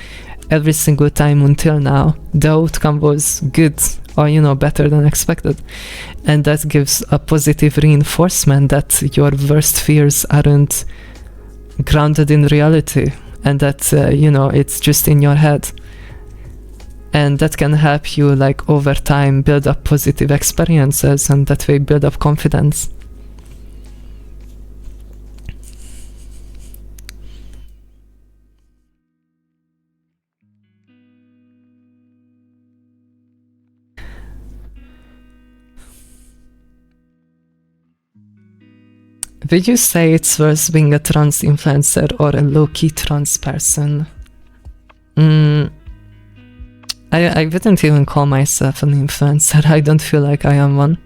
every single time until now, the outcome was good, or, you know, better than expected. And that gives a positive reinforcement that your worst fears aren't grounded in reality, and that, you know, it's just in your head. And that can help you, like, over time build up positive experiences, and that way build up confidence. Would you say it's worse being a trans influencer or a low-key trans person? I wouldn't even call myself an influencer. I don't feel like I am one.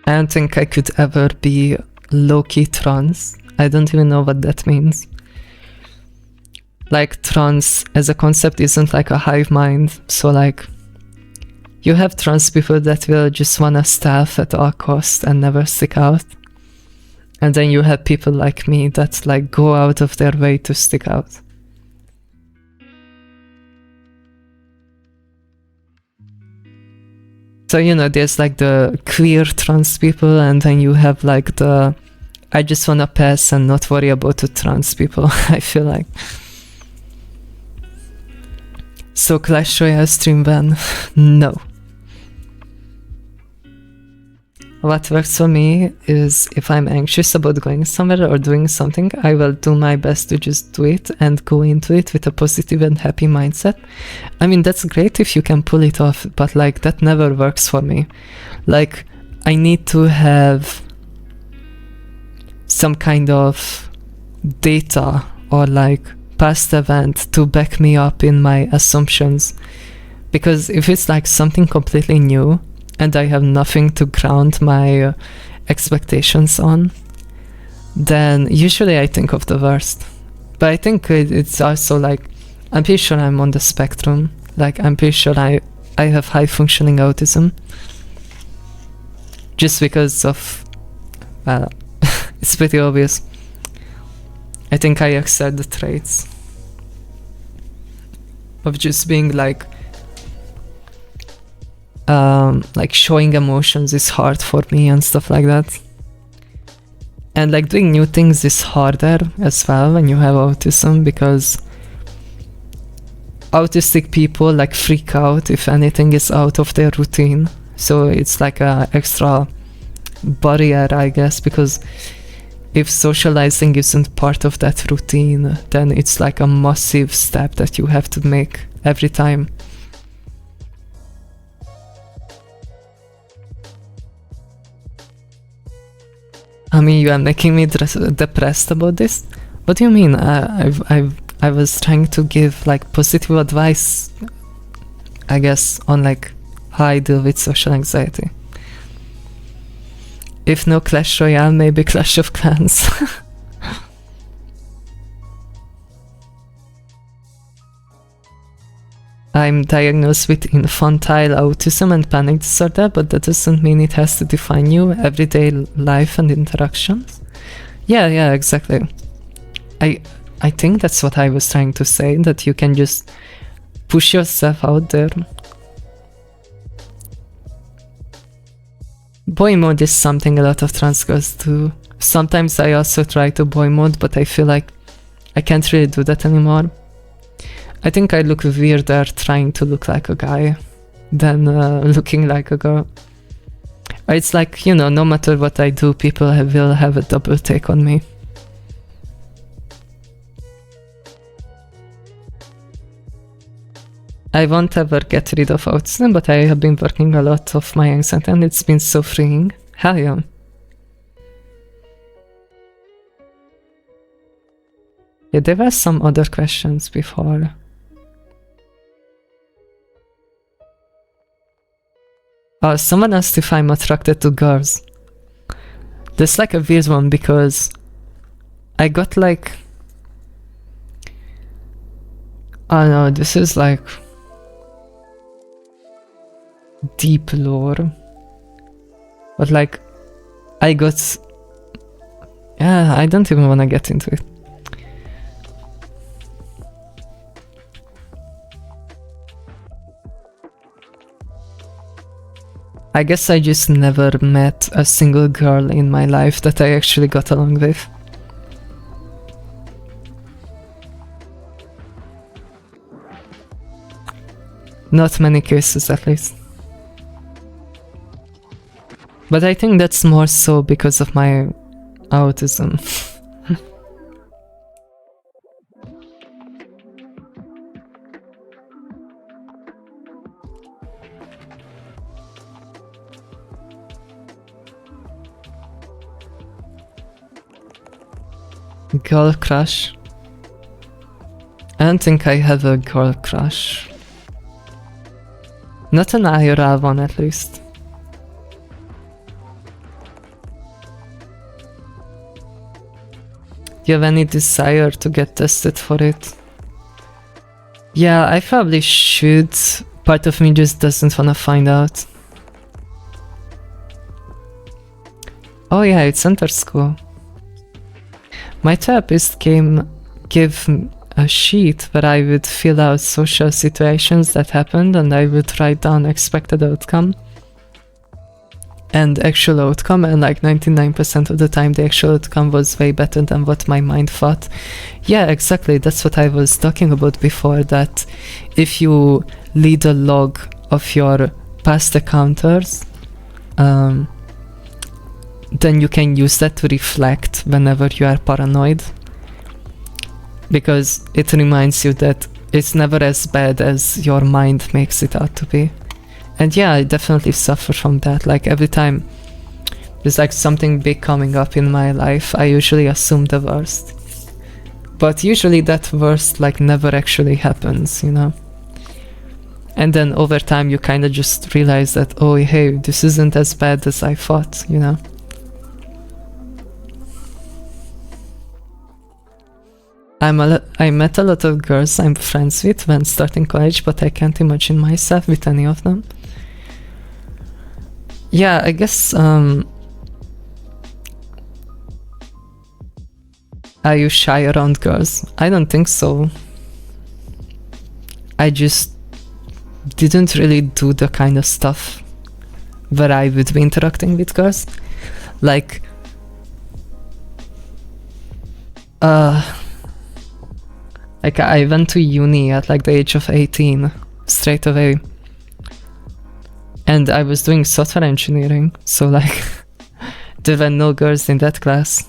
I don't think I could ever be low-key trans. I don't even know what that means. Like, trans as a concept isn't like a hive mind, so like You have trans people that will just wanna stealth at all cost and never stick out. And then you have people like me that like go out of their way to stick out. So, you know, there's like the queer trans people, and then you have like the I just wanna pass and not worry about the trans people, I feel like. So Clash Royale stream ban? No. What works for me is if I'm anxious about going somewhere or doing something, I will do my best to just do it and go into it with a positive and happy mindset. I mean, that's great if you can pull it off, but like that never works for me. Like, I need to have some kind of data or like past event to back me up in my assumptions. Because if it's like something completely new, and I have nothing to ground my expectations on, then usually I think of the worst. But I think it's also like, I'm pretty sure I'm on the spectrum. Like, I'm pretty sure I have high functioning autism. Just because of, well, it's pretty obvious. I think I accept the traits of just being like showing emotions is hard for me and stuff like that. And like doing new things is harder as well when you have autism, because autistic people like freak out if anything is out of their routine. So it's like a extra barrier, I guess, because if socializing isn't part of that routine, then it's like a massive step that you have to make every time. I mean, you are making me depressed about this? What do you mean? I was trying to give like positive advice, I guess, on like how I deal with social anxiety. If no Clash Royale, maybe Clash of Clans. I'm diagnosed with infantile autism and panic disorder, but that doesn't mean it has to define you, everyday life and interactions. Yeah, exactly. I think that's what I was trying to say, that you can just push yourself out there. Boy mode is something a lot of trans girls do. Sometimes I also try to boy mode, but I feel like I can't really do that anymore. I think I look weirder trying to look like a guy than looking like a girl. It's like, you know, no matter what I do, people will have a double take on me. I won't ever get rid of autism, but I have been working a lot of my anxiety and it's been so freeing. Hell yeah. Yeah, there were some other questions before. Someone asked if I'm attracted to girls. That's like a weird one because I got like... Oh no, this is like... deep lore. But like... I got... Yeah, I don't even want to get into it. I guess I just never met a single girl in my life that I actually got along with. Not many cases, at least. But I think that's more so because of my autism. Girl crush? I don't think I have a girl crush. Not an IRL one, at least. Do you have any desire to get tested for it? Yeah, I probably should, part of me just doesn't wanna find out. Oh yeah, it's enter school. My therapist gave a sheet where I would fill out social situations that happened and I would write down expected outcome and actual outcome, and like 99% of the time the actual outcome was way better than what my mind thought. Yeah, exactly, that's what I was talking about before, that if you lead a log of your past encounters, then you can use that to reflect whenever you are paranoid, because it reminds you that it's never as bad as your mind makes it out to be. And yeah, I definitely suffer from that. Like every time there's like something big coming up in my life, I usually assume the worst. But usually that worst like never actually happens, you know? And then over time you kind of just realize that, oh hey, this isn't as bad as I thought, you know? I met a lot of girls I'm friends with when starting college, but I can't imagine myself with any of them. Yeah, I guess, are you shy around girls? I don't think so. I just didn't really do the kind of stuff where I would be interacting with girls. Like, like I went to uni at like the age of 18, straight away. And I was doing software engineering, so like, there were no girls in that class.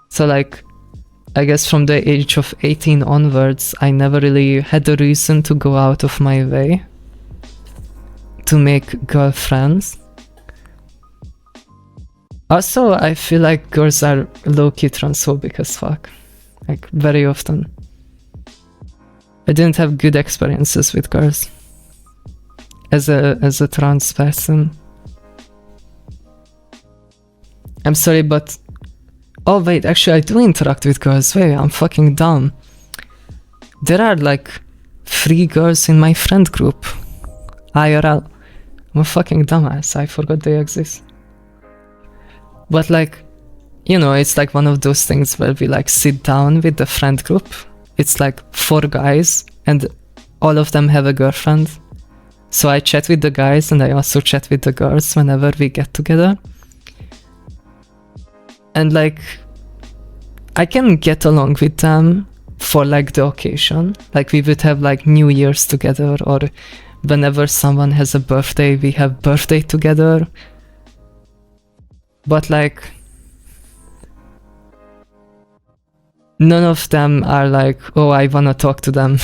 So like, I guess from the age of 18 onwards, I never really had a reason to go out of my way to make girlfriends. Also, I feel like girls are low-key transphobic as fuck. Like, very often. I didn't have good experiences with girls as a trans person. I'm sorry, but... Oh wait, actually I do interact with girls. Wait, I'm fucking dumb. There are like 3 girls in my friend group. IRL. I'm a fucking dumbass, I forgot they exist. But like, you know, it's like one of those things where we like sit down with the friend group. It's like 4 guys and all of them have a girlfriend. So I chat with the guys and I also chat with the girls whenever we get together. And like, I can get along with them for like the occasion. Like we would have like New Year's together, or whenever someone has a birthday, we have birthday together. But like, none of them are like, oh, I wanna talk to them.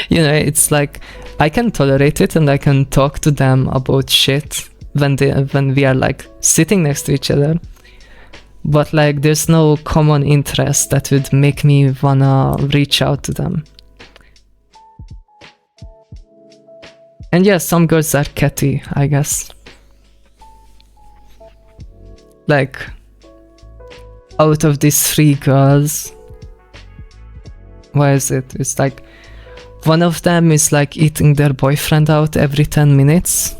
You know, it's like, I can tolerate it and I can talk to them about shit when we are like sitting next to each other. But like, there's no common interest that would make me wanna reach out to them. And yeah, some girls are catty, I guess. Like, out of these 3 girls, what is it? It's like, one of them is like eating their boyfriend out every 10 minutes,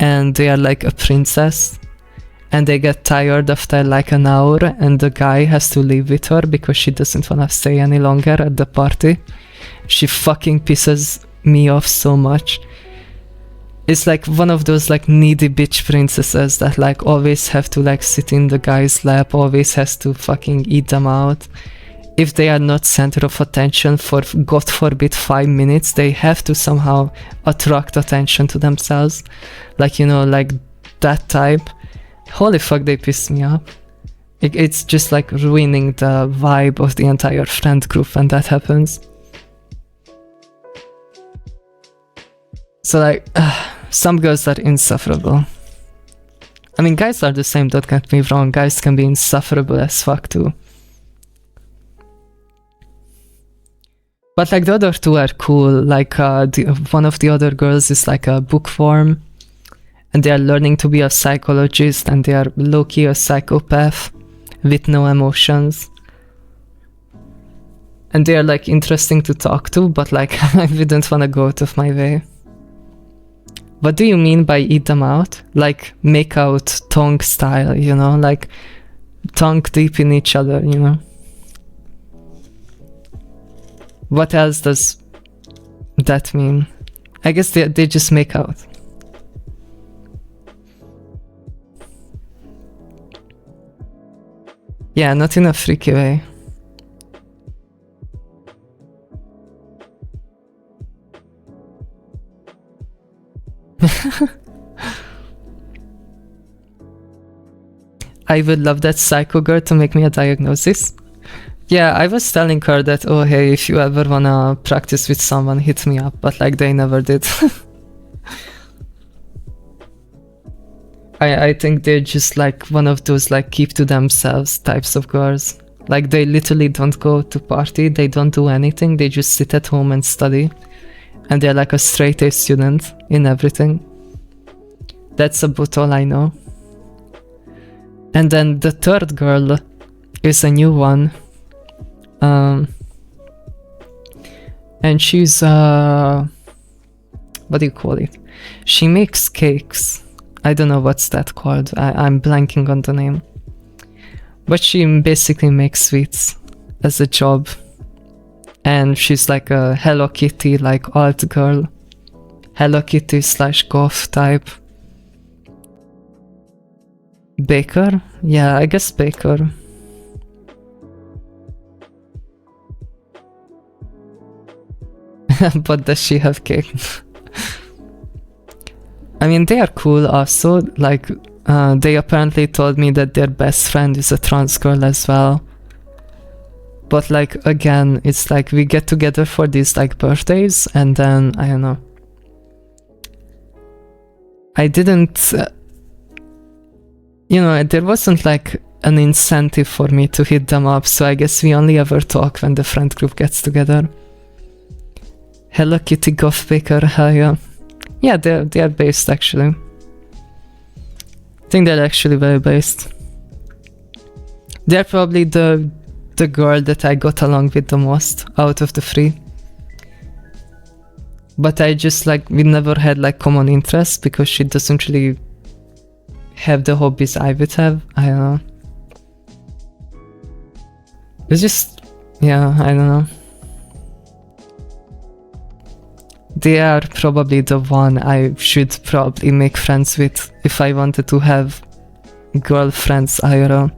and they are like a princess, and they get tired after like an hour, and the guy has to leave with her because she doesn't wanna stay any longer at the party. She fucking pisses me off so much. It's like one of those like needy bitch princesses that like always have to like sit in the guy's lap, always has to fucking eat them out. If they are not center of attention for, God forbid, 5 minutes, they have to somehow attract attention to themselves. Like, you know, like that type. Holy fuck, they piss me off. It's just like ruining the vibe of the entire friend group when that happens. So like, some girls are insufferable. I mean, guys are the same, don't get me wrong, guys can be insufferable as fuck too. But like the other 2 are cool, like one of the other girls is like a bookworm, and they are learning to be a psychologist, and they are low-key a psychopath with no emotions. and they are like interesting to talk to, but like I wouldn't want to go out of my way. What do you mean by eat them out? Like make out tongue style, you know, like tongue deep in each other, you know? What else does that mean? I guess they just make out. Yeah, not in a freaky way. I would love that psycho girl to make me a diagnosis. Yeah, I was telling her that, oh hey, if you ever wanna practice with someone, hit me up, but like they never did. I think they're just like one of those like keep to themselves types of girls. Like they literally don't go to party, they don't do anything, they just sit at home and study. And they're like a straight A student in everything. That's about all I know. And then the third girl is a new one. And she's what do you call it? She makes cakes. I don't know what's that called. I'm blanking on the name. But she basically makes sweets as a job. And she's like a Hello Kitty, like alt girl. Hello Kitty / goth type. Baker? Yeah, I guess baker. But does she have cake? I mean, they are cool also. Like, they apparently told me that their best friend is a trans girl as well. But like, again, it's like we get together for these like birthdays and then, I don't know. I didn't, you know, there wasn't like an incentive for me to hit them up, so I guess we only ever talk when the friend group gets together. Hello Kitty Goth Baker, hell yeah. Yeah, they are based actually. I think they're actually very based. They're probably the girl that I got along with the most out of the three. But I just like, we never had like common interests because she doesn't really have the hobbies I would have. I don't know. It's just, yeah, I don't know. They are probably the one I should probably make friends with if I wanted to have girlfriends IRL.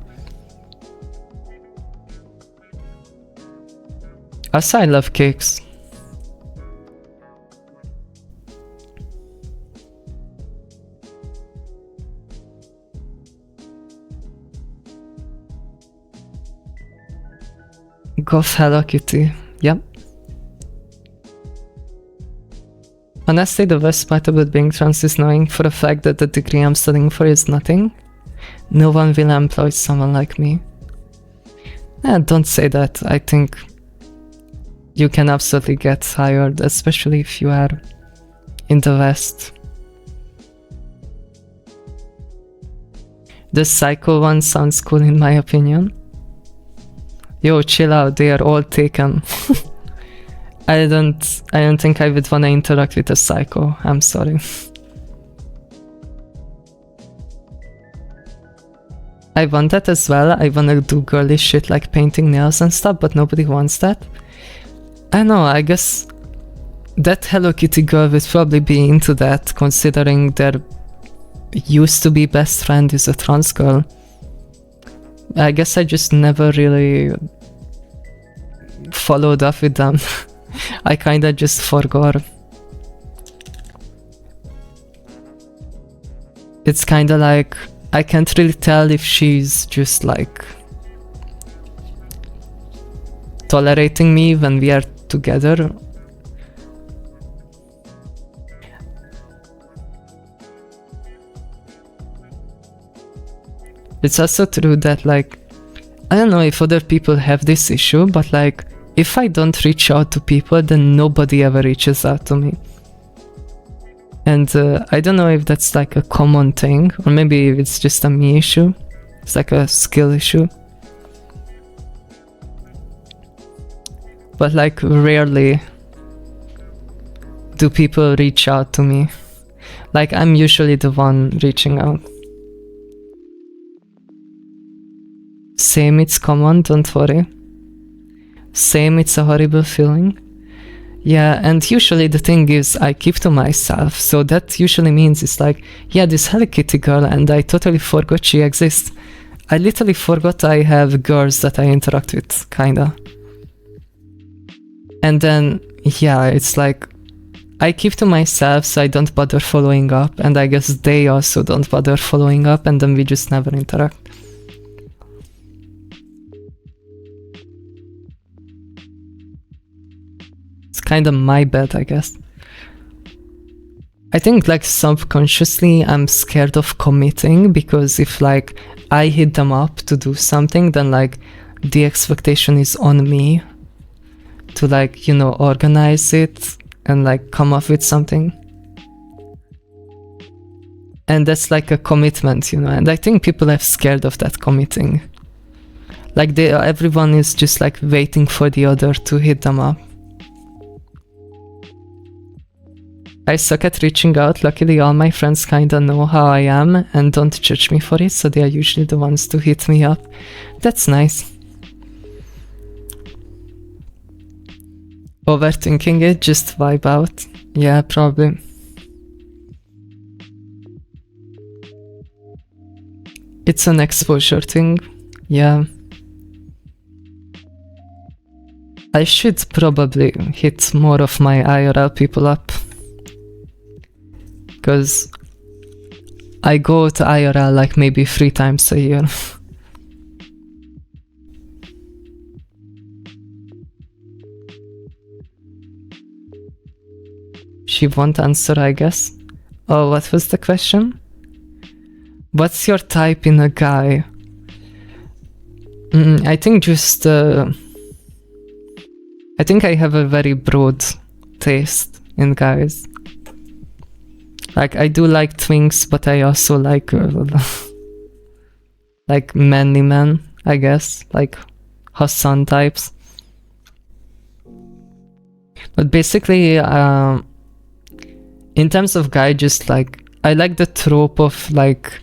Also, I love cakes. Goth Hello Kitty. Yep. Honestly, the worst part about being trans is knowing for a fact that the degree I'm studying for is nothing. No one will employ someone like me. Don't say that. I think you can absolutely get hired, especially if you are in the West. The psycho one sounds cool in my opinion. Yo, chill out, they are all taken. I don't think I would wanna interact with a psycho, I'm sorry. I want that as well, I wanna do girly shit like painting nails and stuff, but nobody wants that. I know, I guess that Hello Kitty girl would probably be into that, considering their used to be best friend is a trans girl. I guess I just never really followed up with them. I kinda just forgot. It's kinda like, I can't really tell if she's just like tolerating me when we are together. It's also true that like, I don't know if other people have this issue, but like, if I don't reach out to people, then nobody ever reaches out to me. And I don't know if that's like a common thing, or maybe it's just a me issue. It's like a skill issue. but like rarely do people reach out to me. Like I'm usually the one reaching out. Same, it's common, don't worry. Same, it's a horrible feeling. Yeah, and usually the thing is I keep to myself, so that usually means it's like, yeah, this Hello Kitty girl, and I totally forgot she exists. I literally forgot I have girls that I interact with, kinda. And then, yeah, it's like, I keep to myself so I don't bother following up, and I guess they also don't bother following up, and then we just never interact. It's kind of my bad, I guess. I think like subconsciously I'm scared of committing, because if like I hit them up to do something, then like the expectation is on me to like, you know, organize it and like come up with something. And that's like a commitment, you know, and I think people are scared of that committing. Like everyone is just like waiting for the other to hit them up. I suck at reaching out. Luckily all my friends kinda know how I am and don't judge me for it, so they are usually the ones to hit me up. That's nice. Overthinking it, just vibe out. Yeah, probably. It's an exposure thing. Yeah. I should probably hit more of my IRL people up. Because I go to IRL like maybe 3 times a year. She won't answer, I guess. Oh, what was the question? What's your type in a guy? I think just... I think I have a very broad taste in guys. Like, I do like twinks, but I also like... like manly men, I guess. Like Hassan types. But basically, in terms of guy, just like... I like the trope of like...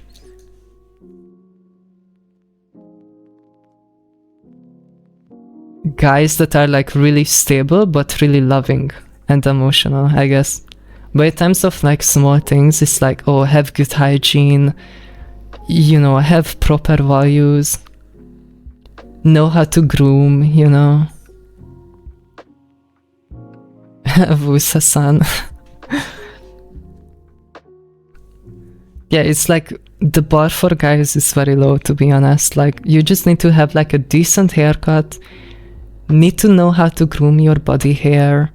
guys that are like really stable, but really loving and emotional, I guess. But in terms of like small things, it's like, oh, have good hygiene, you know, have proper values, know how to groom, you know. Vusa-san. Yeah, it's like the bar for guys is very low, to be honest. Like, you just need to have like a decent haircut, need to know how to groom your body hair,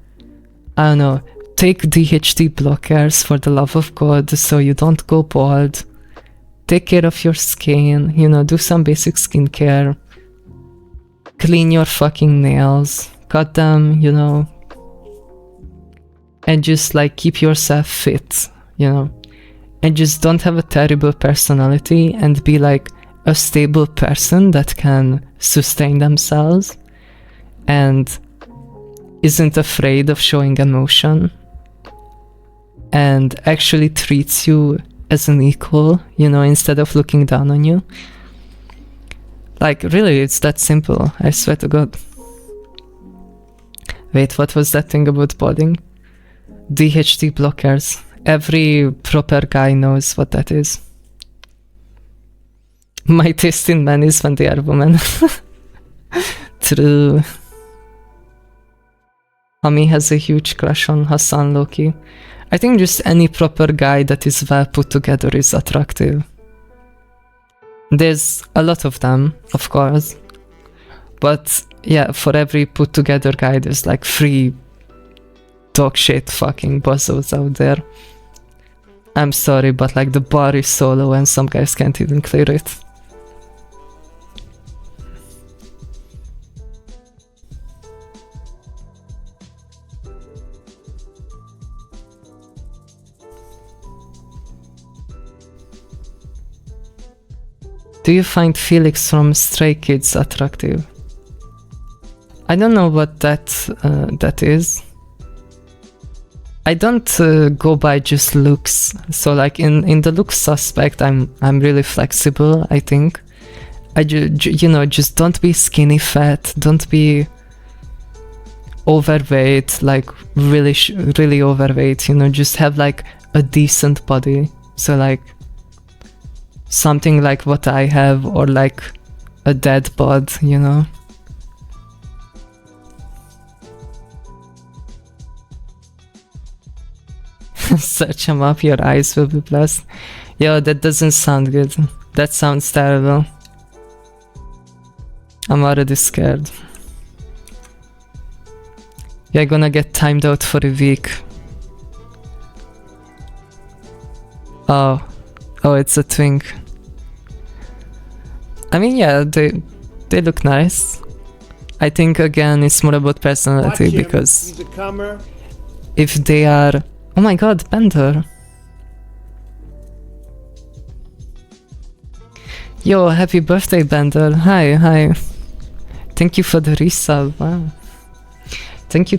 I don't know, take DHT blockers for the love of God so you don't go bald, take care of your skin, you know, do some basic skincare, clean your fucking nails, cut them, you know, and just like keep yourself fit, you know, and just don't have a terrible personality and be like a stable person that can sustain themselves and isn't afraid of showing emotion and actually treats you as an equal, you know, instead of looking down on you. Like, really, it's that simple, I swear to God. Wait, what was that thing about balding? DHT blockers. Every proper guy knows what that is. My taste in men is when they are women. True. Ami has a huge crush on Hassan Loki. I think just any proper guy that is well put together is attractive. There's a lot of them, of course. But yeah, for every put together guy, there's like 3 dog shit fucking buzzos out there. I'm sorry, but like the bar is so low and some guys can't even clear it. Do you find Felix from Stray Kids attractive? I don't know what that is. I don't go by just looks. So like in the looks aspect, I'm really flexible. I think. You know, just don't be skinny fat. Don't be overweight, like really overweight. You know, just have like a decent body. So like something like what I have, or like a dead bod. You know. Search him up, your eyes will be blessed. Yo, that doesn't sound good. That sounds terrible. I'm already scared. You're gonna get timed out for a week. Oh, it's a twink. I mean, yeah, they look nice. I think again it's more about personality,
Watch him.
because
He's a comer.
if they are... Oh my god, Bender. Yo, happy birthday, Bender. Hi. Thank you for the resub. Wow. Thank you.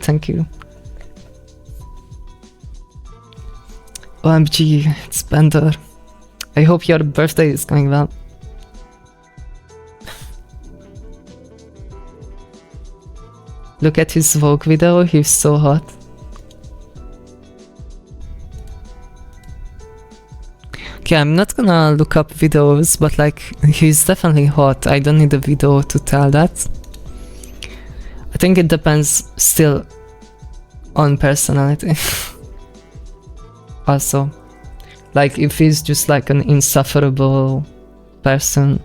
OMG, it's Bender. I hope your birthday is going well. Look at his Vogue video, he's so hot. Okay, I'm not gonna look up videos, but like, he's definitely hot. I don't need a video to tell that. I think it depends still on personality. Also, like if he's just like an insufferable person,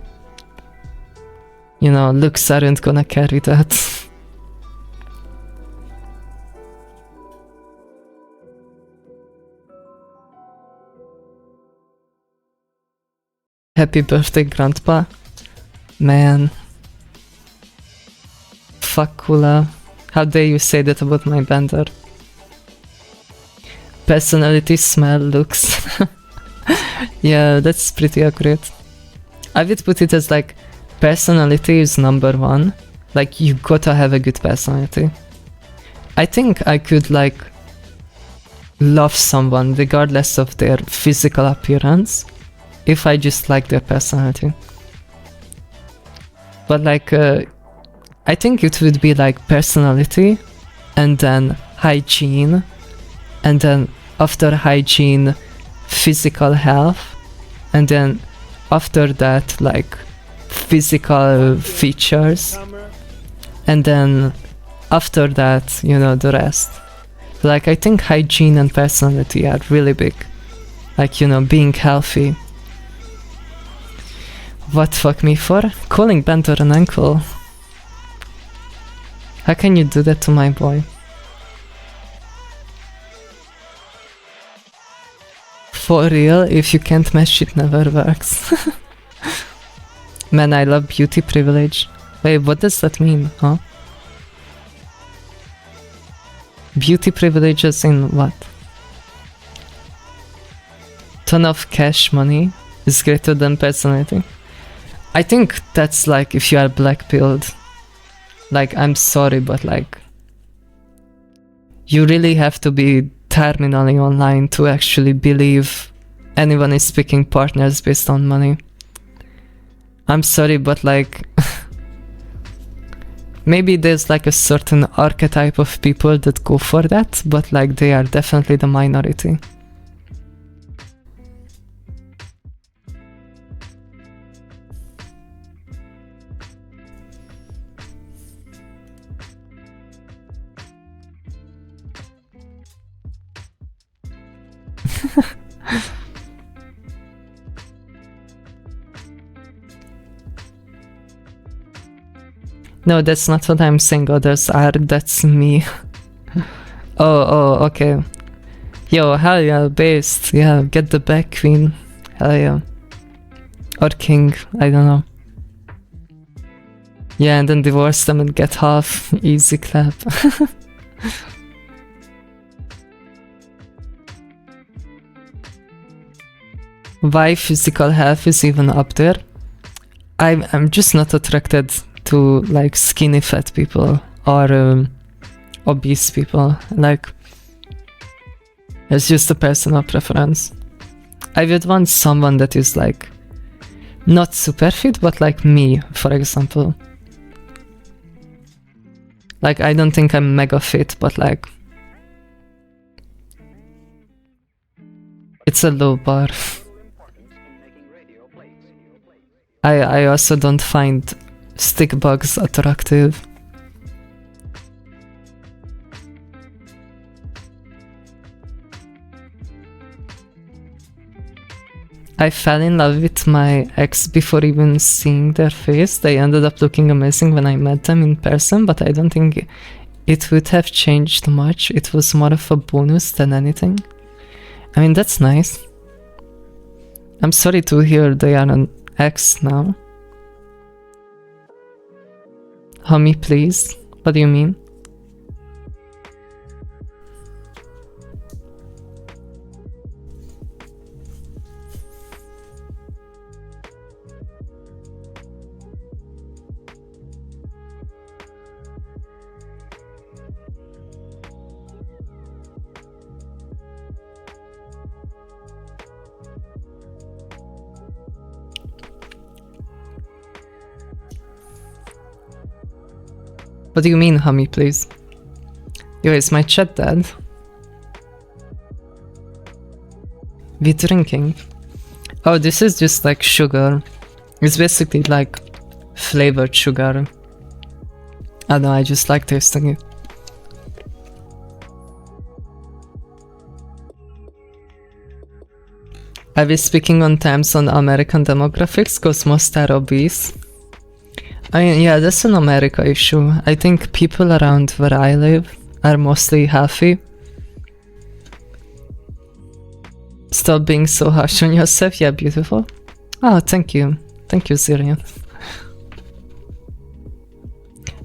you know, looks aren't gonna carry that. Happy birthday, Grandpa. Man. Fuck Kula. How dare you say that about my Bender? Personality, smell, looks. Yeah, that's pretty accurate. I would put it as like, personality is number one. Like, you gotta have a good personality. I think I could like love someone regardless of their physical appearance, if I just like their personality. But like, I think it would be like personality, and then hygiene, and then after hygiene, physical health, and then after that, like, physical features, and then after that, you know, the rest. Like, I think hygiene and personality are really big. Like, you know, being healthy. What fuck me for? Calling Bender an uncle. How can you do that to my boy? For real, if you can't match it never works. Man, I love beauty privilege. Wait, what does that mean, huh? Beauty privileges in what? Ton of cash money is greater than personality. I think that's like if you are black-pilled. Like, I'm sorry, but like, you really have to be terminally online to actually believe anyone is picking partners based on money. I'm sorry, but like, maybe there's like a certain archetype of people that go for that, but like, they are definitely the minority. No, that's not what I'm saying others are, that's me. Oh, okay. Yo, hell yeah, based. Yeah, get the back queen. Hell yeah. Or king, I don't know. Yeah, and then divorce them and get half. Easy clap. Why physical health is even up there? I'm just not attracted to like skinny fat people. or obese people. Like, it's just a personal preference. I would want someone that is like not super fit, but like me, for example. Like, I don't think I'm mega fit, but like, it's a low bar. I also don't find stick bugs attractive. I fell in love with my ex before even seeing their face. They ended up looking amazing when I met them in person, but I don't think it would have changed much. It was more of a bonus than anything. I mean, that's nice. I'm sorry to hear they are an ex now. Homie, please. What do you mean? What do you mean, homie, please? Yo, is my chat dead? We drinking? Oh, this is just like sugar. It's basically like flavored sugar. I don't know, I just like tasting it. I was speaking on terms on American demographics because most are obese. I mean, yeah, that's an America issue. I think people around where I live are mostly healthy. Stop being so harsh on yourself. Yeah, beautiful. Oh, thank you. Thank you, Syrian.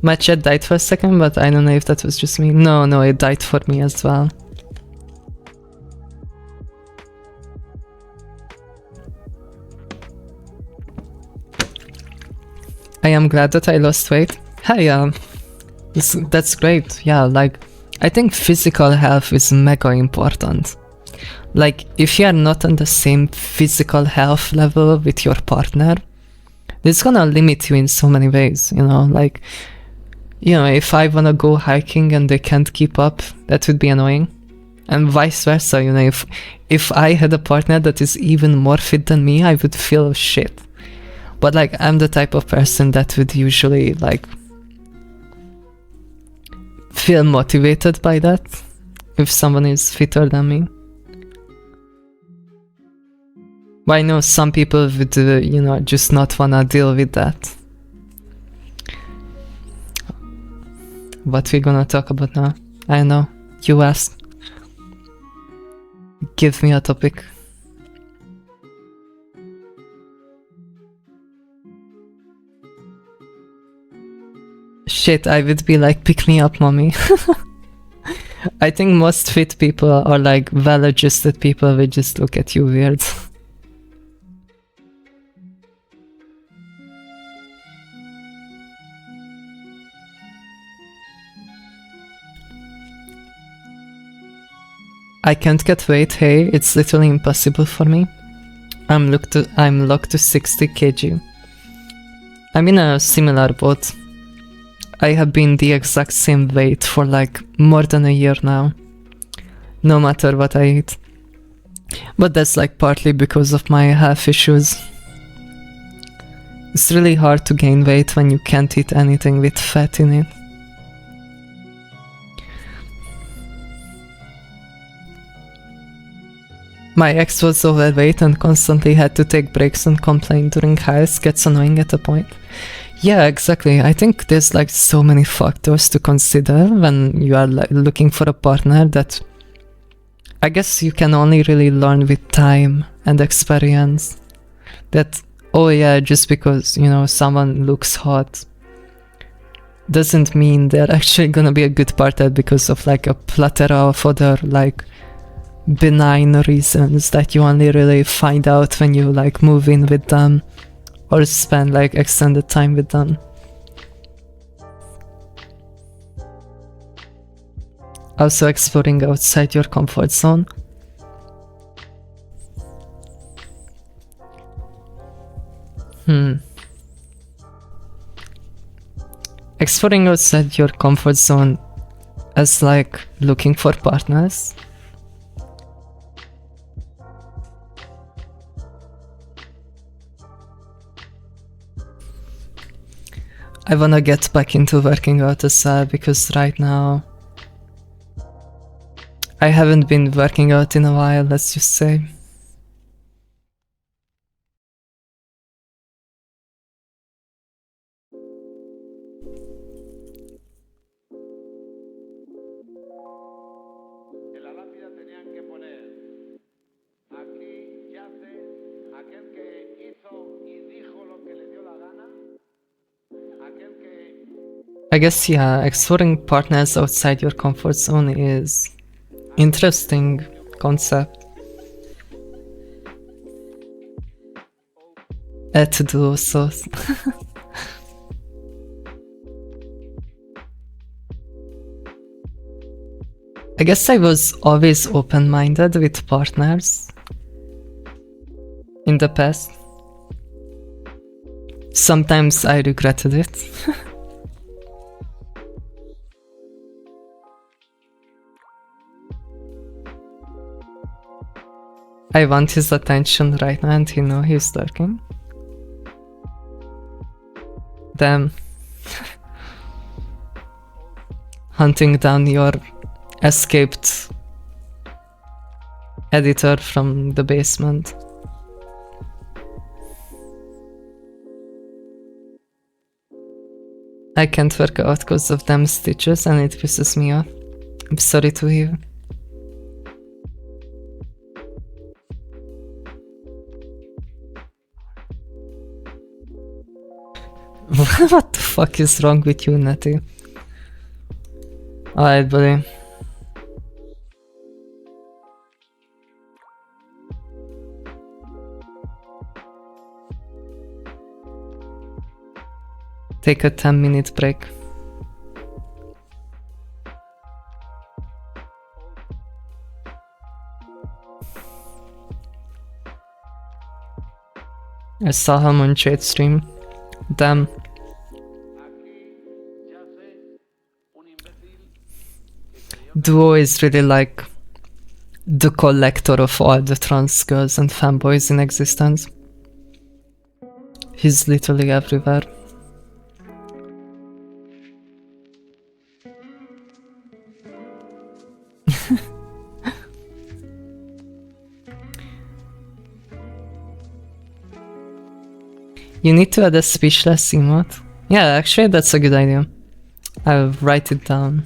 My chat died for a second, but I don't know if that was just me. No, it died for me as well. I am glad that I lost weight. Hey, that's great. Yeah, like, I think physical health is mega important. Like, if you are not on the same physical health level with your partner, it's gonna limit you in so many ways, you know? Like, you know, if I wanna go hiking and they can't keep up, that would be annoying. And vice versa, you know, if I had a partner that is even more fit than me, I would feel shit. But like, I'm the type of person that would usually like feel motivated by that if someone is fitter than me. But I know some people would, you know, just not wanna deal with that. What we gonna talk about now? I know, you asked. Give me a topic. Shit, I would be like, pick me up, mommy. I think most fit people or like well-adjusted people will just look at you weird. I can't get weight, hey, it's literally impossible for me. I'm locked to 60 kg. I'm in a similar boat. I have been the exact same weight for like more than a year now, no matter what I eat. But that's like partly because of my health issues. It's really hard to gain weight when you can't eat anything with fat in it. My ex was overweight and constantly had to take breaks and complain during highs. Gets annoying at a point. Yeah, exactly. I think there's like so many factors to consider when you are like looking for a partner that I guess you can only really learn with time and experience. That, oh yeah, just because, you know, someone looks hot doesn't mean they're actually gonna be a good partner because of like a plethora of other like benign reasons that you only really find out when you like move in with them or spend like extended time with them. Also exploring outside your comfort zone. Exploring outside your comfort zone as like looking for partners. I wanna get back into working out as well because right now I haven't been working out in a while, let's just say.
En la lápida tenían que poner: aquí yace aquel que hizo y dijo lo que le dio la gana, aquel que
I guess, yeah, exploring partners outside your comfort zone is interesting concept. To do so. I guess I was always open-minded with partners in the past. Sometimes I regretted it. I want his attention right now and he's lurking. Damn. Hunting down your escaped editor from the basement. I can't work out because of them stitches and it pisses me off. I'm sorry to hear. What the fuck is wrong with you, Natty? Alright, buddy. Take a 10-minute break. I saw him on Jade stream. Damn. Duo is really like the collector of all the trans girls and fanboys in existence. He's literally everywhere. You need to add a speechless emote. Yeah, actually that's a good idea. I'll write it down.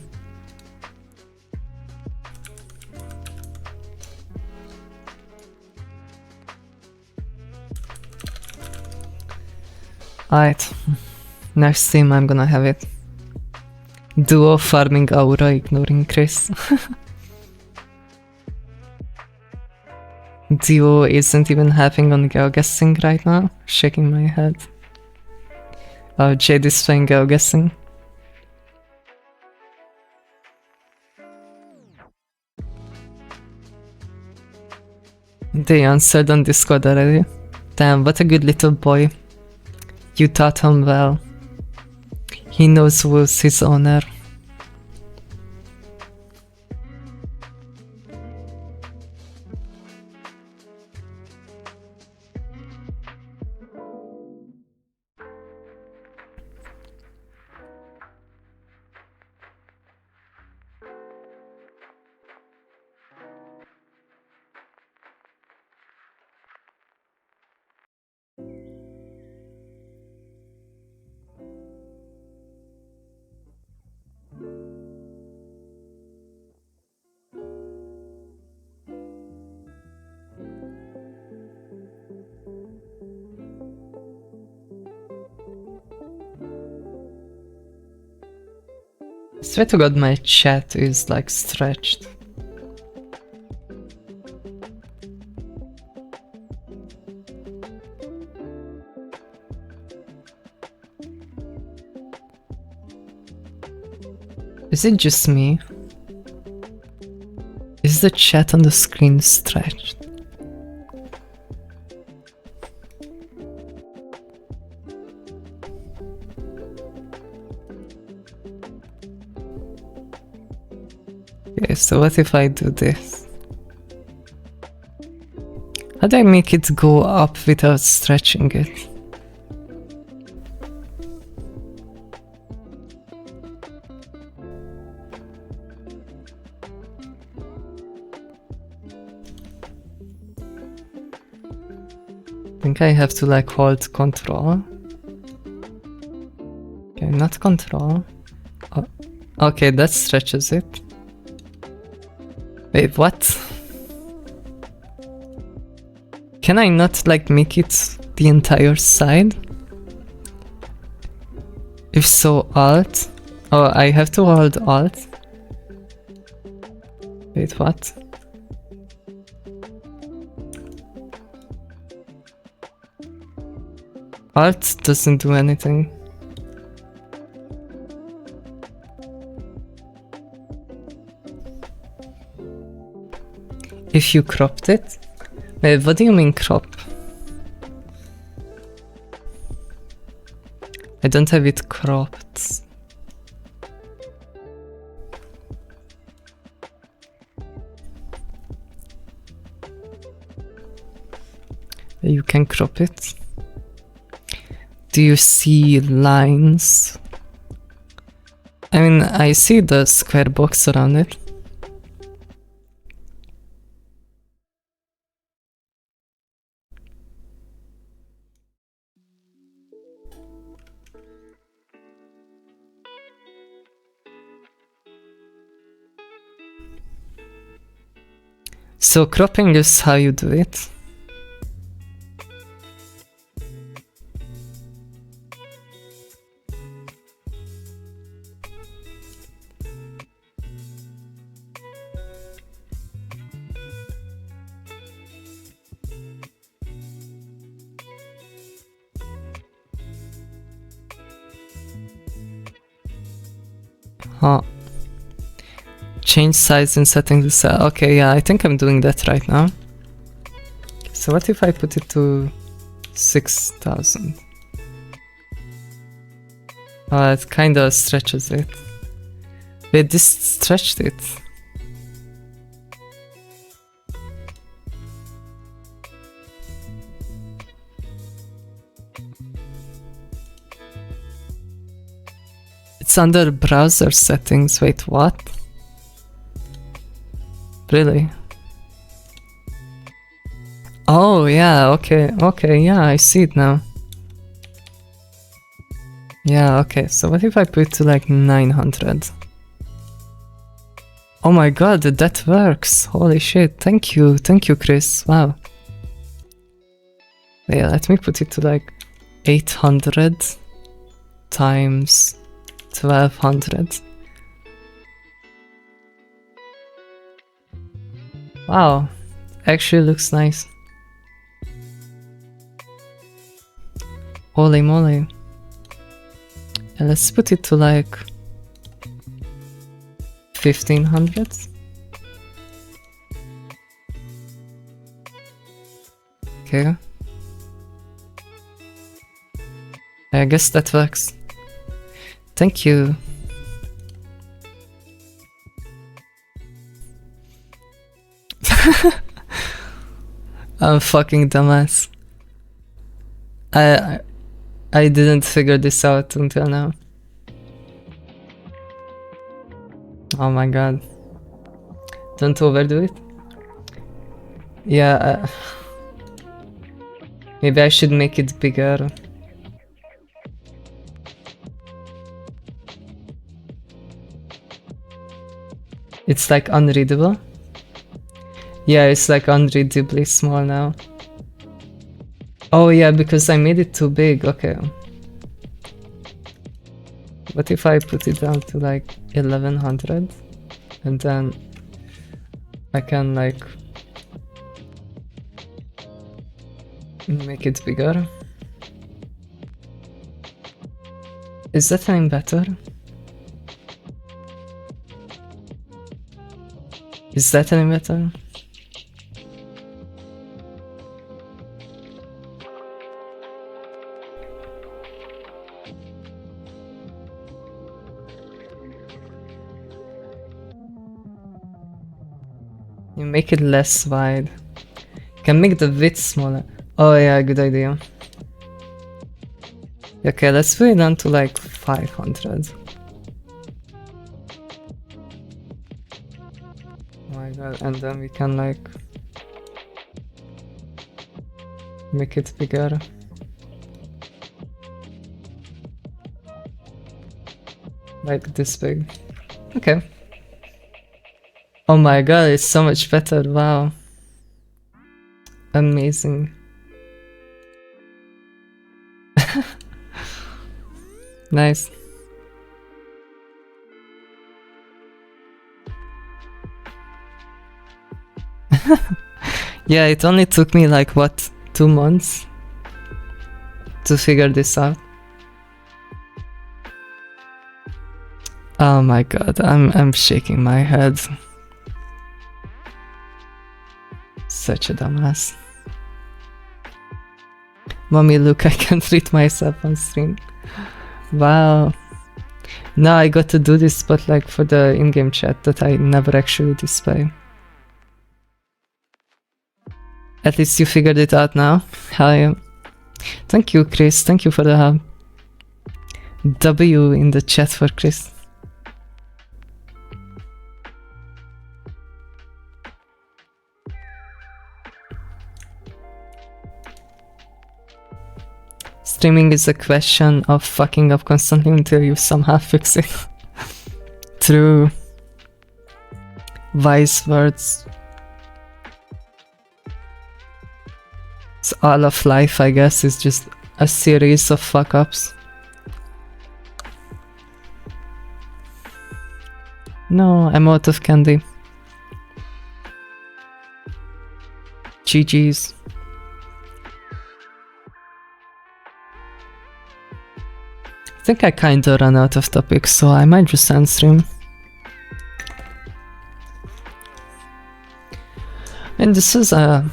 Alright, next theme I'm gonna have it. Duo farming aura ignoring Chris. Duo isn't even having on geoguessing right now, shaking my head. Oh, Jade is playing geoguessing. They answered on Discord already. Damn, what a good little boy. You taught him well. He knows who's his owner. Swear to God, my chat is like stretched. Is it just me? is the chat on the screen stretched? Okay, so what if I do this? How do I make it go up without stretching it? I think I have to like hold control. Okay, not control. Oh, okay, that stretches it. Wait, what? Can I not like make it the entire side? If so, Alt. Oh, I have to hold Alt. Wait, what? Alt doesn't do anything. If you cropped it? Wait, what do you mean crop? I don't have it cropped. You can crop it. Do you see lines? I mean, I see the square box around it. So cropping is how you do it. Huh. Change size in setting the cell. Okay, yeah, I think I'm doing that right now. So what if I put it to 6,000? It kinda stretches it. Wait, this stretched it. It's under browser settings. Wait, what? Really? Oh, yeah, okay, yeah, I see it now. Yeah, okay, so what if I put it to like 900? Oh my god, that works! Holy shit, thank you, Chris, wow. Yeah, let me put it to like 800 times 1200. Wow, actually looks nice. Holy moly. Yeah, let's put it to like 1500. Okay. I guess that works. Thank you. I'm a fucking dumbass. I didn't figure this out until now. Oh my god. Don't overdo it. Yeah. Maybe I should make it bigger. It's like unreadable. Yeah, it's like unreadably small now. Oh yeah, because I made it too big, okay. What if I put it down to like 1100? And then I can like make it bigger. Is that any better? Is that any better? You make it less wide. You can make the width smaller. Oh yeah, good idea. Okay, let's put it down to like 500. Oh my god, and then we can like make it bigger. Like this big. Okay. Oh my god, it's so much better, wow. Amazing. Nice. Yeah, it only took me like what, 2 months to figure this out. Oh my god, I'm shaking my head. Such a dumbass. Mommy, look, I can't read myself on stream. Wow. Now I got to do this, but like for the in-game chat that I never actually display. At least you figured it out now. Hell yeah. Thank you, Chris. Thank you for the W in the chat for Chris. Streaming is a question of fucking up constantly until you somehow fix it. True. Wise words. It's all of life, I guess, is just a series of fuck ups. No, I'm out of candy. GG's. I think I kinda ran out of topics, so I might just end stream. And this is a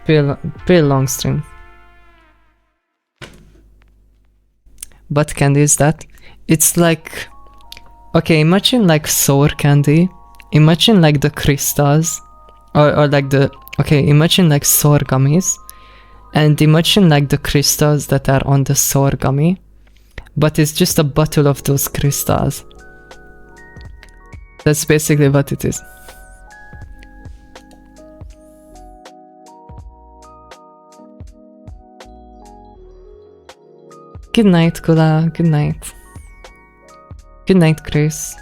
pretty long stream. What candy is that? It's like... Okay, imagine like sour candy. Imagine like the crystals. Or like the... Okay, imagine like sour gummies. And imagine like the crystals that are on the sour gummy. But it's just a bottle of those crystals. That's basically what it is. Good night, Kula. Good night. Good night, Chris.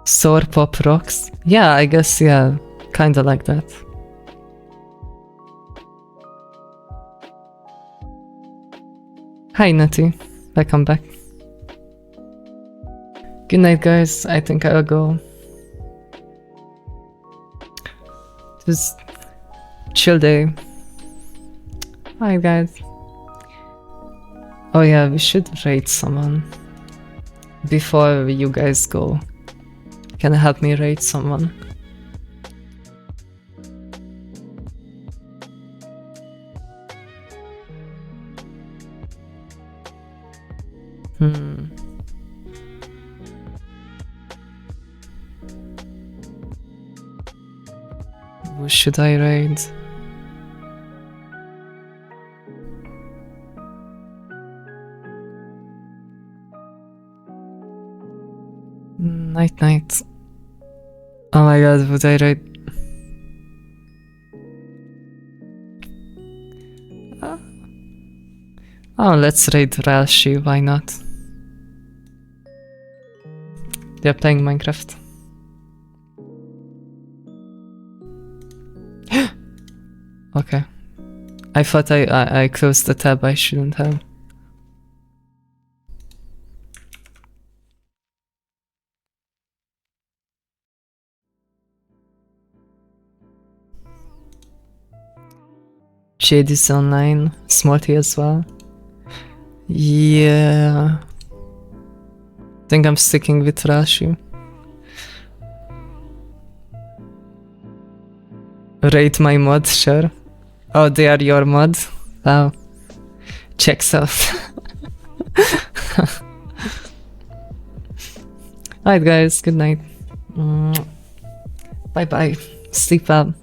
Sour pop rocks? Yeah, I guess, yeah. Kinda like that. Hi, Natty. Welcome back. Good night, guys. I think I'll go. Just chill day. Hi, guys. Oh yeah, we should raid someone before you guys go. Can you help me raid someone? Who should I raid? Night. Oh my god, would I raid? Oh, let's raid Rashi, why not? They're playing Minecraft. Okay. I thought I closed the tab I shouldn't have. Jade is online, Smarty as well. Yeah. Think I'm sticking with Rashi. Rate my mods, sure. Oh, they are your mods? Wow. Checks out. Alright guys, good night. Bye bye. Sleep well.